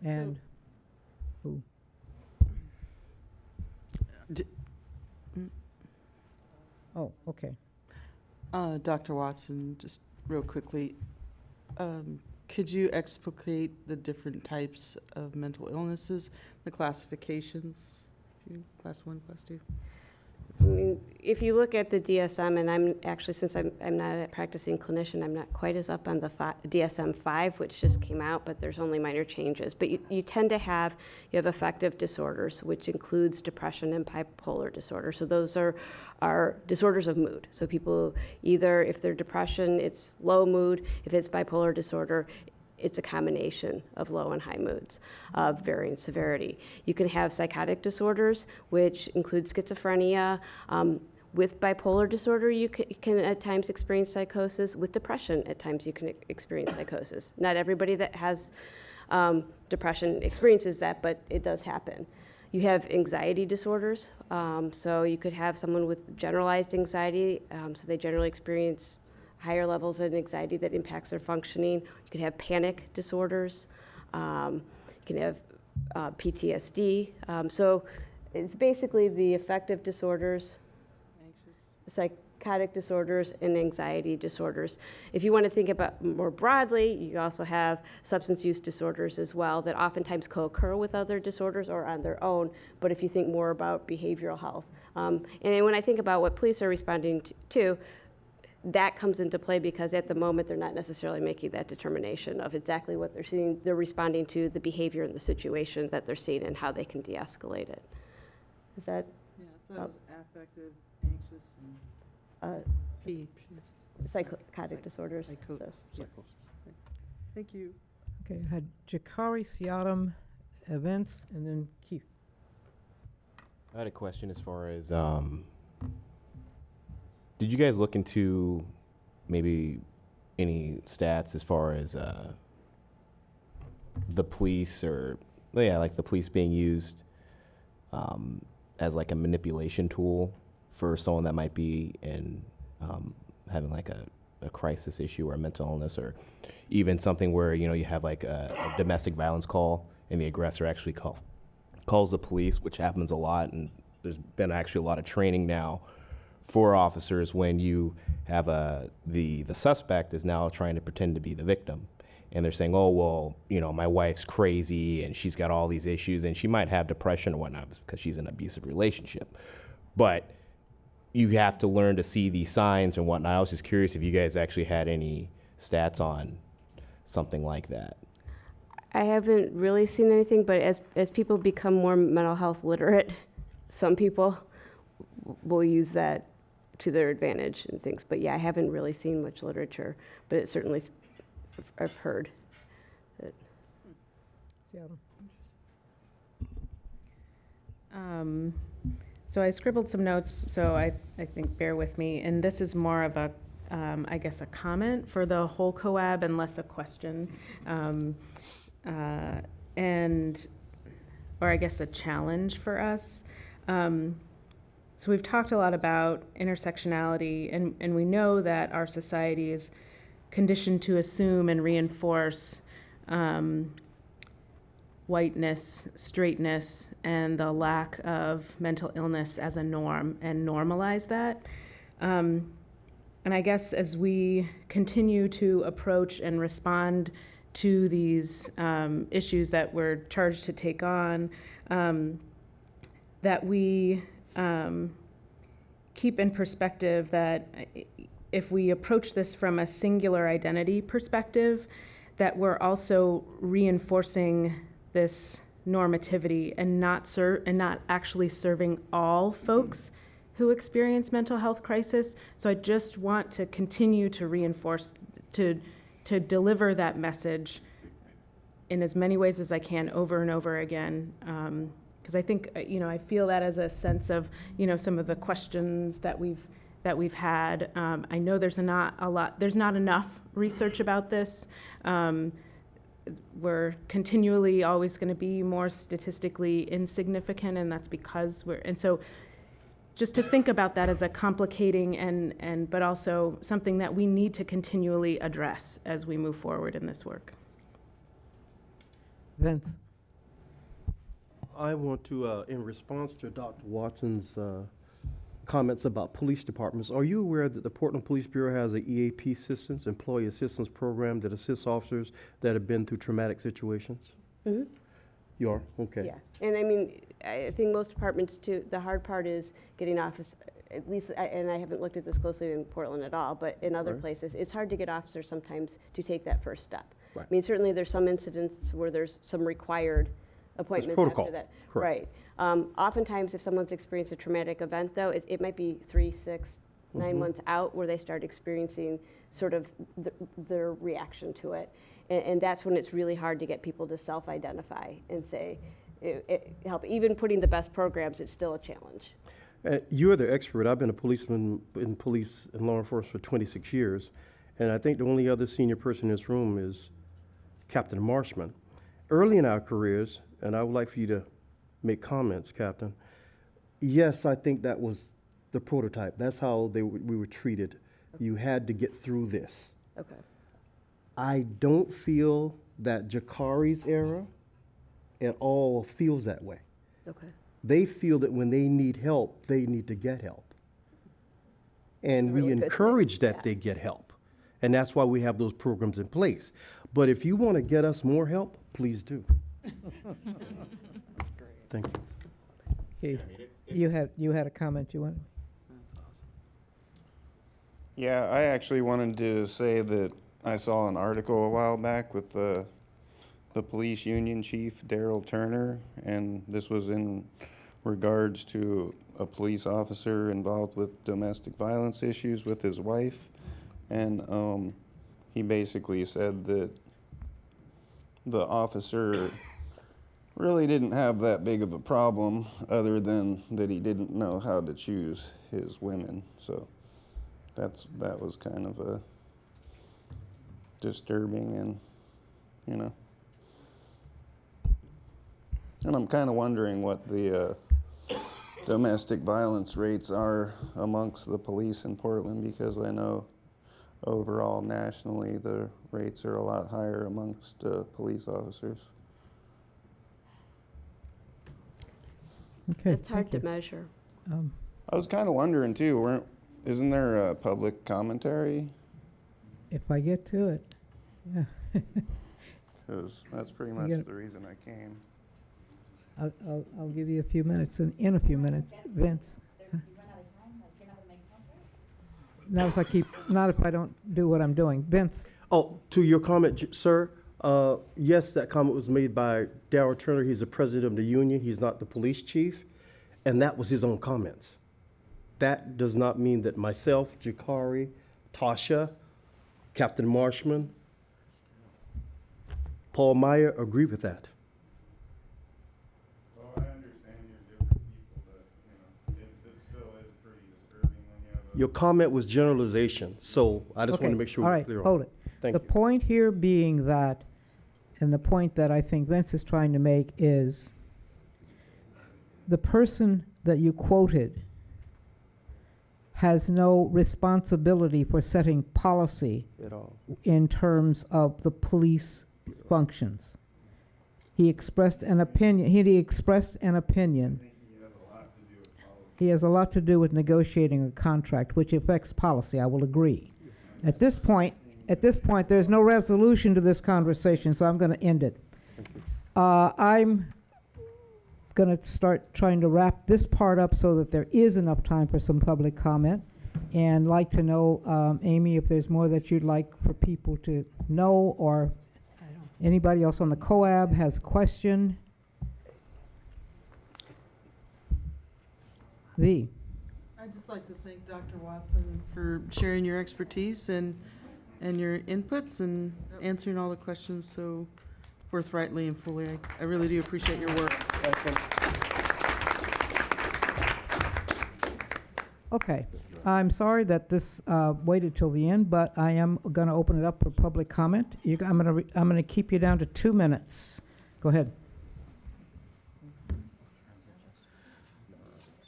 And who? Oh, okay. Dr. Watson, just real quickly, could you explicate the different types of mental illnesses, the classifications? Class 1, Class 2? I mean, if you look at the DSM, and I'm actually, since I'm not a practicing clinician, I'm not quite as up on the DSM-5, which just came out, but there's only minor changes. But you tend to have, you have affective disorders, which includes depression and bipolar disorder. So those are disorders of mood. So people either, if they're depression, it's low mood. If it's bipolar disorder, it's a combination of low and high moods of varying severity. You can have psychotic disorders, which include schizophrenia. With bipolar disorder, you can at times experience psychosis. With depression, at times you can experience psychosis. Not everybody that has depression experiences that, but it does happen. You have anxiety disorders. So you could have someone with generalized anxiety, so they generally experience higher levels of anxiety that impacts their functioning. You could have panic disorders. You can have PTSD. So it's basically the affective disorders. psychotic disorders, and anxiety disorders. If you want to think about more broadly, you also have substance use disorders as well that oftentimes co-occur with other disorders or on their own, but if you think more about behavioral health. And when I think about what police are responding to, that comes into play because at the moment they're not necessarily making that determination of exactly what they're seeing. They're responding to the behavior and the situation that they're seeing and how they can de-escalate it. Is that? Yeah, so it was affective, anxious, and Psychotic disorders. Psychosis. So, Yeah. Thank you. Okay, I had Jakari Siadam, Events, and then Keith. I had a question as far as, did you guys look into maybe any stats as far as the police or, like the police being used as like a manipulation tool for someone that might be in having like a crisis issue or a mental illness, or even something where, you have like a domestic violence call and the aggressor actually calls the police, which happens a lot, and there's been actually a lot of training now for officers when you have the suspect is now trying to pretend to be the victim, and they're saying, oh, well, my wife's crazy and she's got all these issues and she might have depression or whatnot because she's in an abusive relationship, but you have to learn to see these signs and whatnot. I was just curious if you guys actually had any stats on something like that. I haven't really seen anything, but as people become more mental health literate, some people will use that to their advantage and things. But yeah, I haven't really seen much literature, but it certainly I've heard that. So I scribbled some notes, so I think bear with me. And this is more of a, I guess, a comment for the whole COAB and less a question. Or I guess a challenge for us. So we've talked a lot about intersectionality, and we know that our society is conditioned to assume and reinforce whiteness, straightness, and the lack of mental illness as a norm, and normalize that. And I guess as we continue to approach and respond to these issues that we're charged to take on, that we keep in perspective that if we approach this from a singular identity perspective, that we're also reinforcing this normativity and not actually serving all folks who experience mental health crisis. So I just want to continue to reinforce, to deliver that message in as many ways as I can over and over again. Because I think, I feel that as a sense of, some of the questions that we've had. I know there's not enough research about this. We're continually always going to be more statistically insignificant, and that's because so just to think about that as a complicating but also something that we need to continually address as we move forward in this work. Vince. I want to, in response to Dr. Watson's comments about police departments, are you aware that the Portland Police Bureau has an EAP assistance, employee assistance program that assists officers that have been through traumatic situations? Mm-hmm. You are? Okay. Yeah, and I mean, I think most departments too, the hard part is getting office, at least, and I haven't looked at this closely in Portland at all, but in other places, it's hard to get officers sometimes to take that first step. Right. I mean, certainly there's some incidents where there's some required appointments protocol. after that. Correct. Right. Oftentimes, if someone's experienced a traumatic event, though, it might be 3, 6, 9 months out where they start experiencing sort of their reaction to it. And that's when it's really hard to get people to self-identify and say, help. Even putting the best programs, it's still a challenge. You're the expert. I've been a policeman in police and law enforcement for 26 years, and I think the only other senior person in this room is Captain Marshman. Early in our careers, and I would like for you to make comments, Captain, yes, I think that was the prototype. That's how we were treated. Okay. You had to get through this. Okay. I don't feel that Jakari's era at all feels that way. Okay. They feel that when they need help, they need to get help. and we really good thing, encourage that yeah. they get help. And that's why we have those programs in place. But if you want to get us more help, please do. Thank you. Okay, you had a comment you wanted? Yeah, I actually wanted to say that I saw an article a while back with the police union chief, Daryl Turner, and this was in regards to a police officer involved with domestic violence issues with his wife. And he basically said that the officer really didn't have that big of a problem, other than that he didn't know how to choose his women. So that was kind of a disturbing, and you know, and I'm kind of wondering what the domestic violence rates are amongst the police in Portland, because I know overall nationally the rates are a lot higher amongst police officers. Okay. It's hard thank you. to measure. I was kind of wondering too, isn't there a public commentary? If I get to it, yeah. Because that's pretty much gotta- the reason I came. I'll give you a few minutes, in a few minutes. Vince? Not if I don't do what I'm doing. Vince? Oh, to your comment, sir, yes, that comment was made by Darrell Turner. He's the president of the union. He's not the police chief. And that was his own comments. That does not mean that myself, Jakari, Tasha, Captain Marshman, Paul Meyer agree with that. Well, I understand you're different people, but, you know, it still is pretty disturbing when you have a... Your comment was generalization, so I just want to make sure All we're right, clear on hold it. it. Thank The you. point here being that, and the point that I think Vince is trying to make is, the person that you quoted has no responsibility for setting policy At all. in terms of the police functions. He expressed an opinion. He expressed an opinion. He has a lot to do with negotiating a contract, which affects policy. I will agree. At this point, there's no resolution to this conversation, so I'm going to end it. I'm going to start trying to wrap this part up so that there is enough time for some public comment. And like to know, Amy, if there's more that you'd like for people to know, or anybody else on the COAB has a question. V. I'd just like to thank Dr. Watson for sharing your expertise and your inputs and answering all the questions so forthrightly and fully. I really do appreciate your work. Okay. I'm sorry that this waited till the end, but I am going to open it up for public comment. I'm going to keep you down to 2 minutes. Go ahead.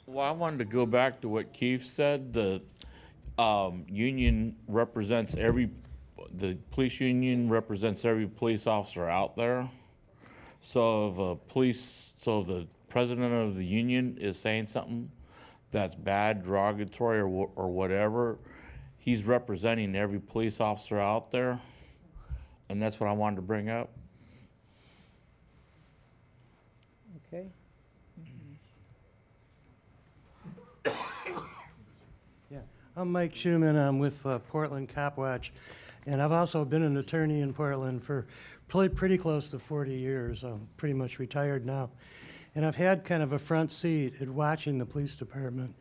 Well, I wanted to go back to what Keith said. The union represents the police union represents every police officer out there. So if the president of the union is saying something that's bad, derogatory, or whatever, he's representing every police officer out there. And that's what I wanted to bring up. Okay. Yeah, I'm Mike Schuman. I'm with Portland Cop Watch, and I've also been an attorney in Portland for pretty close to 40 years. I'm pretty much retired now. And I've had kind of a front seat at watching the police department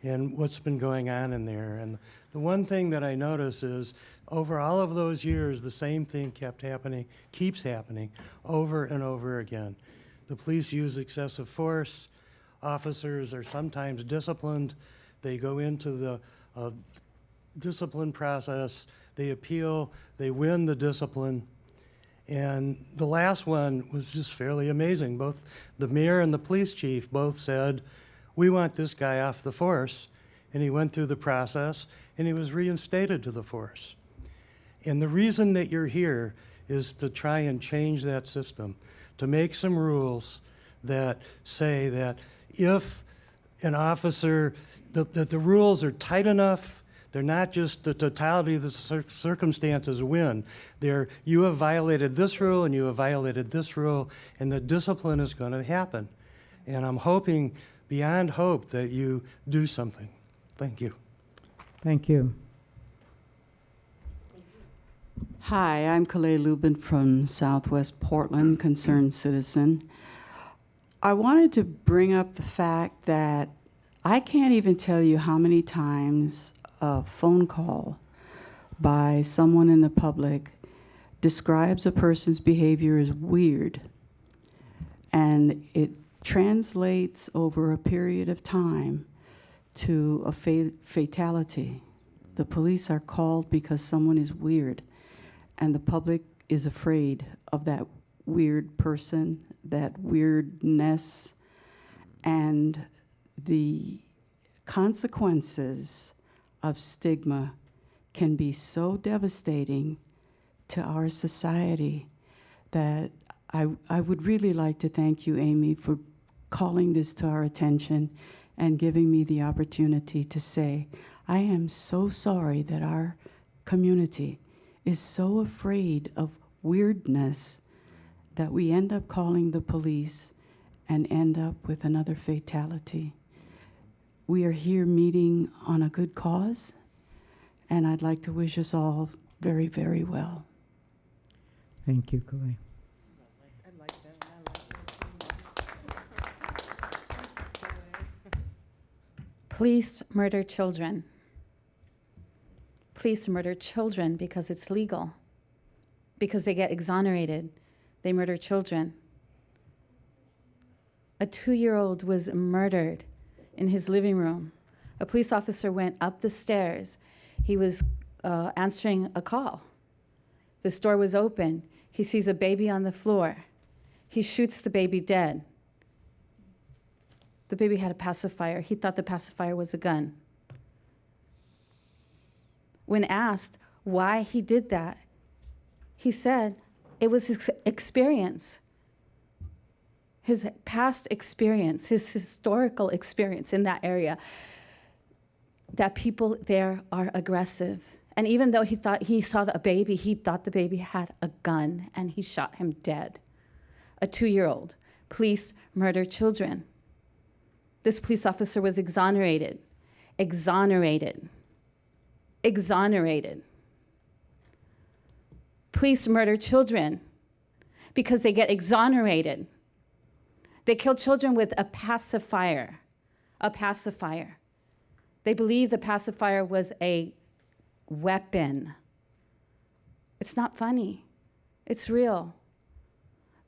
and what's been going on in there. And the one thing that I notice is over all of those years, the same thing keeps happening over and over again. The police use excessive force. Officers are sometimes disciplined. They go into the discipline process. They appeal. They win the discipline. And the last one was just fairly amazing. Both the mayor and the police chief both said, we want this guy off the force. And he went through the process, and he was reinstated to the force. And the reason that you're here is to try and change that system, to make some rules that say that if an officer, that the rules are tight enough They're not just the totality of the circumstances win. They're, you have violated this rule and you have violated this rule, and the discipline is going to happen. And I'm hoping, beyond hope, that you do something. Thank you. Thank you. Hi, I'm Kalei Lubin from Southwest Portland, concerned citizen. I wanted to bring up the fact that I can't even tell you how many times a phone call by someone in the public describes a person's behavior as weird, and it translates over a period of time to a fatality. The police are called because someone is weird, and the public is afraid of that weird person, that weirdness, and the consequences of stigma can be so devastating to our society that I would really like to thank you, Amy, for calling this to our attention and giving me the opportunity to say, I am so sorry that our community is so afraid of weirdness that we end up calling the police and end up with another fatality. We are here meeting on a good cause, and I'd like to wish us all very, very well. Thank you, Kalei. Police murder children. Police murder children because it's legal, because they get exonerated. They murder children. A 2-year-old was murdered in his living room. A police officer went up the stairs. He was answering a call. The door was open. He sees a baby on the floor. He shoots the baby dead. The baby had a pacifier. He thought the pacifier was a gun. When asked why he did that, he said it was his experience, his past experience, his historical experience in that area, that people there are aggressive. And even though he thought he saw a baby, he thought the baby had a gun, and he shot him dead. A 2-year-old. Police murder children. This police officer was exonerated. Exonerated. Exonerated. Police murder children because they get exonerated. They kill children with a pacifier. A pacifier. They believe the pacifier was a weapon. It's not funny. It's real.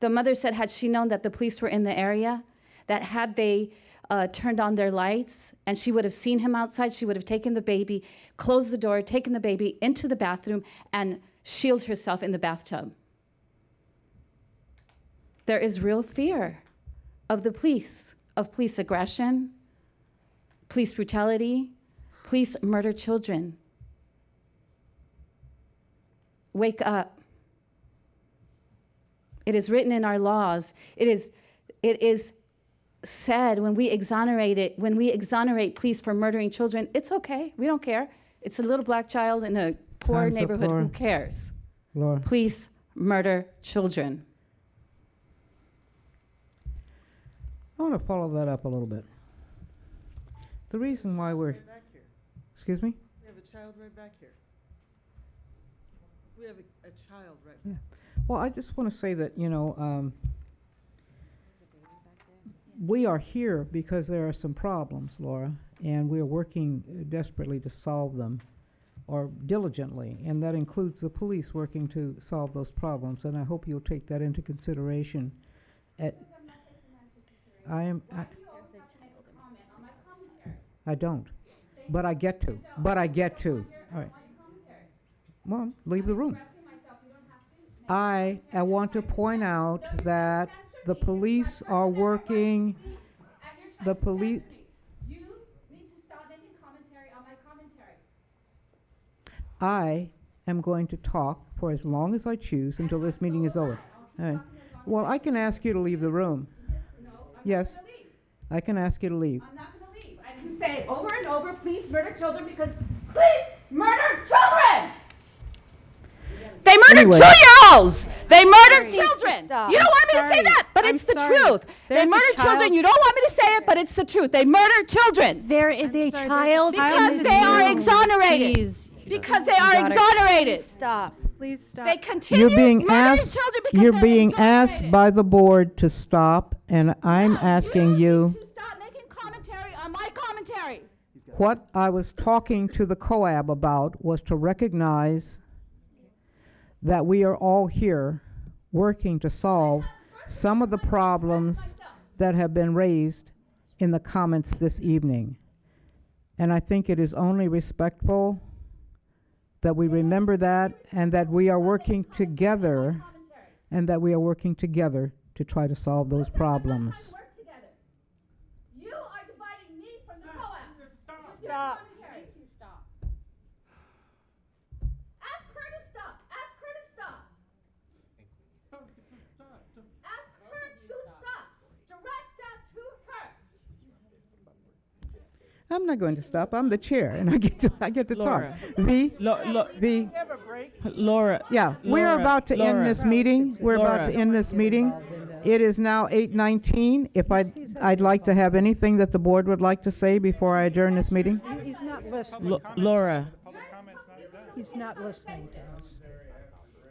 The mother said had she known that the police were in the area, that had they turned on their lights and she would have seen him outside, she would have taken the baby, closed the door, taken the baby into the bathroom, and shielded herself in the bathtub. There is real fear of the police, of police aggression, police brutality, police murder children. Wake up. It is written in our laws. It is said when we exonerate police for murdering children, it's okay. We don't care. It's a little black child in a poor Time's up, neighborhood. Laura. Who cares? Laura. Police murder children. I want to follow that up a little bit. The reason why we're, Right back here. excuse me? We have a child right back here. We have a child right Yeah. back. Well, I just want to say that, we are here because there are some problems, Laura, and we are working desperately to solve them, or diligently, and that includes the police working to solve those problems, and I hope you'll take that into consideration. I don't, but I get to, All right. Well, leave the room. I want to point out that the police are working, the police. You need to stop making commentary on my commentary. I am going to talk for as long as I choose until this meeting is over. All right. Well, I can ask you to leave the room. Yes, I can ask you to leave. I'm not going to leave. I can say over and over, please murder children because, please murdered children. They murdered Anyway. 2-year-olds. They murdered children. stop. You don't want me to say sorry. that, but I'm it's the sorry. truth. They There's a murdered children. child- You don't want me to say it, but it's the truth. They murdered children. There is a child Because in they this are room. exonerated. Please. Because they are exonerated. Stop. Please stop. They continue You're being murdering asked, children because you're they're being asked exonerated. by the board to stop, and I'm asking you, need to stop making commentary on my commentary. what I was talking to the COAB about was to recognize that we are all here working to solve some of the problems that have been raised in the comments this evening. And I think it is only respectful that we remember that, and that we are working together, to try to solve those problems. You are dividing me from the COAB. Stop. Stop. Ask her to stop. Ask her to stop. Ask her to stop. Direct that to her. I'm not going to stop. I'm the chair, and I get to Laura. talk. V. Laura. Yeah, we're Laura, about to end Laura. this meeting. We're about to end this meeting. It is now 8:19. If I'd like to have anything that the board would like to say before I adjourn this meeting. He's not listening. Laura. He's not listening to us.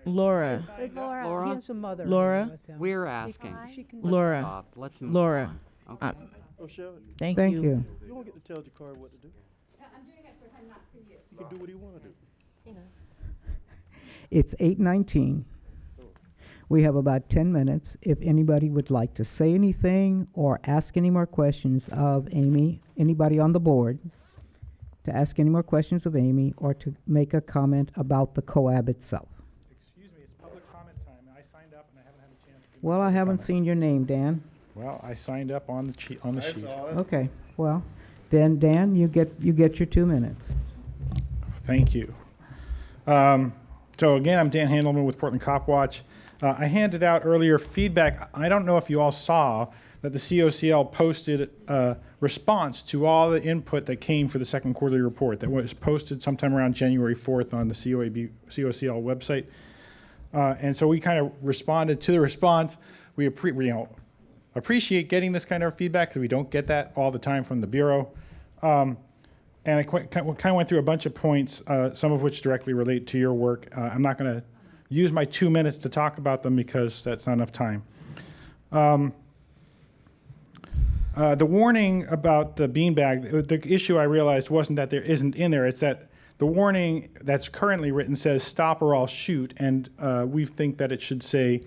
Laura. Laura. He has a mother. Laura. with him. We're asking. She can Laura. Stop. Let's move Laura. on. Okay. Rochelle, Thank Thank you. you. you don't get to tell Jakari what to do. He can do what he want to do. It's 8:19. We have about 10 minutes. If anybody would like to say anything or ask any more questions of Amy, anybody on the board, to ask any more questions of Amy or to make a comment about the COAB itself. Excuse me, it's public comment time. I signed up and I haven't had a chance to. Well, I haven't seen your name, Dan. Well, I signed up on the sheet. Okay, well, then, Dan, you get your 2 minutes. Thank you. So again, I'm Dan Handelman with Portland Cop Watch. I handed out earlier feedback. I don't know if you all saw that the COCL posted a response to all the input that came for the second quarterly report that was posted sometime around January 4th on the COCL website. And so we kind of responded to the response. We appreciate getting this kind of feedback because we don't get that all the time from the Bureau. And I kind of went through a bunch of points, some of which directly relate to your work. I'm not going to use my 2 minutes to talk about them because that's not enough time. The warning about the beanbag, the issue I realized wasn't that there isn't in there, it's that the warning that's currently written says stop or I'll shoot, and we think that it should say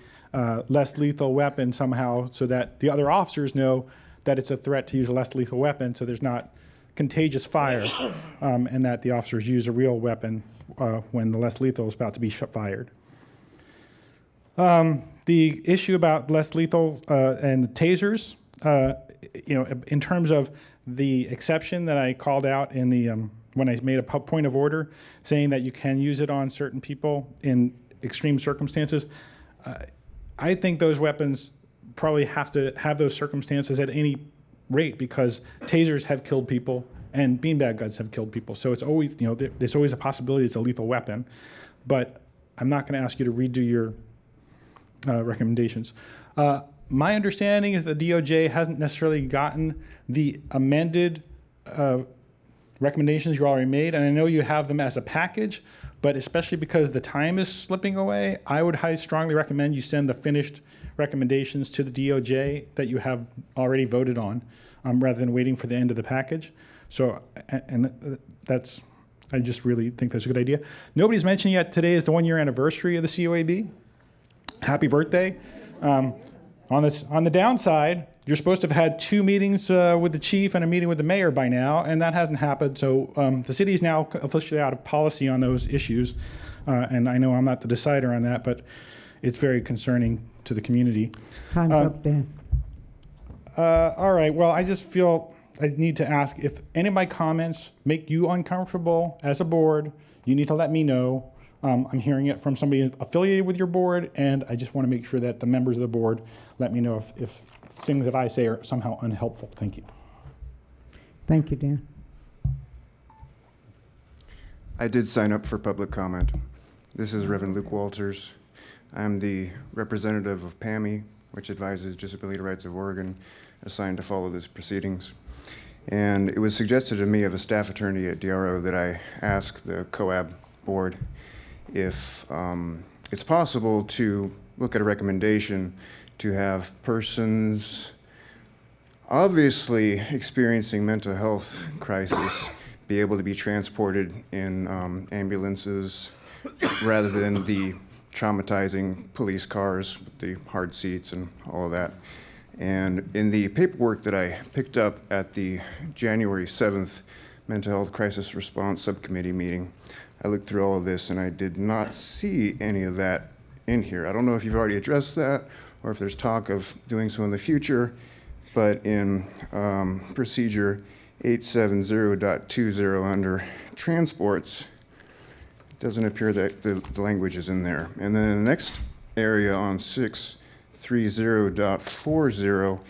less lethal weapon somehow so that the other officers know that it's a threat to use a less lethal weapon so there's not contagious fire and that the officers use a real weapon when the less lethal is about to be fired. The issue about less lethal and the tasers, in terms of the exception that I called out in the when I made a point of order saying that you can use it on certain people in extreme circumstances, I think those weapons probably have to have those circumstances at any rate because tasers have killed people and beanbag guns have killed people. So it's always, there's always a possibility it's a lethal weapon, but I'm not going to ask you to redo your recommendations. My understanding is the DOJ hasn't necessarily gotten the amended recommendations you already made, and I know you have them as a package, but especially because the time is slipping away, I would strongly recommend you send the finished recommendations to the DOJ that you have already voted on, rather than waiting for the end of the package. So, and that's, I just really think that's a good idea. Nobody's mentioned yet today is the 1-year anniversary of the COAB. Happy birthday. On the downside, you're supposed to have had 2 meetings with the chief and a meeting with the mayor by now, and that hasn't happened. So the city is now officially out of policy on those issues. And I know I'm not the decider on that, but it's very concerning to the community. Time's up, Dan. All right, well, I just feel I need to ask if any of my comments make you uncomfortable as a board, you need to let me know. I'm hearing it from somebody affiliated with your board, and I just want to make sure that the members of the board let me know if things that I say are somehow unhelpful. Thank you. Thank you, Dan. I did sign up for public comment. This is Reverend Luke Walters. I'm the representative of PAMI, which advises Disability Rights of Oregon, assigned to follow these proceedings. And it was suggested to me of a staff attorney at DRO that I ask the COAB board if it's possible to look at a recommendation to have persons obviously experiencing mental health crisis be able to be transported in ambulances rather than the traumatizing police cars with the hard seats and all of that. And in the paperwork that I picked up at the January 7th Mental Health Crisis Response Subcommittee meeting, I looked through all of this and I did not see any of that in here. I don't know if you've already addressed that or if there's talk of doing so in the future, but in procedure 870.20 under transports, it doesn't appear that the language is in there. And then in the next area on 630.40,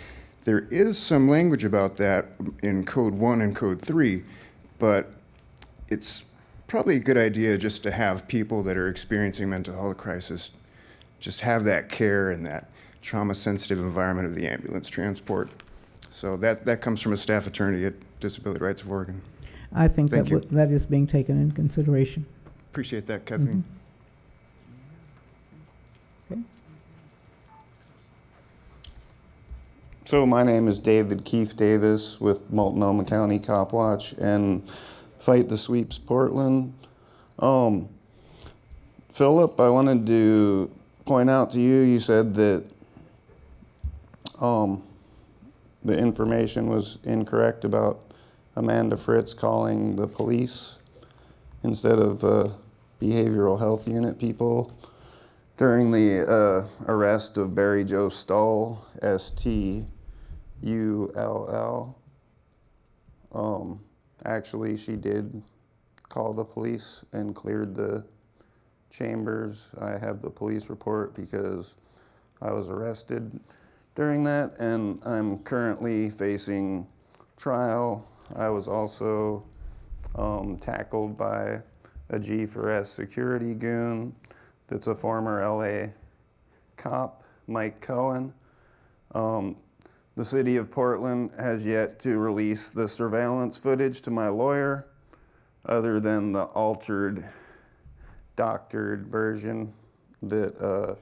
there is some language about that in Code 1 and Code 3, but it's probably a good idea just to have people that are experiencing mental health crisis just have that care and that trauma-sensitive environment of the ambulance transport. So that comes from a staff attorney at Disability Rights of Oregon. I think Thank you. that is being taken in consideration. Appreciate that, Kathleen. Okay. So my name is David Keith Davis with Multnomah County Cop Watch and Fight the Sweeps Portland. Philip, I wanted to point out to you, you said that the information was incorrect about Amanda Fritz calling the police instead of behavioral health unit people during the arrest of Barry Joe Stull, S-T-U-L-L. Actually, she did call the police and cleared the chambers. I have the police report because I was arrested during that, and I'm currently facing trial. I was also tackled by a G4S security goon that's a former LA cop, Mike Cohen. The city of Portland has yet to release the surveillance footage to my lawyer, other than the altered, doctored version that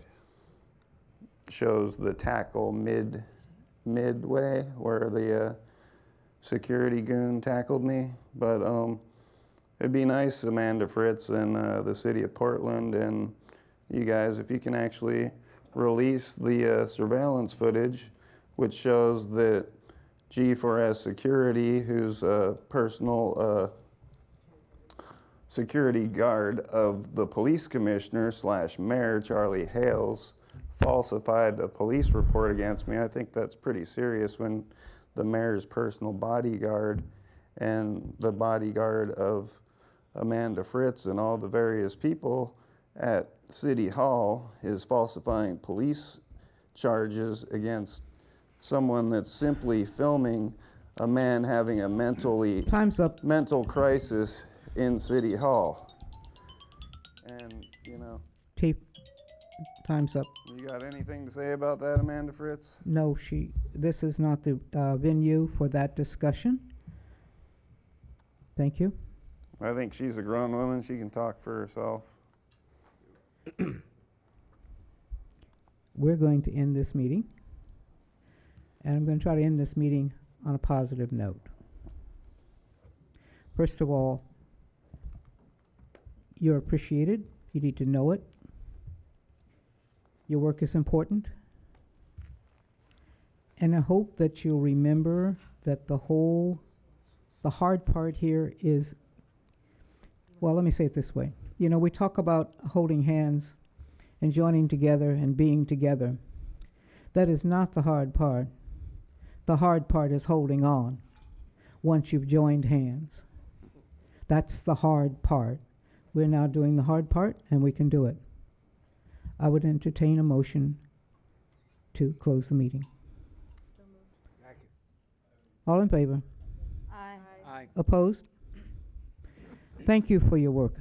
shows the tackle midway where the security goon tackled me. But it'd be nice, Amanda Fritz and the city of Portland and you guys, if you can actually release the surveillance footage, which shows that G4S security, who's a personal security guard of the police commissioner / mayor, Charlie Hales, falsified a police report against me. I think that's pretty serious when the mayor's personal bodyguard and the bodyguard of Amanda Fritz and all the various people at City Hall is falsifying police charges against someone that's simply filming a man having a mental crisis in City Hall. And, you know. Chief, time's up. You got anything to say about that, Amanda Fritz? No, this is not the venue for that discussion. Thank you. I think she's a grown woman. She can talk for herself. We're going to end this meeting. And I'm going to try to end this meeting on a positive note. First of all, you're appreciated. You need to know it. Your work is important. And I hope that you'll remember that the hard part here is, well, let me say it this way. You know, we talk about holding hands and joining together and being together. That is not the hard part. The hard part is holding on once you've joined hands. That's the hard part. We're now doing the hard part, and we can do it. I would entertain a motion to close the meeting. All in favor? Aye. Opposed? Thank you for your work.